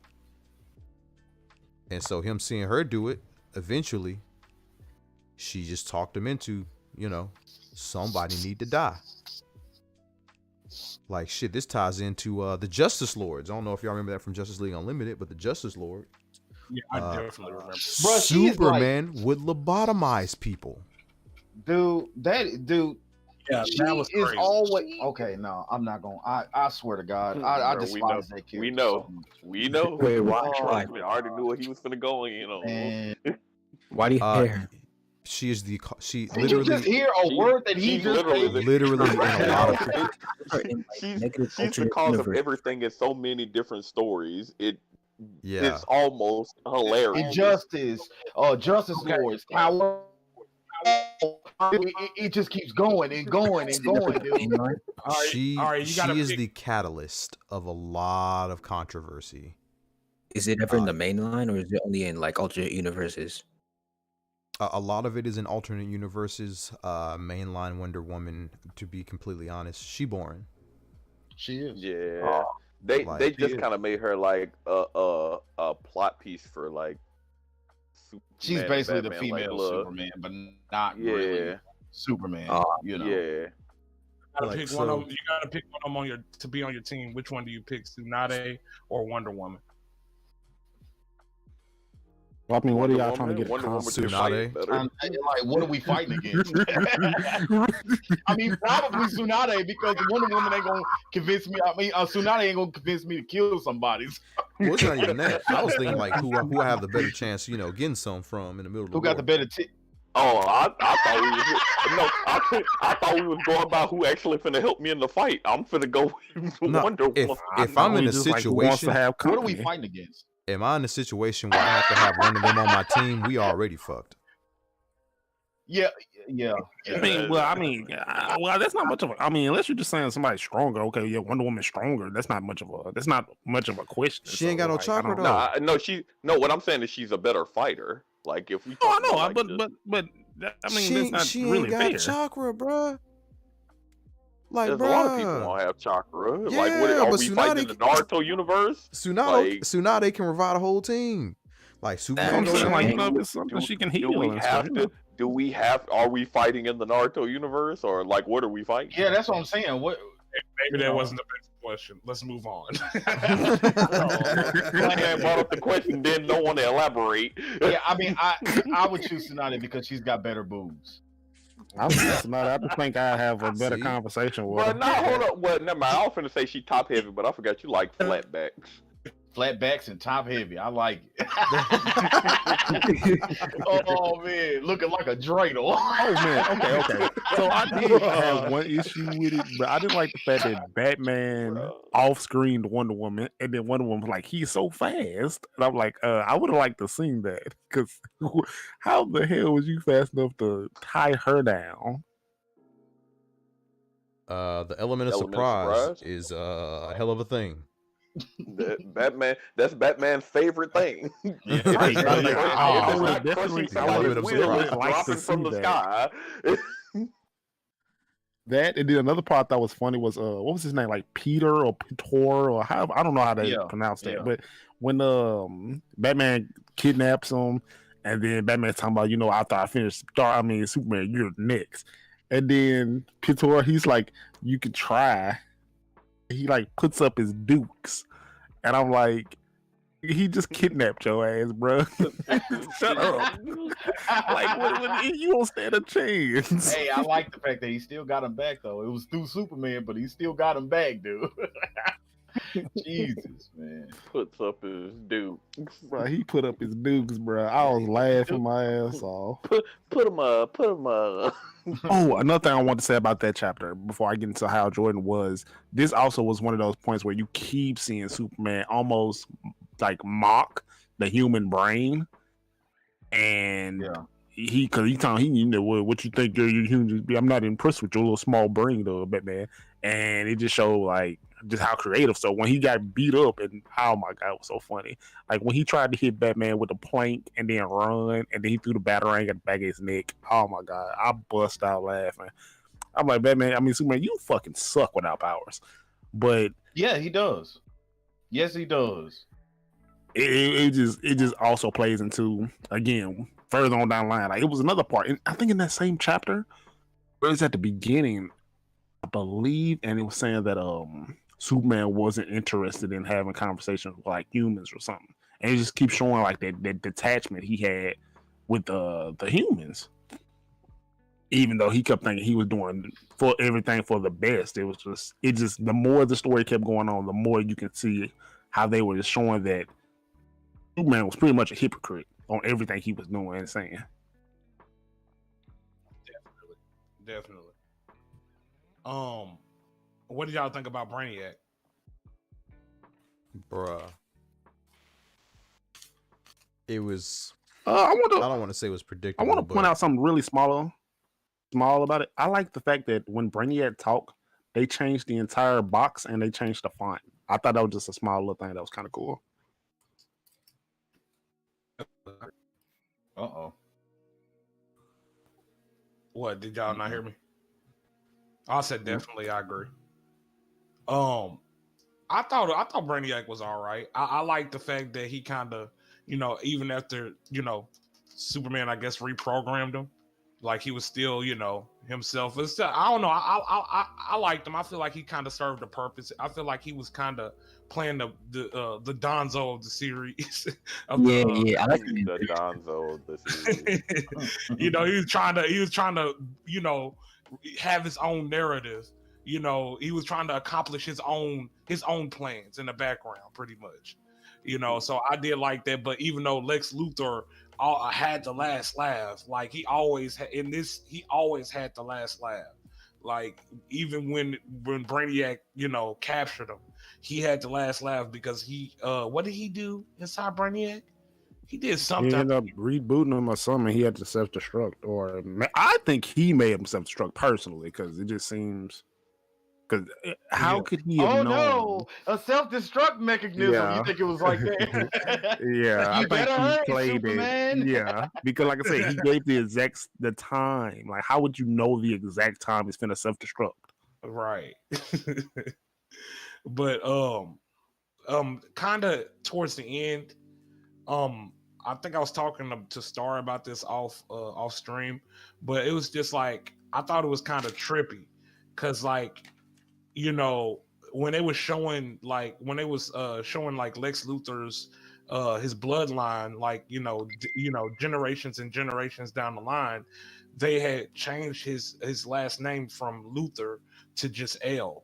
And so him seeing her do it, eventually, she just talked him into, somebody need to die. Like, shit, this ties into the Justice Lords. I don't know if y'all remember that from Justice League Unlimited, but the Justice Lord. Yeah, I definitely remember. Bruh, Superman would lobotomize people. Dude. Yeah, She that was is crazy. always okay. No, I'm not going. I swear to God, I Bro, despise that character. We know. We know. Wait, why? I already knew what he was finna go in. And Why do you care? She is the she did you just literally hear a word that he she just literally in a lot of she's Negative the alternate cause of universe. everything in so many different stories. yeah. It's almost hilarious. Justice Lords, power. It just keeps going and going and going, dude. All right, She all right, you she gotta is pick- the catalyst of a lot of controversy. Is it ever in the main line, or is it only in like alternate universes? A lot of it is in alternate universes. Mainline Wonder Woman, to be completely honest, she boring. She is. Yeah. They Like- just kind of made her like a plot piece for like She's Superman and basically the Batman, female like, look, Superman, but not Yeah. really Superman. Yeah. You gotta Like, pick so- one of them. You gotta pick one of them to be on your team. Which one do you pick, Tsunade or Wonder Woman? Well, I mean, what are y'all Wonder trying to get Woman across? can Tsunade? fight better. Like, what are we fighting against? I mean, probably Tsunade, because Wonder Woman ain't gonna convince me. I mean, Tsunade ain't gonna convince me to kill somebody. Well, it's not even that. I was thinking like who I have the better chance, getting some from in the middle of the Who got war. the better? Oh, I thought we was going by who actually finna help me in the fight. I'm finna go with No, Wonder if Woman. I'm in a Just like who wants to situation, have What are we company. fighting against? am I in a situation where I have to have one of them on my team? We already fucked. Yeah. I mean, well, that's not much of a. I mean, unless you're just saying somebody's stronger. Okay, yeah, Wonder Woman's stronger. That's not much of a question. She ain't got no I chakra, don't- though. No, what I'm saying is she's a better fighter. Like if we Oh, I talk know, about, like, but I mean, that's she not really ain't got fair. chakra, bruh. Like, there's bruh. a lot of people don't have chakra. Like, what Yeah, are but we fighting in the Naruto universe? Tsunade can revive a whole team. Like Superman. I'm goes saying, in like, there. if it's something she can heal. Do we and have stuff, to? Are we fighting in the Naruto universe, or like what are we fighting? Yeah, that's what I'm saying. What? Maybe that wasn't the best question. Let's move on. Plan brought up the question, then don't want to elaborate. Yeah, I mean, I would choose Tsunade because she's got better boobs. I just think I have a better See? conversation with But her. now hold up. Well, never mind. I was finna say she top heavy, but I forgot you like flatbacks. Flatbacks and top heavy. I like it. Oh man, looking like a dreidel. Oh man, okay. So I did have one issue with it, but I didn't like the fact that Batman Bro. off-screened Wonder Woman, and then Wonder Woman was like, he's so fast, and I'm like, I would have liked to seen that, because how the hell was you fast enough to tie her down? The element of Element of surprise surprise? is a hell of a thing. That's Batman's favorite thing. Right, It's not yeah, like- I it's would not definitely- crushing I somebody's would've will, surprised. it's Like to dropping from see the that. sky. That, and then another part that was funny was what was his name, like Peter or Pitor or how, I don't know how they Yeah, pronounce that, yeah. but when Batman kidnaps him, and then Batman's talking about, after I finish Superman, you're next, and then Pitor, he's like, you could try, he like puts up his dukes, and I'm like, he just kidnapped your ass, bro. Shut up. Like, what, you don't stand a chance. Hey, I like the fact that he still got him back though. It was through Superman, but he still got him back, dude. Jesus, man. Puts up his dude. Bro, he put up his dukes, bro. I was laughing my ass off. Put him up. Oh, another thing I want to say about that chapter before I get into how Jordan was, this also was one of those points where you keep seeing Superman almost like mock the human brain, and he you know what you think you're human. I'm not impressed with your little small brain though, Batman. And it just showed like just how creative. So when he got beat up, and oh my god, it was so funny. Like when he tried to hit Batman with a plank and then run, and then he threw the batarang at the back of his neck. Oh my god, I bust out laughing. I'm like, Batman, I mean Superman, you fucking suck without powers. But yeah, he does. Yes, he does. It just also plays into, again, further on down the line. Like it was another part, and I think in that same chapter, where it's at the beginning, I believe, and it was saying that Superman wasn't interested in having conversations with like humans or something, and it just keeps showing like that detachment he had with the humans, even though he kept thinking he was doing for everything for the best. It just the more the story kept going on, the more you can see how they were just showing that Superman was pretty much a hypocrite on everything he was doing and saying. Definitely. What did y'all think about Brainiac? Bruh. It was. I don't want to say it was predictable. I want to point out something really small about it. I like the fact that when Brainiac talked, they changed the entire box and they changed the font. I thought that was just a small little thing that was kind of cool. What, did y'all not hear me? I said definitely. I agree. I thought Brainiac was all right. I like the fact that he kind of, even after Superman, I guess, reprogrammed him, like he was still himself. It's still, I don't know. I liked him. I feel like he kind of served a purpose. I feel like he was kind of playing the Donzo of the series. I like the Donzo of the series. He was trying to have his own narrative. He was trying to accomplish his own plans in the background, pretty much. So I did like that. But even though Lex Luthor had the last laugh, like he always had the last laugh. Like even when Brainiac, captured him, he had the last laugh because he what did he do inside Brainiac? He did something. He ended up rebooting him or something. He had to self-destruct, or I think he made him self-destruct personally, because it just seems. Because how could he have known? No, a self-destruct mechanism. Yeah. You think it was like that? Yeah, You I better think hurry, he played Superman. it. Yeah, because like I said, he gave the time. Like, how would you know the exact time it's finna self-destruct? Right. But kind of towards the end, I think I was talking to Star about this off stream, but it was just like I thought it was kind of trippy, because like when they was showing like Lex Luthor's his bloodline, like generations and generations down the line, they had changed his last name from Luthor to just L,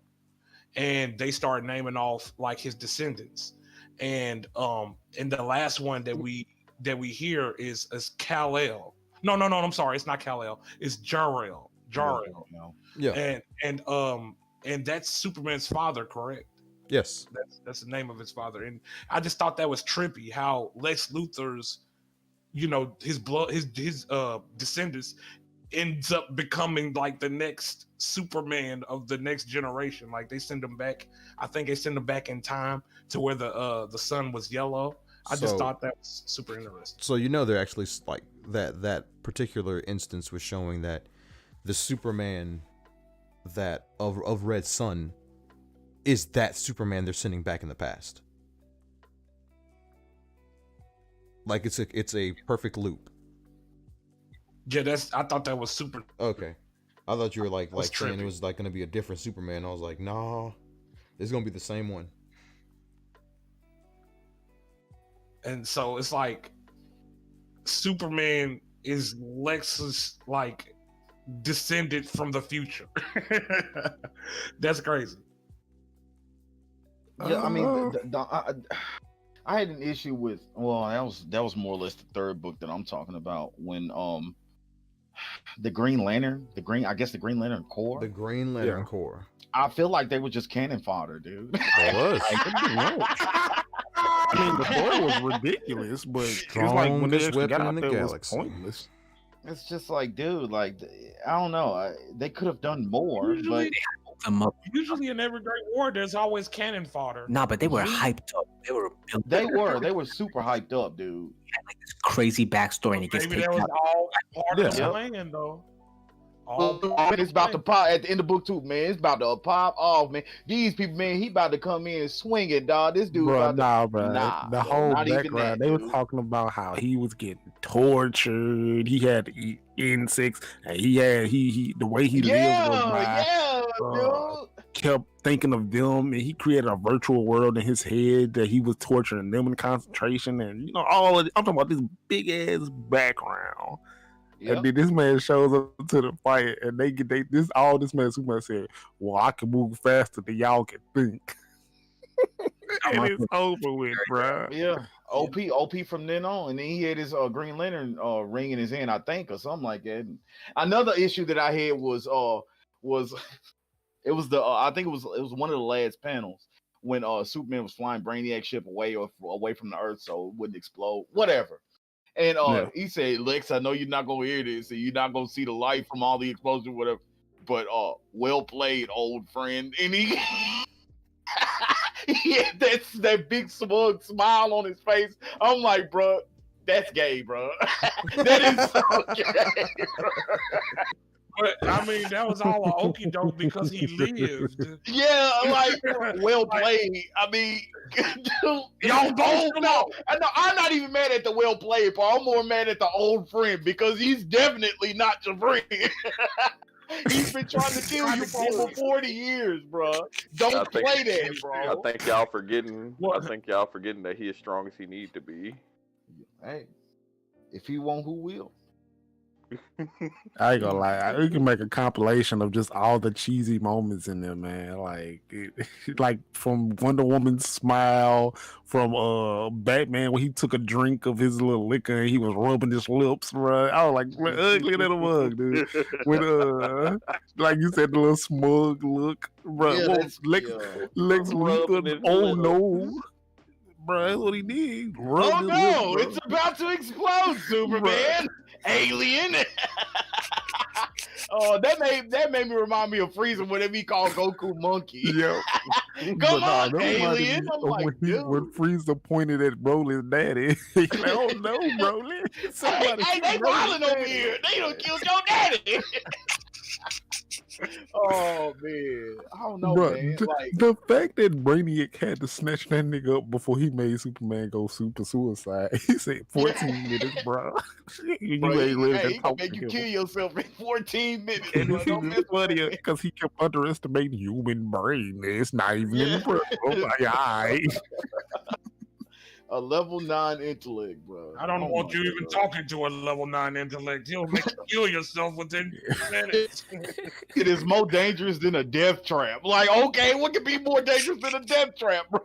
and they started naming off like his descendants, and the last one that we hear is Kal-El. No, I'm sorry, it's not Kal-El, it's Jor-El. Yeah. And that's Superman's father, correct? Yes. That's the name of his father. And I just thought that was trippy how Lex Luthor's, his blood, his descendants ends up becoming like the next Superman of the next generation. Like they send him back. I think they send him back in time to where the sun was yellow. I just thought that was super interesting. So they're actually like that particular instance was showing that the Superman that of Red Sun is that Superman they're sending back in the past. Like it's a perfect loop. Yeah, I thought that was super. Okay, I thought you were like saying trippy. It was like gonna be a different Superman. I was like, nah, it's gonna be the same one. And so it's like Superman is Lex's like descended from the future. That's crazy. Yeah, I mean, I had an issue with. Well, that was more or less the third book that I'm talking about, when the Green Lantern, the Green Corps. The Green Lantern Corps. I feel like they were just cannon fodder, dude. It was. I mean, the story was ridiculous, but it's like when they Strongest actually got weapon out in the there, it was galaxy. pointless. It's just like, dude, like I don't know. They could have done more, Usually, Them up. usually in every great war, there's always cannon fodder. Nah, but they were hyped up. They were built. they were super hyped up, dude. Had like this crazy backstory, and he gets Maybe taken that was out. all part of the Yeah. plan, though. All Well, part of it's the about to plan. pop at the end of book 2, man. It's about to pop off, man. These people, man, he about to come in swinging, dog. This dude, Bro, about bro. Nah, the bro, whole not even background, that, they were dude. talking about how he was getting tortured. He had to eat insects, and he the way he lived was by dude. kept thinking of them, and he created a virtual world in his head that he was torturing them in concentration, and all of I'm talking about this big ass background. Yep. And then this man shows up to the fight, and this man Superman said, "Well, I can move faster than y'all can think." And it's over with, bro. Yeah, OP from then on, and then he had his Green Lantern ring in his hand, I think, or something like that. And another issue that I had was it was the I think it was one of the last panels when Superman was flying Brainiac ship away from the Earth so it wouldn't explode, whatever. And he said, "Lex, I know you're not gonna hear this, and you're not gonna see the light from all the explosion, whatever. But well played, old friend." And he he had that big smug smile on his face. I'm like, bro, that's gay, bro. That is so gay. But I mean, that was all an okie doke because he lived. Yeah, like well played. I mean, dude, Y'all both no, I'm not even mad at the well played part. I'm more mad at the old friend because he's definitely not your friend. He's been trying to kill you for over 40 years, bro. Don't play that, bro. I think y'all forgetting. I think y'all forgetting that he is strong as he need to be. Hey, if he won't, who will? I ain't gonna lie, we can make a compilation of just all the cheesy moments in there, man. Like from Wonder Woman's smile, from Batman when he took a drink of his little liquor and he was rubbing his lips, bro. I was like, ugly little mug, dude. With like you said, the little smug look, bro. Yeah, Lex Luthor, his oh lips. no. Bro, that's what he did. Oh no, it's about to explode, Superman. Alien. Oh, that made me remind me of Frieza whenever he called Goku monkey. Yeah. Come on, alien. I'm like, dude. When Frieza pointed at Broly's daddy, he's like, "Oh no, Broly! Hey, they wilding over here. They done killed your daddy." Oh man, I don't know, Bruh, man. Like, the fact that Brainiac had to snatch that nigga up before he made Superman go super suicide. He said 14 minutes, bro. You bro, ain't ready hey, to he gonna talk make to you him. kill yourself in 14 minutes. And bro. this Don't mess is with funny me. because he kept underestimating human brain. It's not even in the world. Like, all right. A level 9 intellect, bro. I don't Oh want my you even God. talking to a level 9 intellect. He'll make you kill yourself within minutes. It is more dangerous than a death trap. Like, okay, what could be more dangerous than a death trap, bro?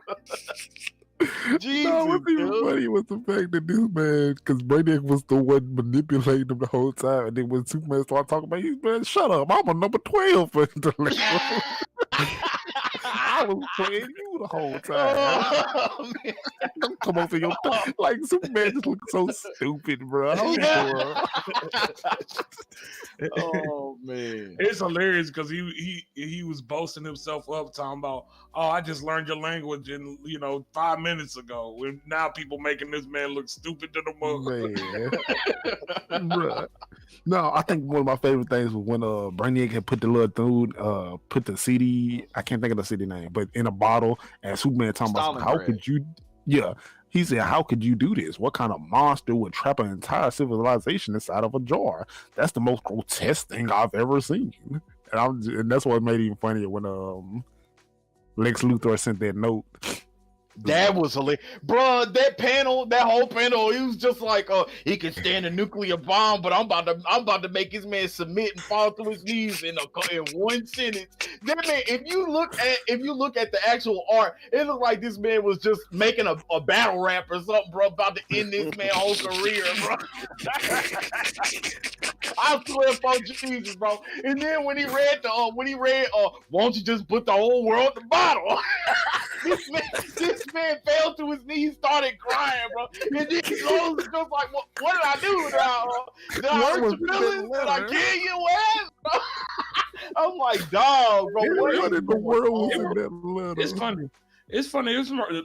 Jesus, No, what's even dude. funny was the fact that this man, because Brainiac was the one manipulating him the whole time, and then when Superman started talking about, he's man, shut up, I'm a number 12 for intellect. I was playing you the whole time. Oh, man. Don't come over your like Superman just looks so stupid, bro. Oh man. It's hilarious because he was boasting himself up, talking about, "Oh, I just learned your language in 5 minutes ago." And now people making this man look stupid to the mug. Man, bruh. No, I think one of my favorite things was when Brainiac had put the little dude put the CD, I can't think of the CD name, but in a bottle, and Superman talking about how Stalingrad. could you? Yeah, he said, "How could you do this? What kind of monster would trap an entire civilization inside of a jar? That's the most grotesque thing I've ever seen." And that's what made it even funnier when Lex Luthor sent that note. That was hilarious, bro. That whole panel, he was just like, he can stand a nuclear bomb, but I'm about to make his man submit and fall to his knees in one sentence. That man, if you look at the actual art, it looked like this man was just making a battle rap or something, bro, about to end this man's whole career, bro. I swear for Jesus, bro. And then when he read, won't you just put the whole world in the bottle? this man fell to his knees, started crying, bro. And then Lois was just like, what did I do? Did I hurt your feelings? Did I kill you? What? I'm like, dog, bro. What in the world was in that letter? It's funny. It's funny.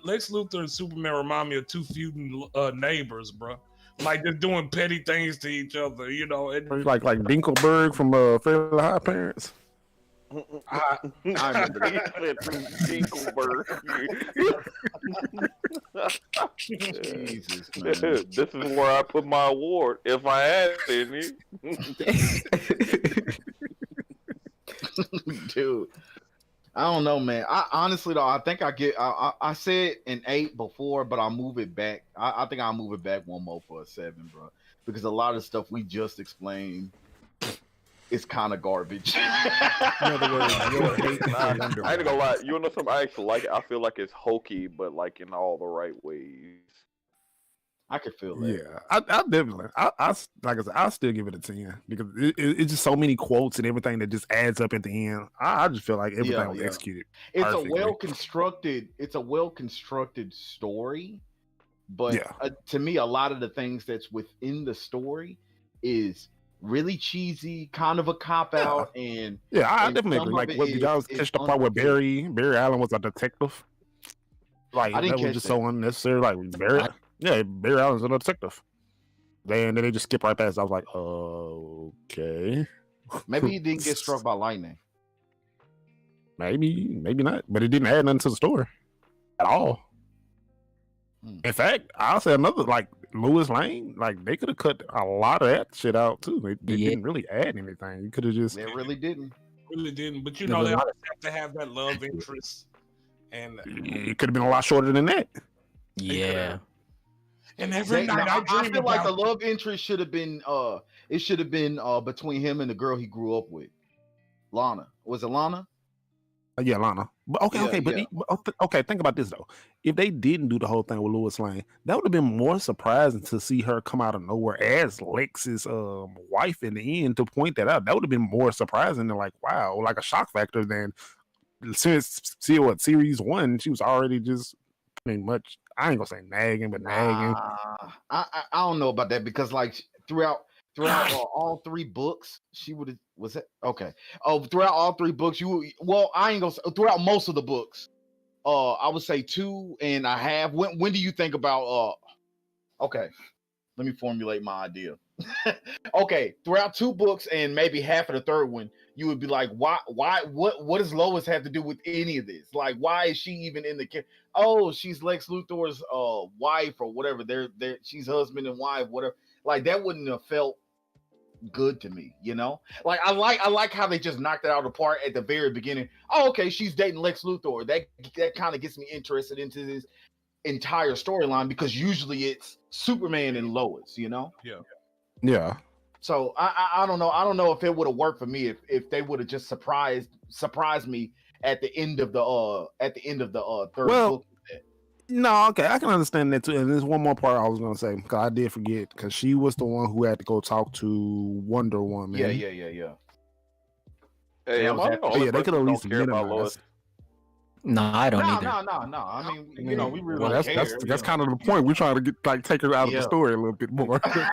Lex Luthor and Superman remind me of two feuding neighbors, bro. Like they're doing petty things to each other, you know. Like Dinkelberg from Fairly High Parents. I remember Dinkelberg. Jesus, man. This is where I put my award if I had any. Dude, I don't know, man. I honestly though, I think I said an 8 before, but I'll move it back. I think I'll move it back one more for a 7, bro. Because a lot of stuff we just explained is kind of garbage. In other words, your hate for I Wonder ain't gonna Woman. lie. You know something? I actually like it. I feel like it's hokey, but like in all the right ways. I could feel that. Yeah, I definitely, I like I said, I'll still give it a 10 because it's just so many quotes and everything that just adds up at the end. I just feel like everything was executed. It's perfectly. a well constructed story, but to me, a lot of the things that's within the story is really cheesy, kind of a cop out, and I definitely agree. Like, what did y'all catch the part where Barry Allen was a detective? Like, I didn't that was catch just that. so unnecessary. Like, Barry Allen's a detective. Then they just skip right past. I was like, okay. Maybe he didn't get struck by lightning. Maybe not. But it didn't add nothing to the story at all. In fact, I'll say another, like Lois Lane, like they could have cut a lot of that shit out too. They didn't really add anything. You could have just. They really didn't. But you know, they always have to have that love interest, and it could have been a lot shorter than that. Yeah. And every night I feel like the love interest should have been it should have been between him and the girl he grew up with. Lana. Was it Lana? Yeah, Lana. But okay, think about this though. If they didn't do the whole thing with Lois Lane, that would have been more surprising to see her come out of nowhere as Lex's wife in the end to point that out. That would have been more surprising than like, wow, like a shock factor than since series 1, she was already just pretty much, I ain't gonna say nagging, but nagging. I don't know about that because like throughout all 3 books, she would have was it okay. Oh, throughout all 3 books, I ain't gonna say throughout most of the books. I would say 2.5. When do you think about okay, let me formulate my idea. Okay, throughout 2 books and maybe half of the 3rd one, you would be like, what does Lois have to do with any of this? Like, why is she even in the oh, she's Lex Luthor's wife or whatever. She's husband and wife, whatever. Like that wouldn't have felt good to me, you know? Like I like how they just knocked it out of the park at the very beginning. Oh, okay, she's dating Lex Luthor. That kind of gets me interested into this entire storyline because usually it's Superman and Lois, you know? Yeah. So I don't know. I don't know if it would have worked for me if they would have just surprised me at the end of the 3rd book. No, okay, I can understand that too. And there's one more part I was gonna say because I did forget because she was the one who had to go talk to Wonder Woman. Yeah. Hey, they could at least minimize. No, I don't either. No. I mean, you know, we really well, don't care. that's kind of the point. We're trying to get take her out of the story a little bit more. Kind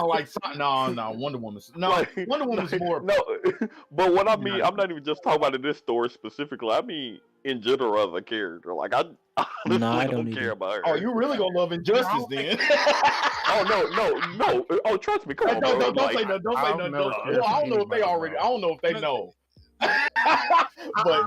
of like no, Wonder Woman's Wonder Woman's more. No, but what I mean, I'm not even just talking about in this story specifically. I mean, in general, as a character, like I don't care about her. Oh, you really gonna love Injustice then? Oh no. Oh, trust me. Come on, bro. Don't say no. Well, I don't know if they already. I don't know if they know.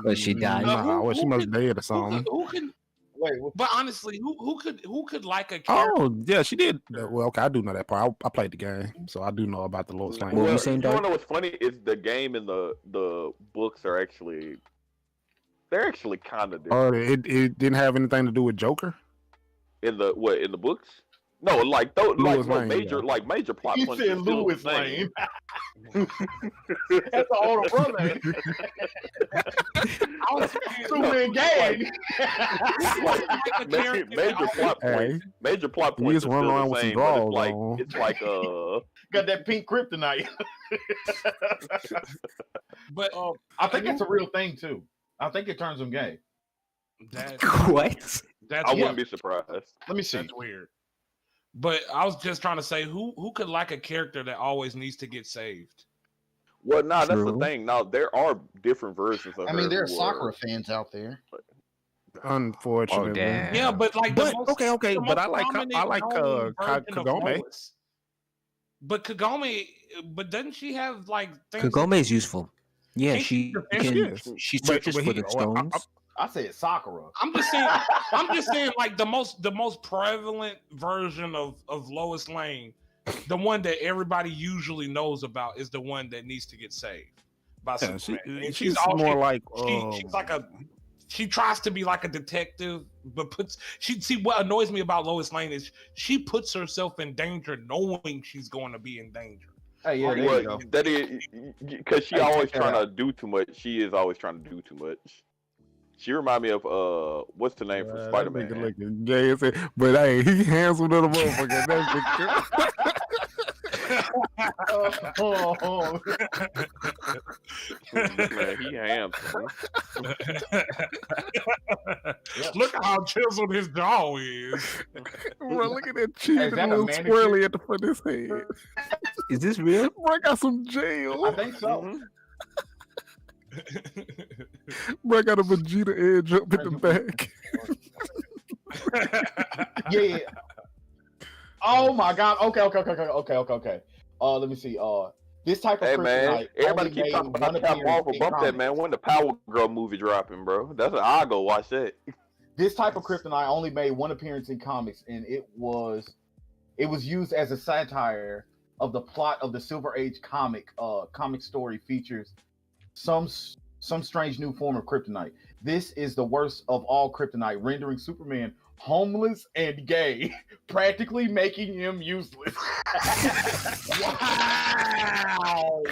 But she died. Well, she must be dead or something. Who can? Wait, but honestly, who could like a character? Oh yeah, she did. Well, okay, I do know that part. I played the game, so I do know about the Lois Lane. What were you You saying, want to Doug? know what's funny is the game and the books are actually kind of different. It didn't have anything to do with Joker. In the books? No, like Lewis Lane, major, yeah. like major plot He points. said is still Lewis the same. Lane. That's the older brother. I was Superman gang. Major plot He points just are run still around the with some same, but draws on. it's like Got that pink kryptonite. But I think it's a real thing too. I think it turns him gay. What? That's I wouldn't be surprised. Let me see. That's weird. But I was just trying to say, who could like a character that always needs to get saved? Well, nah, that's the True. thing. Now there are different versions of I her mean, there are who Sakura fans out there. Unfortunately. Oh, damn. Yeah, but like, But the most, okay, the but I most like prominent known version of Kagome. Lois. But Kagome, but doesn't she have like things? Kagome is useful. Yeah, Can't she you can. Yes. She But- searches but for he- the well, stones. I said Sakura. I'm just saying, like the most prevalent version of Lois Lane, the one that everybody usually knows about, is the one that needs to get saved by Yeah, Superman. And she's all- more like she's like she tries to be like a detective, but what annoys me about Lois Lane is she puts herself in danger knowing she's going to be in danger. Hey, yeah, there you go. That is because she Hey, always check that trying out. to do too much. She is always trying to do too much. She remind me of what's the name from Spider-Man? looking gay as hell. But hey, he handsome little motherfucker. Man, he handsome. Look at how chiseled his jaw is. Bro, look at that chin Hey, is and that a a little manicure? swirly at the front of his head. Is this real? Bro, I got some jail. I think so. Bro, I got a Vegeta edge up in the back. Yeah. Oh my God. Okay. Let me see. This type of Hey man, kryptonite everybody only keep made talking about one that appearance Marvel in bump that comics. man. When the Power Girl movie dropping, bro? That's I'll go watch that. This type of kryptonite only made one appearance in comics, and it was used as a satire of the plot of the Silver Age comic story features some strange new form of kryptonite. This is the worst of all kryptonite, rendering Superman homeless and gay, practically making him useless. Wow.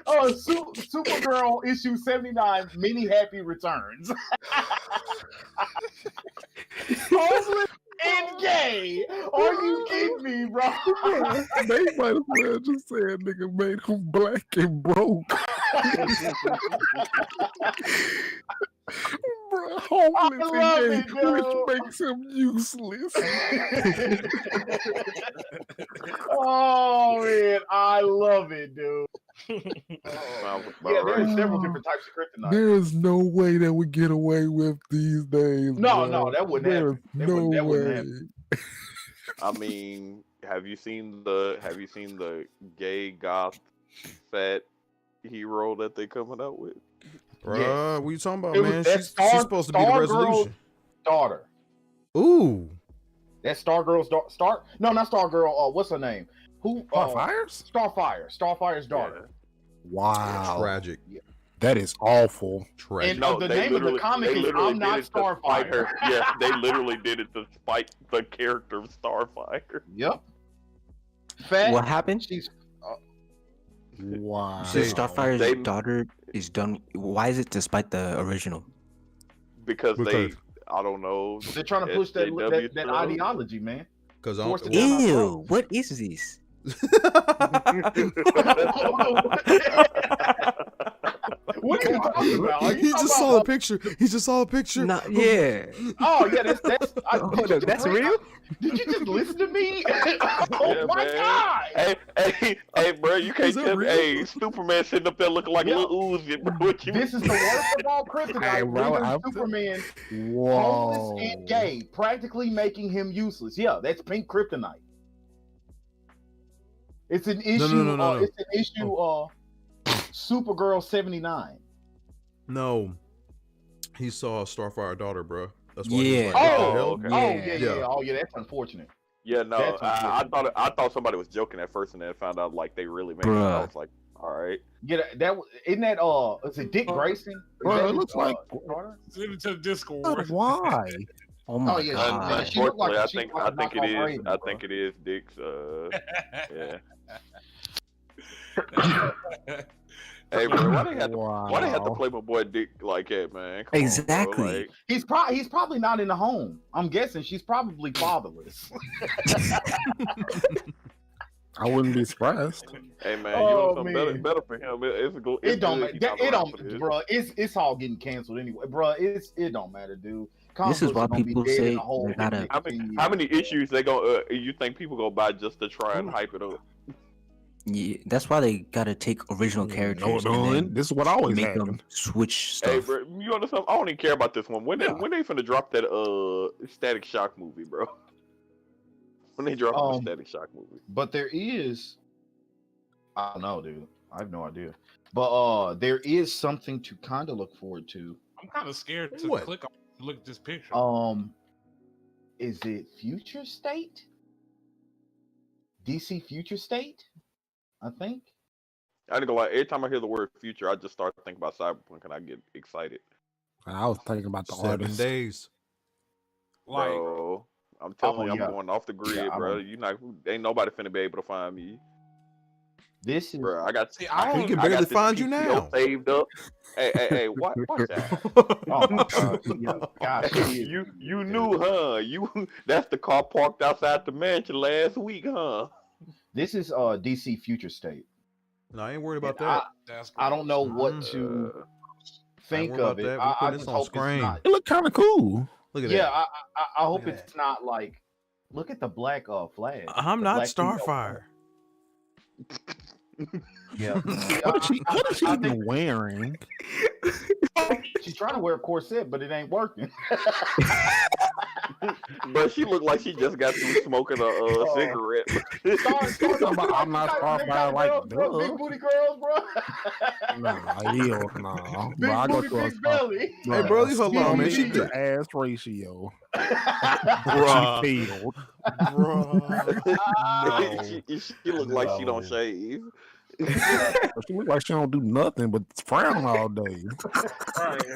Supergirl issue 79, many happy returns. Homeless and gay. Are you kidding me, bro? They might as well just say a nigga made him black and broke. Bro, homeless love and it, gay, dude. which makes him useless. Oh man, I love it, dude. Yeah, there are several different types of kryptonite. There is no way that we get away with these days. No, bro. that wouldn't There happen. is no That wouldn't way. happen. I mean, have you seen the gay goth fat hero that they coming out with? Bruh, what you talking about, It was man? that She's Star- supposed to be the Stargirl's resolution. Daughter. Ooh. That Stargirl's daughter. No, not Stargirl. What's her name? Who? Fires? Starfire. Starfire's daughter. Wow. Tragic. That is awful. Tragic. And the name of the comic is I'm Not Starfire. Yeah, they literally did it to spite the character of Starfire. Yep. Fat. What happened? She's Wow. So Starfire's they- daughter is done. Why is it despite the original? Because they, Because- I don't know. they're trying to push that SJW show. ideology, man. Because Force it down our Ew! throats. What is this? What are you talking about? Are you He talking just about- saw a picture. He just saw a picture. No, yeah. Oh yeah, that's Hold up, that's real? Did you just listen to me? Yeah, Oh my man. God! Hey, bro, you can't Is that tell me. real? Hey, Superman sitting up there looking like Yeah. Lil Uzi, bro. What you This is the worst of all Hey, kryptonite. bro, Rendering I'm- Superman Whoa. homeless and gay, practically making him useless. Yeah, that's pink kryptonite. It's an issue. no. It's an issue. Supergirl 79. No. He saw Starfire daughter, bro. That's why Yeah. he was like, what the Oh, hell? okay. Oh Yeah. yeah. Oh yeah, that's unfortunate. Yeah, no, That's I thought somebody was joking at first, and then found out like they really made it. I Bruh. was like, all right. Yeah, that isn't that. Is it Dick Grayson? Is Well, that it his, looks like- daughter? Send it to the Discord. Why? Oh my yeah, god. she looked like Unfortunately, a- I think it is. Brady, I bro. think it is Dick's. Yeah. Hey, bro, why they have to play my boy Dick like that, man? Come Exactly. On, bro. Like, He's probably not in the home. I'm guessing she's probably fatherless. I wouldn't be surprised. hey, man, Oh, you know something man. better for him. It's It don't good matter. he's not It around for this. don't, bro. It's all getting canceled anyway, bro. It don't matter, dude. This is Comic books why are gonna be people dead in say a hole they in gotta- 15 How years. many issues they gonna? You think people gonna buy just to try and hype it up? Yeah, that's why they gotta take original characters and then This is what always make happens. them switch Hey, stuff. bro, you understand? I don't even care about this one. When they finna drop that Static Shock movie, bro? When they drop the Static Shock movie? But there is, I don't know, dude. I have no idea. But there is something to kind of look forward to. I'm kind of scared to What? click on look at this picture. Is it Future State? DC Future State? I think. I ain't gonna lie. Every time I hear the word future, I just start thinking about Cyberpunk and I get excited. I was thinking about the 7 artist. days. Like, Bro, I'm telling you, yeah. I'm going off the grid, Yeah, I bro. know. Ain't nobody finna be able to find me, This is bro. I got. See, I We don't- can I got barely this find you PTO now. saved up. Hey, watch that. oh my god, yeah, gosh, You knew, huh? That's the car parked outside the mansion last week, huh? this is DC Future State. No, I ain't worried about I, that. that's I don't know what Mm. to I think ain't worried of about it. that. We I put this just on hope screen. it's not. It looked kind of cool. Look at Yeah, that. I hope Look at it's not like. Look at the black flag. I'm the not black female Starfire. flag. Yeah. What is she even wearing? She's trying to wear a corset, but it ain't working. But she looked like she just got through smoking a cigarette. I'm not Starfire, like, duh. big booty girls, bro. Nah, hell no. Big Bro, I go booty, to a big belly. Hey, bro, leave her alone, man. She Skinny did. to ass ratio. Bruh. She failed. Bruh. No. she looked like she don't shave. She look like she don't do nothing but frown all day.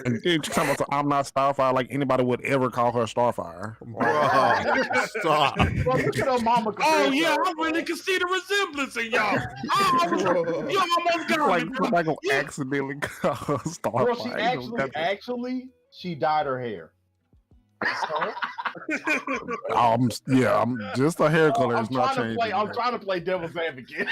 And then she talking about I'm not Starfire like anybody would ever call her Starfire. Bruh. Stop. Bro, look at her mama. Oh yeah, I really can see the resemblance in y'all. You almost got Like me, bro. I'm not gonna accidentally call her Starfire. Bro, she actually, she dyed her hair. I'm just a hair color. I'm It's not trying to changing. I'm trying to play devil's advocate.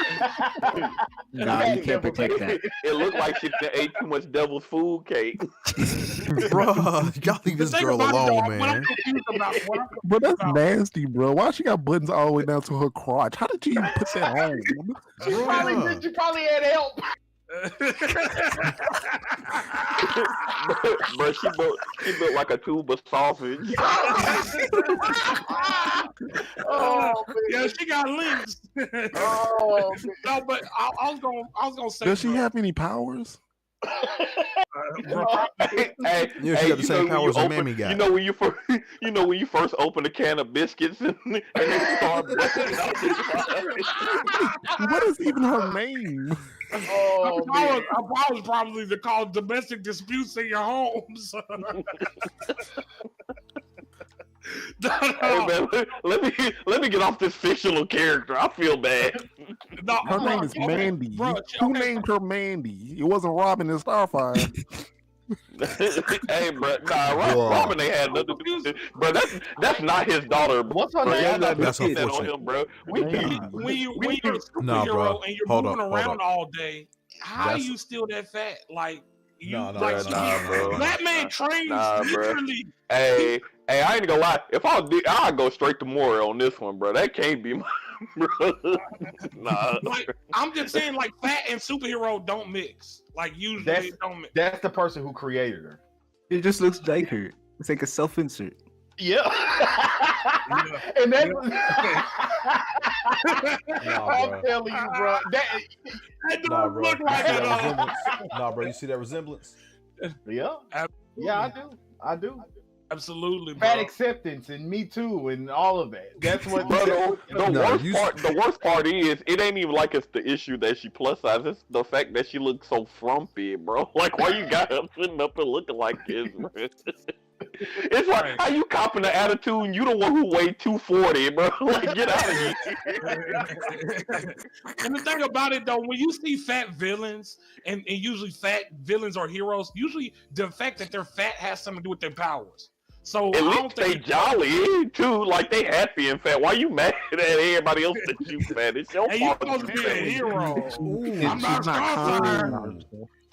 Nah, you can't protect that. It looked like she ate too much devil's food cake. Bruh. Y'all leave this The thing girl about it, though, alone, what I'm man. confused about, what I'm But that's confused about- nasty, bro. Why she got buttons all the way down to her crotch? How did you even put that on? She probably had help. But she built like a tube of sausage. Oh, man. Yeah, she got links. Oh, man. No, but I was gonna say. Does she bro, have any powers? bro, Hey, Yeah, she got the you same know when powers you as open- Mammy got. You know when you first open a can of biscuits and they start busting out. What is even her name? Oh, man. I was probably to call domestic disputes in your homes. Hey man, let me get off this fictional character. I feel bad. No, Her name is Mandy. Who named her Mandy? It wasn't Robin and Starfire. Hey, bro, nah, Bro. Robin ain't had nothing to do with it. Bro, that's not his daughter. What's her Bro, name? y'all not That's putting that on unfortunate. him, bro. We Man. when you're a superhero Nah, bro. and you're Hold moving up, hold around up. all day, how That's- are you still that fat? Like you, No, no, like no, nah, bro. that man trains Nah, bro. literally. Hey, I ain't gonna lie. If I'll go straight to Maury on this one, bro. That can't be my bro. Nah. Like I'm just saying, like fat and superhero don't mix. Like usually That's- they don't mix. That's the person who created her. It just looks like her. It's like a self-insert. Yeah. And that's Nah, I'm bro. telling you, bro. That That don't Nah, bro. look You like see it that all. resemblance? Nah, bro. You see that resemblance? yeah. Yeah, I do. Absolutely, bro. Fat acceptance and Me Too and all of that. That's what. Bro, the No, worst part is it ain't even like it's the issue that she plus size. It's the fact that she looks so frumpy, bro. Like why you got her sitting up and looking like this, bro? It's like, how you copping the attitude and you the one who weighed 240, bro? Like, get out of here. And the thing about it, though, when you see fat villains, and usually fat villains are heroes, usually the fact that they're fat has something to do with their powers. So At I least don't they think jolly too, like they happy and fat. Why you mad at everybody else that you fat? It's your and you fault. supposed to be a hero. Ooh, I'm not Starfire.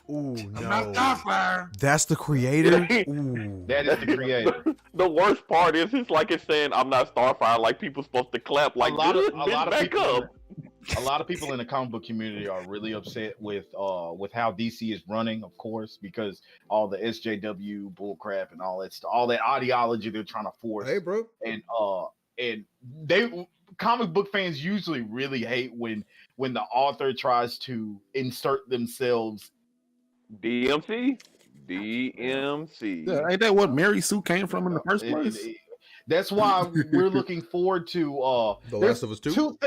Ooh, I'm no. not Starfire. That's the creator. Ooh. That is the creator. The worst part is it's like it's saying I'm not Starfire. Like people supposed to clap. Like a lot this of back people. up. A lot of people in the comic book community are really upset with how DC is running, of course, because all the SJW bullcrap and all that stuff, all that ideology they're trying to force. Hey, bro. And they comic book fans usually really hate when the author tries to insert themselves. DMC. Yeah, ain't that what Mary Sue came from in the first place? That's why we're looking forward to The Last of Us 2?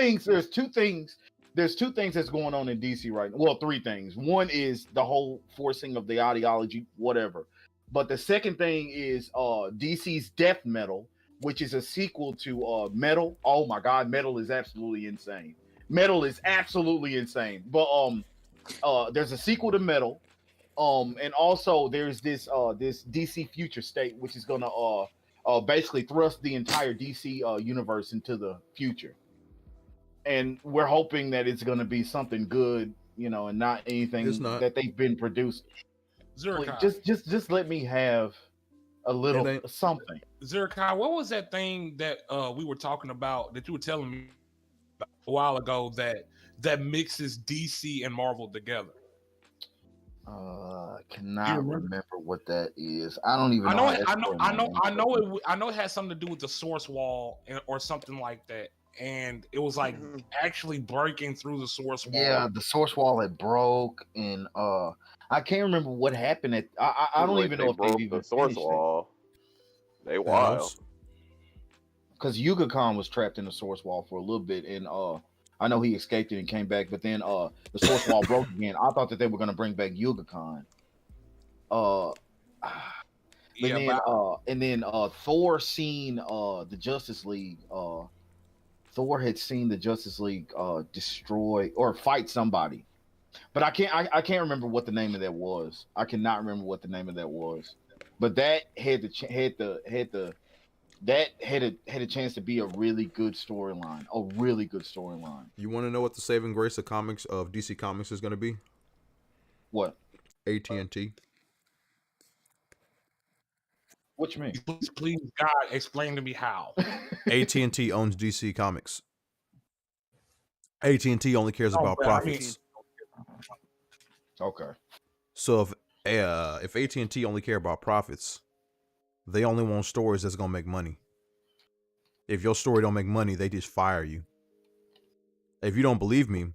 There's two things that's going on in DC right now. Well, three things. One is the whole forcing of the ideology, whatever. But the second thing is DC's Death Metal, which is a sequel to Metal. Oh my God, Metal is absolutely insane. Metal is absolutely insane. But there's a sequel to Metal. And also there's this DC Future State, which is gonna basically thrust the entire DC universe into the future. And we're hoping that it's gonna be something good, and not anything that they've been producing. Zerkai. Just let me have a little something. Zerkai, what was that thing that we were talking about that you were telling me a while ago that mixes DC and Marvel together? Cannot remember what that is. I don't even know. I know it has something to do with the source wall or something like that. And it was like actually breaking through the source wall. Yeah, the source wall had broke, and I can't remember what happened. I don't even know if they even the source wall. They wild. Because Yuga Khan was trapped in the source wall for a little bit, and I know he escaped it and came back, but then the source wall broke again. I thought that they were going to bring back Yuga Khan. And then Thor seen the Justice League. Thor had seen the Justice League destroy or fight somebody, but I can't remember what the name of that was. I cannot remember what the name of that was. But that had a chance to be a really good storyline. You want to know what the saving grace of DC Comics is going to be? What? AT&T. What you mean? Please, God, explain to me how. AT&T owns DC Comics. AT&T only cares about profits. Okay. So if AT&T only care about profits, they only want stories that's gonna make money. If your story don't make money, they just fire you. If you don't believe me,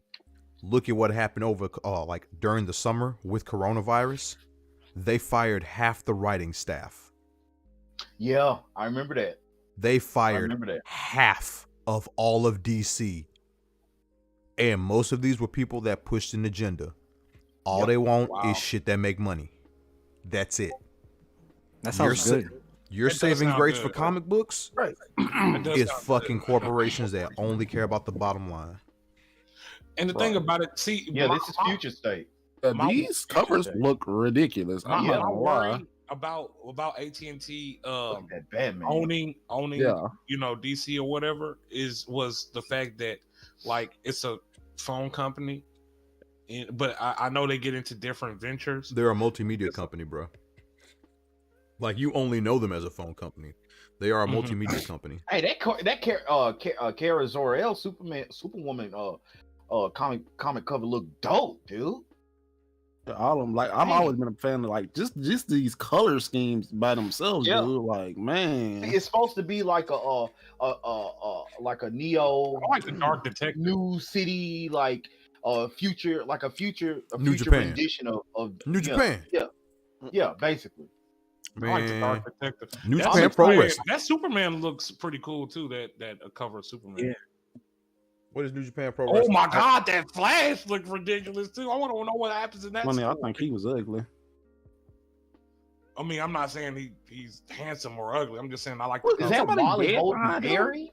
look at what happened over like during the summer with coronavirus. They fired half the writing staff. Yeah, I remember that. They fired half of all of DC. And most of these were people that pushed an agenda. All they want is shit that make money. That's it. That sounds good. Your saving grace for comic books is fucking corporations that only care about the bottom line. And the thing about it, this is Future State. These covers look ridiculous. I'm not gonna lie. About AT&T Batman. owning DC or whatever was the fact that like it's a phone company, but I know they get into different ventures. They're a multimedia company, bro. Like you only know them as a phone company. They are a multimedia company. Hey, that Kara Zor-El Superwoman comic cover look dope, dude. All of them, like I'm always been a fan of like just these color schemes by themselves, dude. Like, man, it's supposed to be like a neo, I like the Dark Detective, New City, like future New Japan rendition of New Japan. Yeah, basically. Man. I like the Dark Detective. New Japan Pro Wrestling. That Superman looks pretty cool too. That cover of Superman. Yeah. What is New Japan Pro Wrestling? Oh my God, that Flash looked ridiculous too. I want to know what happens in that. I think he was ugly. I mean, I'm not saying he's handsome or ugly. I'm just saying I like. Is that Somebody Wally dead Holden behind him? Berry?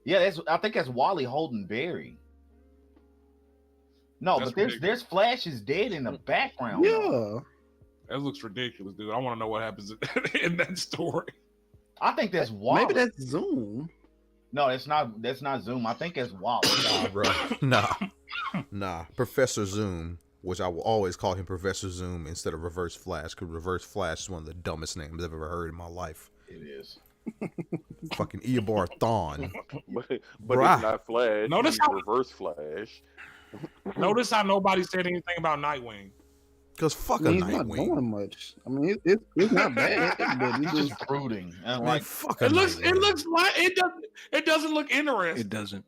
Yeah, I think that's Wally Holden Berry. No, That's but there's ridiculous. Flash is dead in the background. Yeah. That looks ridiculous, dude. I want to know what happens in that story. I think that's Wally. Maybe that's Zoom. No, that's not Zoom. I think that's Wally. Nah, bro. Nah. Professor Zoom, which I will always call him Professor Zoom instead of Reverse Flash, because Reverse Flash is one of the dumbest names I've ever heard in my life. It is. Fucking Eobard Thawne. But Bruh. it's not Flash. Notice He's how- Reverse Flash. Notice how nobody said anything about Nightwing. Because fuck I a mean, he's not Nightwing. doing much. I mean, it's not bad, but He's he's just brooding and Man, like fuck a It looks Nightwing. like it doesn't look interesting. It doesn't.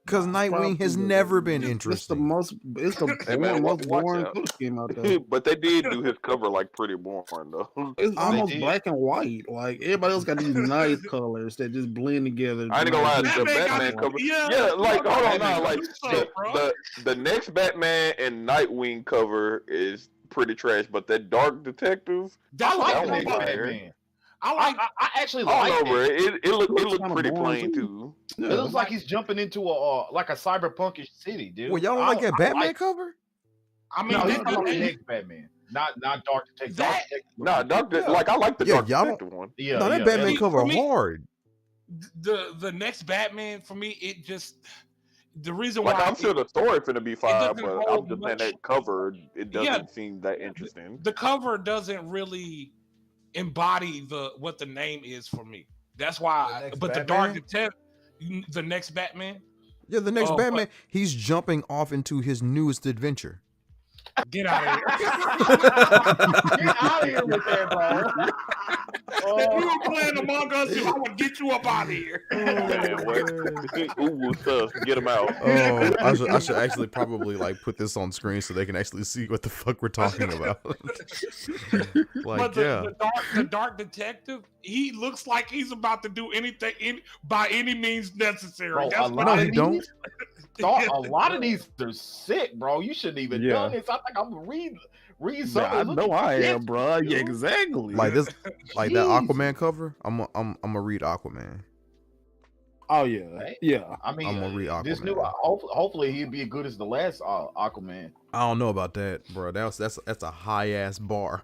Because Nightwing has never been It's the interesting. most. It's the Hey, man, most watch boring out. color scheme out there. But they did do his cover like pretty boring though. It's almost did. black and white. Like everybody else got these nice colors that just blend together. I ain't gonna lie, the Batman got- Batman cover. yeah. Yeah, like hold on Batman now, like got some, bro. the next Batman and Nightwing cover is pretty trash, but that Dark Detective, That's I like like that that one Batman. I like. I actually I like don't know, bro. it. It Looks looked kinda pretty boring, plain too. too. It looks like he's jumping into a like a cyberpunkish city, dude. Well, y'all don't like that Batman like- cover? I mean, No, that- he's talking about the that- next Batman, not Dark Detective. Dark That- Detective. Nah, Dark Yeah. like I like the Yeah, Dark y'all Detective one. Yeah, No, that yeah, Batman yeah. cover For me- hard. the next Batman for me, it just the reason Like why I'm sure the story finna be fire, doesn't but I'm hold just saying much- that cover it doesn't Yeah. seem that interesting. the cover doesn't really embody what the name is for me. That's why. next But the Batman? Dark Detective, the next Batman, Yeah, the next Oh, Batman, he's jumping off into his newest adventure. get out of here. Get out of here with that, bro. If you were playing Among Us, I would get you up out of here. Man, what? Ooh, sus, get him out. Oh, I should actually probably like put this on screen so they can actually see what the fuck we're talking about. Like, But yeah. the dark detective, he looks like he's about to do anything by any means necessary. Bro, That's a what lot No, of he don't. these, a lot of these are sick, bro. You shouldn't even Yeah. done this. I think I'm gonna read Yeah, something. I Look know at I this, am, bro. Yeah, dude. exactly. Like this, like that Jeez. Aquaman cover. I'm gonna read Aquaman. Oh yeah, Right? yeah. I mean, I'm gonna read this Aquaman. new, hopefully he'll be as good as the last Aquaman. I don't know about that, bro. That's a high ass bar.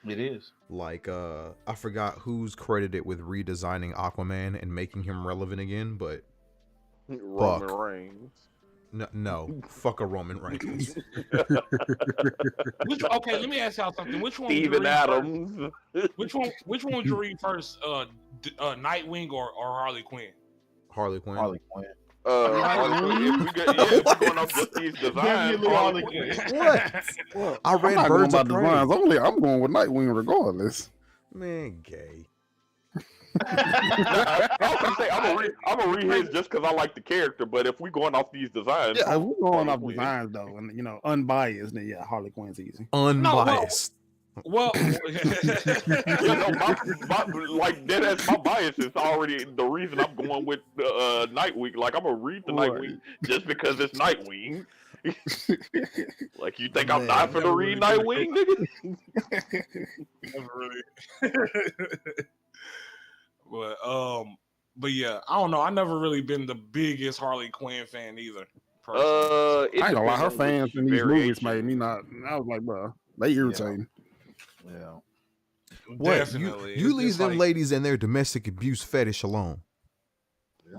It is. Like, I forgot who's credited with redesigning Aquaman and making him relevant again, but Roman Reigns. no, fuck a Roman Reigns. Okay, let me ask y'all something. Which one? would you Steven read first? Adams. Which one would you read first? Nightwing or Harley Quinn? Harley Quinn. Harley Quinn. Harley Quinn. If we're going off just these designs, Definitely Harley Harley Quinn. What? Well, I read I'm not going Birds by of Prey. designs. I'm going with Nightwing regardless. Man, gay. I was gonna say I'm gonna read his just because I like the character, but if we going off these designs, Yeah, we're going Harley off Quinn. designs though, and unbiased. Then yeah, Harley Quinn's easy. Unbiased. Well, like that's my bias is already the reason I'm going with Nightwing. Like I'm gonna read the Right. Nightwing just because it's Nightwing. Like you think I'm Man, not gonna read Nightwing, nigga? never really. But yeah, I don't know. I never really been the biggest Harley Quinn fan either. personally. I It ain't gonna lie, her depends on fans which in these movies variation. made me not. I was like, bro, they irritating. Yeah. What? Definitely. You It's leave just them like- ladies and their domestic abuse fetish alone.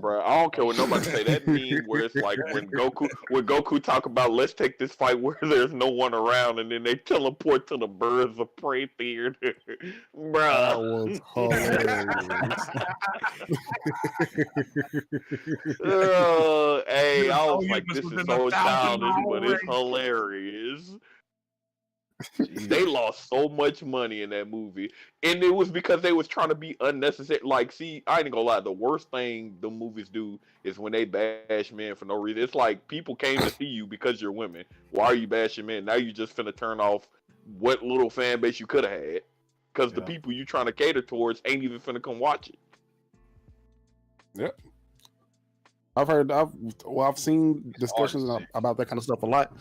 Bro, I don't care what nobody say. That meme where it's like when Goku talk about let's take this fight where there's no one around, and then they teleport to the birds of prey theater. That Bruh. was hilarious. Hey, I was Oh, like, you this must is have been so 1,000 childish, but it's already. hilarious. They lost so much money in that movie, and it was because they was trying to be unnecessary. Like, see, I ain't gonna lie, the worst thing the movies do is when they bash men for no reason. It's like people came to see you because you're women. Why are you bashing men? Now you just finna turn off what little fan base you could have had, because the Yeah. people you trying to cater towards ain't even finna come watch it. I've seen discussions about that kind of stuff a lot,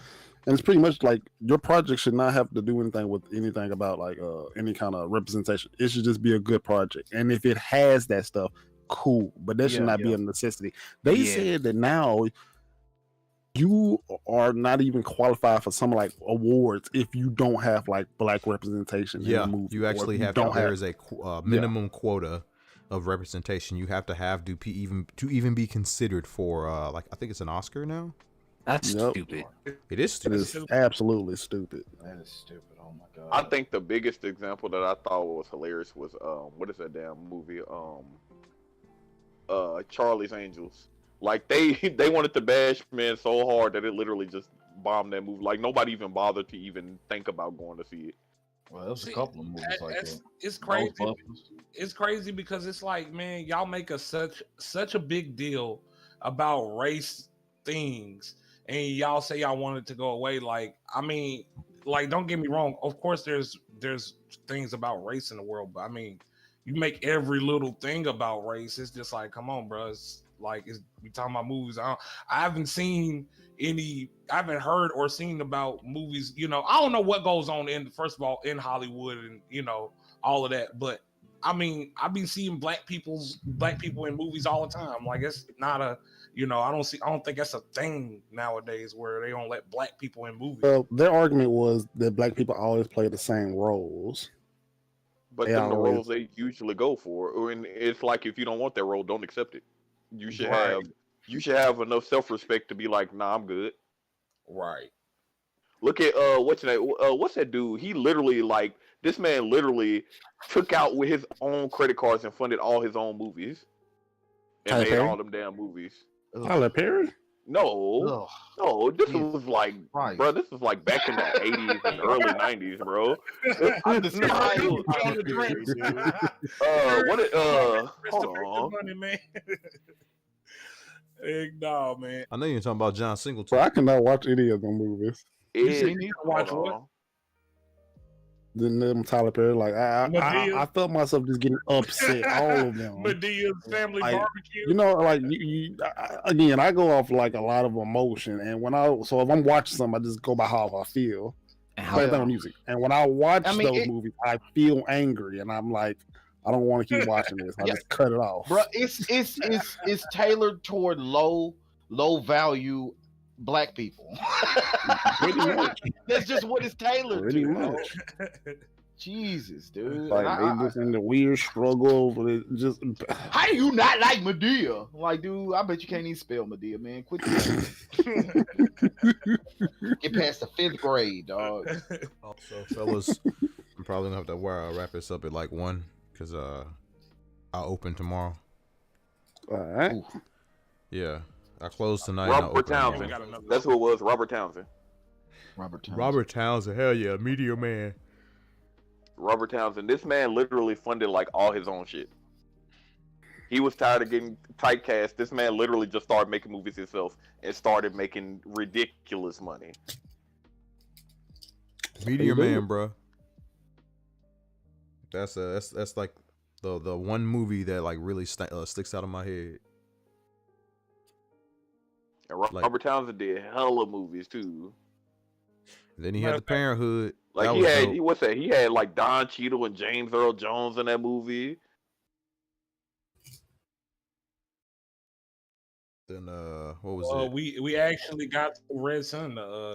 And it's pretty much like your project should not have to do anything with anything about like any kind of representation. It should just be a good project. And if it has that stuff, cool. But that should not be a necessity. They said that now you are not even qualified for some like awards if you don't have like black representation in the movie. You actually have to, there is a minimum quota of representation you have to have to even be considered for like I think it's an Oscar now. That's stupid. It is stupid. It is absolutely stupid. That is stupid. Oh my god. I think the biggest example that I thought was hilarious was what is that damn movie? Charlie's Angels. Like they wanted to bash man so hard that it literally just bombed that movie. Like nobody even bothered to even think about going to see it. Well, there was a couple of movies like that. It's crazy. It's crazy because it's like, man, y'all make such a big deal about race things, and y'all say y'all want it to go away. Like, I mean, like, don't get me wrong. Of course, there's things about race in the world, but I mean, you make every little thing about race. It's just like, come on, bro. It's like we talking about movies. I haven't seen any. I haven't heard or seen about movies. You know, I don't know what goes on first of all in Hollywood and you know all of that. But I mean, I've been seeing black people in movies all the time. Like it's not a. You know, I don't think that's a thing nowadays where they don't let black people in movies. Well, their argument was that black people always play the same roles. But then the roles they usually go for, and it's like if you don't want that role, don't accept it. You should have enough self-respect to be like, nah, I'm good. Right. Look at what's that dude? He literally this man literally took out with his own credit cards and funded all his own movies. And made all them damn movies. Tyler Perry? No, this was like, bro, this was like back in the 80s and early 90s, bro. Hold on. No, man. I know you're talking about John Singleton. Bro, I cannot watch any of them movies. You need to watch what? Them Tyler Perry, like I felt myself just getting upset. All of them. Medea's Family Barbecue. You know, like again, I go off like a lot of emotion, and if I'm watching something, I just go by how I feel. And music. And when I watch those movies, I feel angry, and I'm like, I don't want to keep watching this. I just cut it off. Bro, it's tailored toward low value black people. Pretty much. That's just what it's tailored Pretty to. much. Jesus, dude. Like they just in the weird struggle, but it just how do you not like Medea? Like, dude, I bet you can't even spell Medea, man. Quit that. Get past the 5th grade, dog. Also, fellas, I'm probably gonna have to wrap this up at like 1 because I'll open tomorrow. All right. Yeah. I closed tonight. Robert Townsend. That's who it was. Robert Townsend. Robert Townsend. Hell yeah. Meteor Man. Robert Townsend. This man literally funded like all his own shit. He was tired of getting typecast. This man literally just started making movies himself and started making ridiculous money. Meteor Man, bro. That's like the one movie that like really sticks out of my head. And Robert Townsend did hella movies too. Then he had the Parenthood. Like he had like Don Cheadle and James Earl Jones in that movie. Then what was it? We actually got Red Sun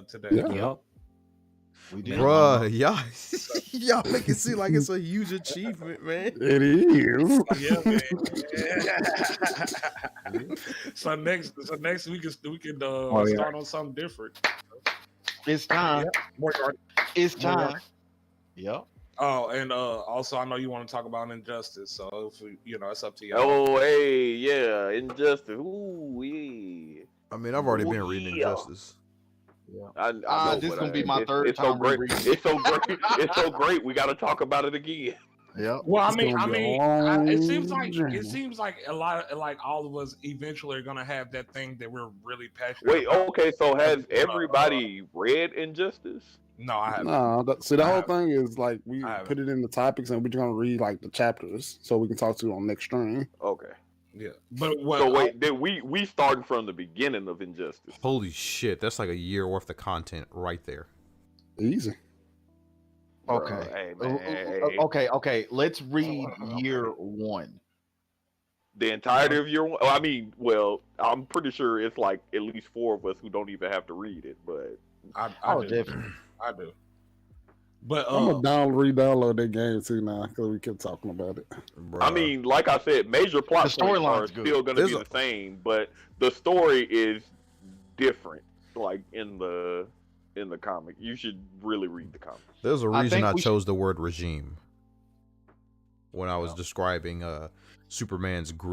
today. Yep. We did. Bruh, y'all make it seem like it's a huge achievement, man. It is. Yeah, man. So next week we can start on something different. It's time. Yeah. It's time. Yep. Oh, and also I know you want to talk about Injustice, so it's up to you. Oh, hey, yeah, Injustice. Ooh, yeah. I mean, I've already been reading Injustice. Yeah. I know, this is gonna be my third it's time. So great. It's so great. It's so great. We got to talk about it again. Yeah. Well, I mean, it seems like a lot of like all of us eventually are gonna have that thing that we're really passionate. Wait, about. Okay, so has everybody read Injustice? No, I haven't. No, the whole thing is like we put it in the topics and we're gonna read like the chapters so we can talk to it on next stream. Okay. Yeah, but what? So wait, then we starting from the beginning of Injustice. Holy shit, that's like a year worth of content right there. Easy. Okay. Bro, hey, man. Okay. Let's read year one. The entirety of year one. I mean, well, I'm pretty sure it's like at least 4 of us who don't even have to read it, but I do. Definitely. I do. But I'm gonna re-download that game too now because we kept talking about it. Bruh. I mean, like I said, major plot The points are storyline's good. still going to be There's the same, but the story is different. Like in the comic, you should really read the comic. There's a I reason think I we chose the word regime when I was describing Superman's grid.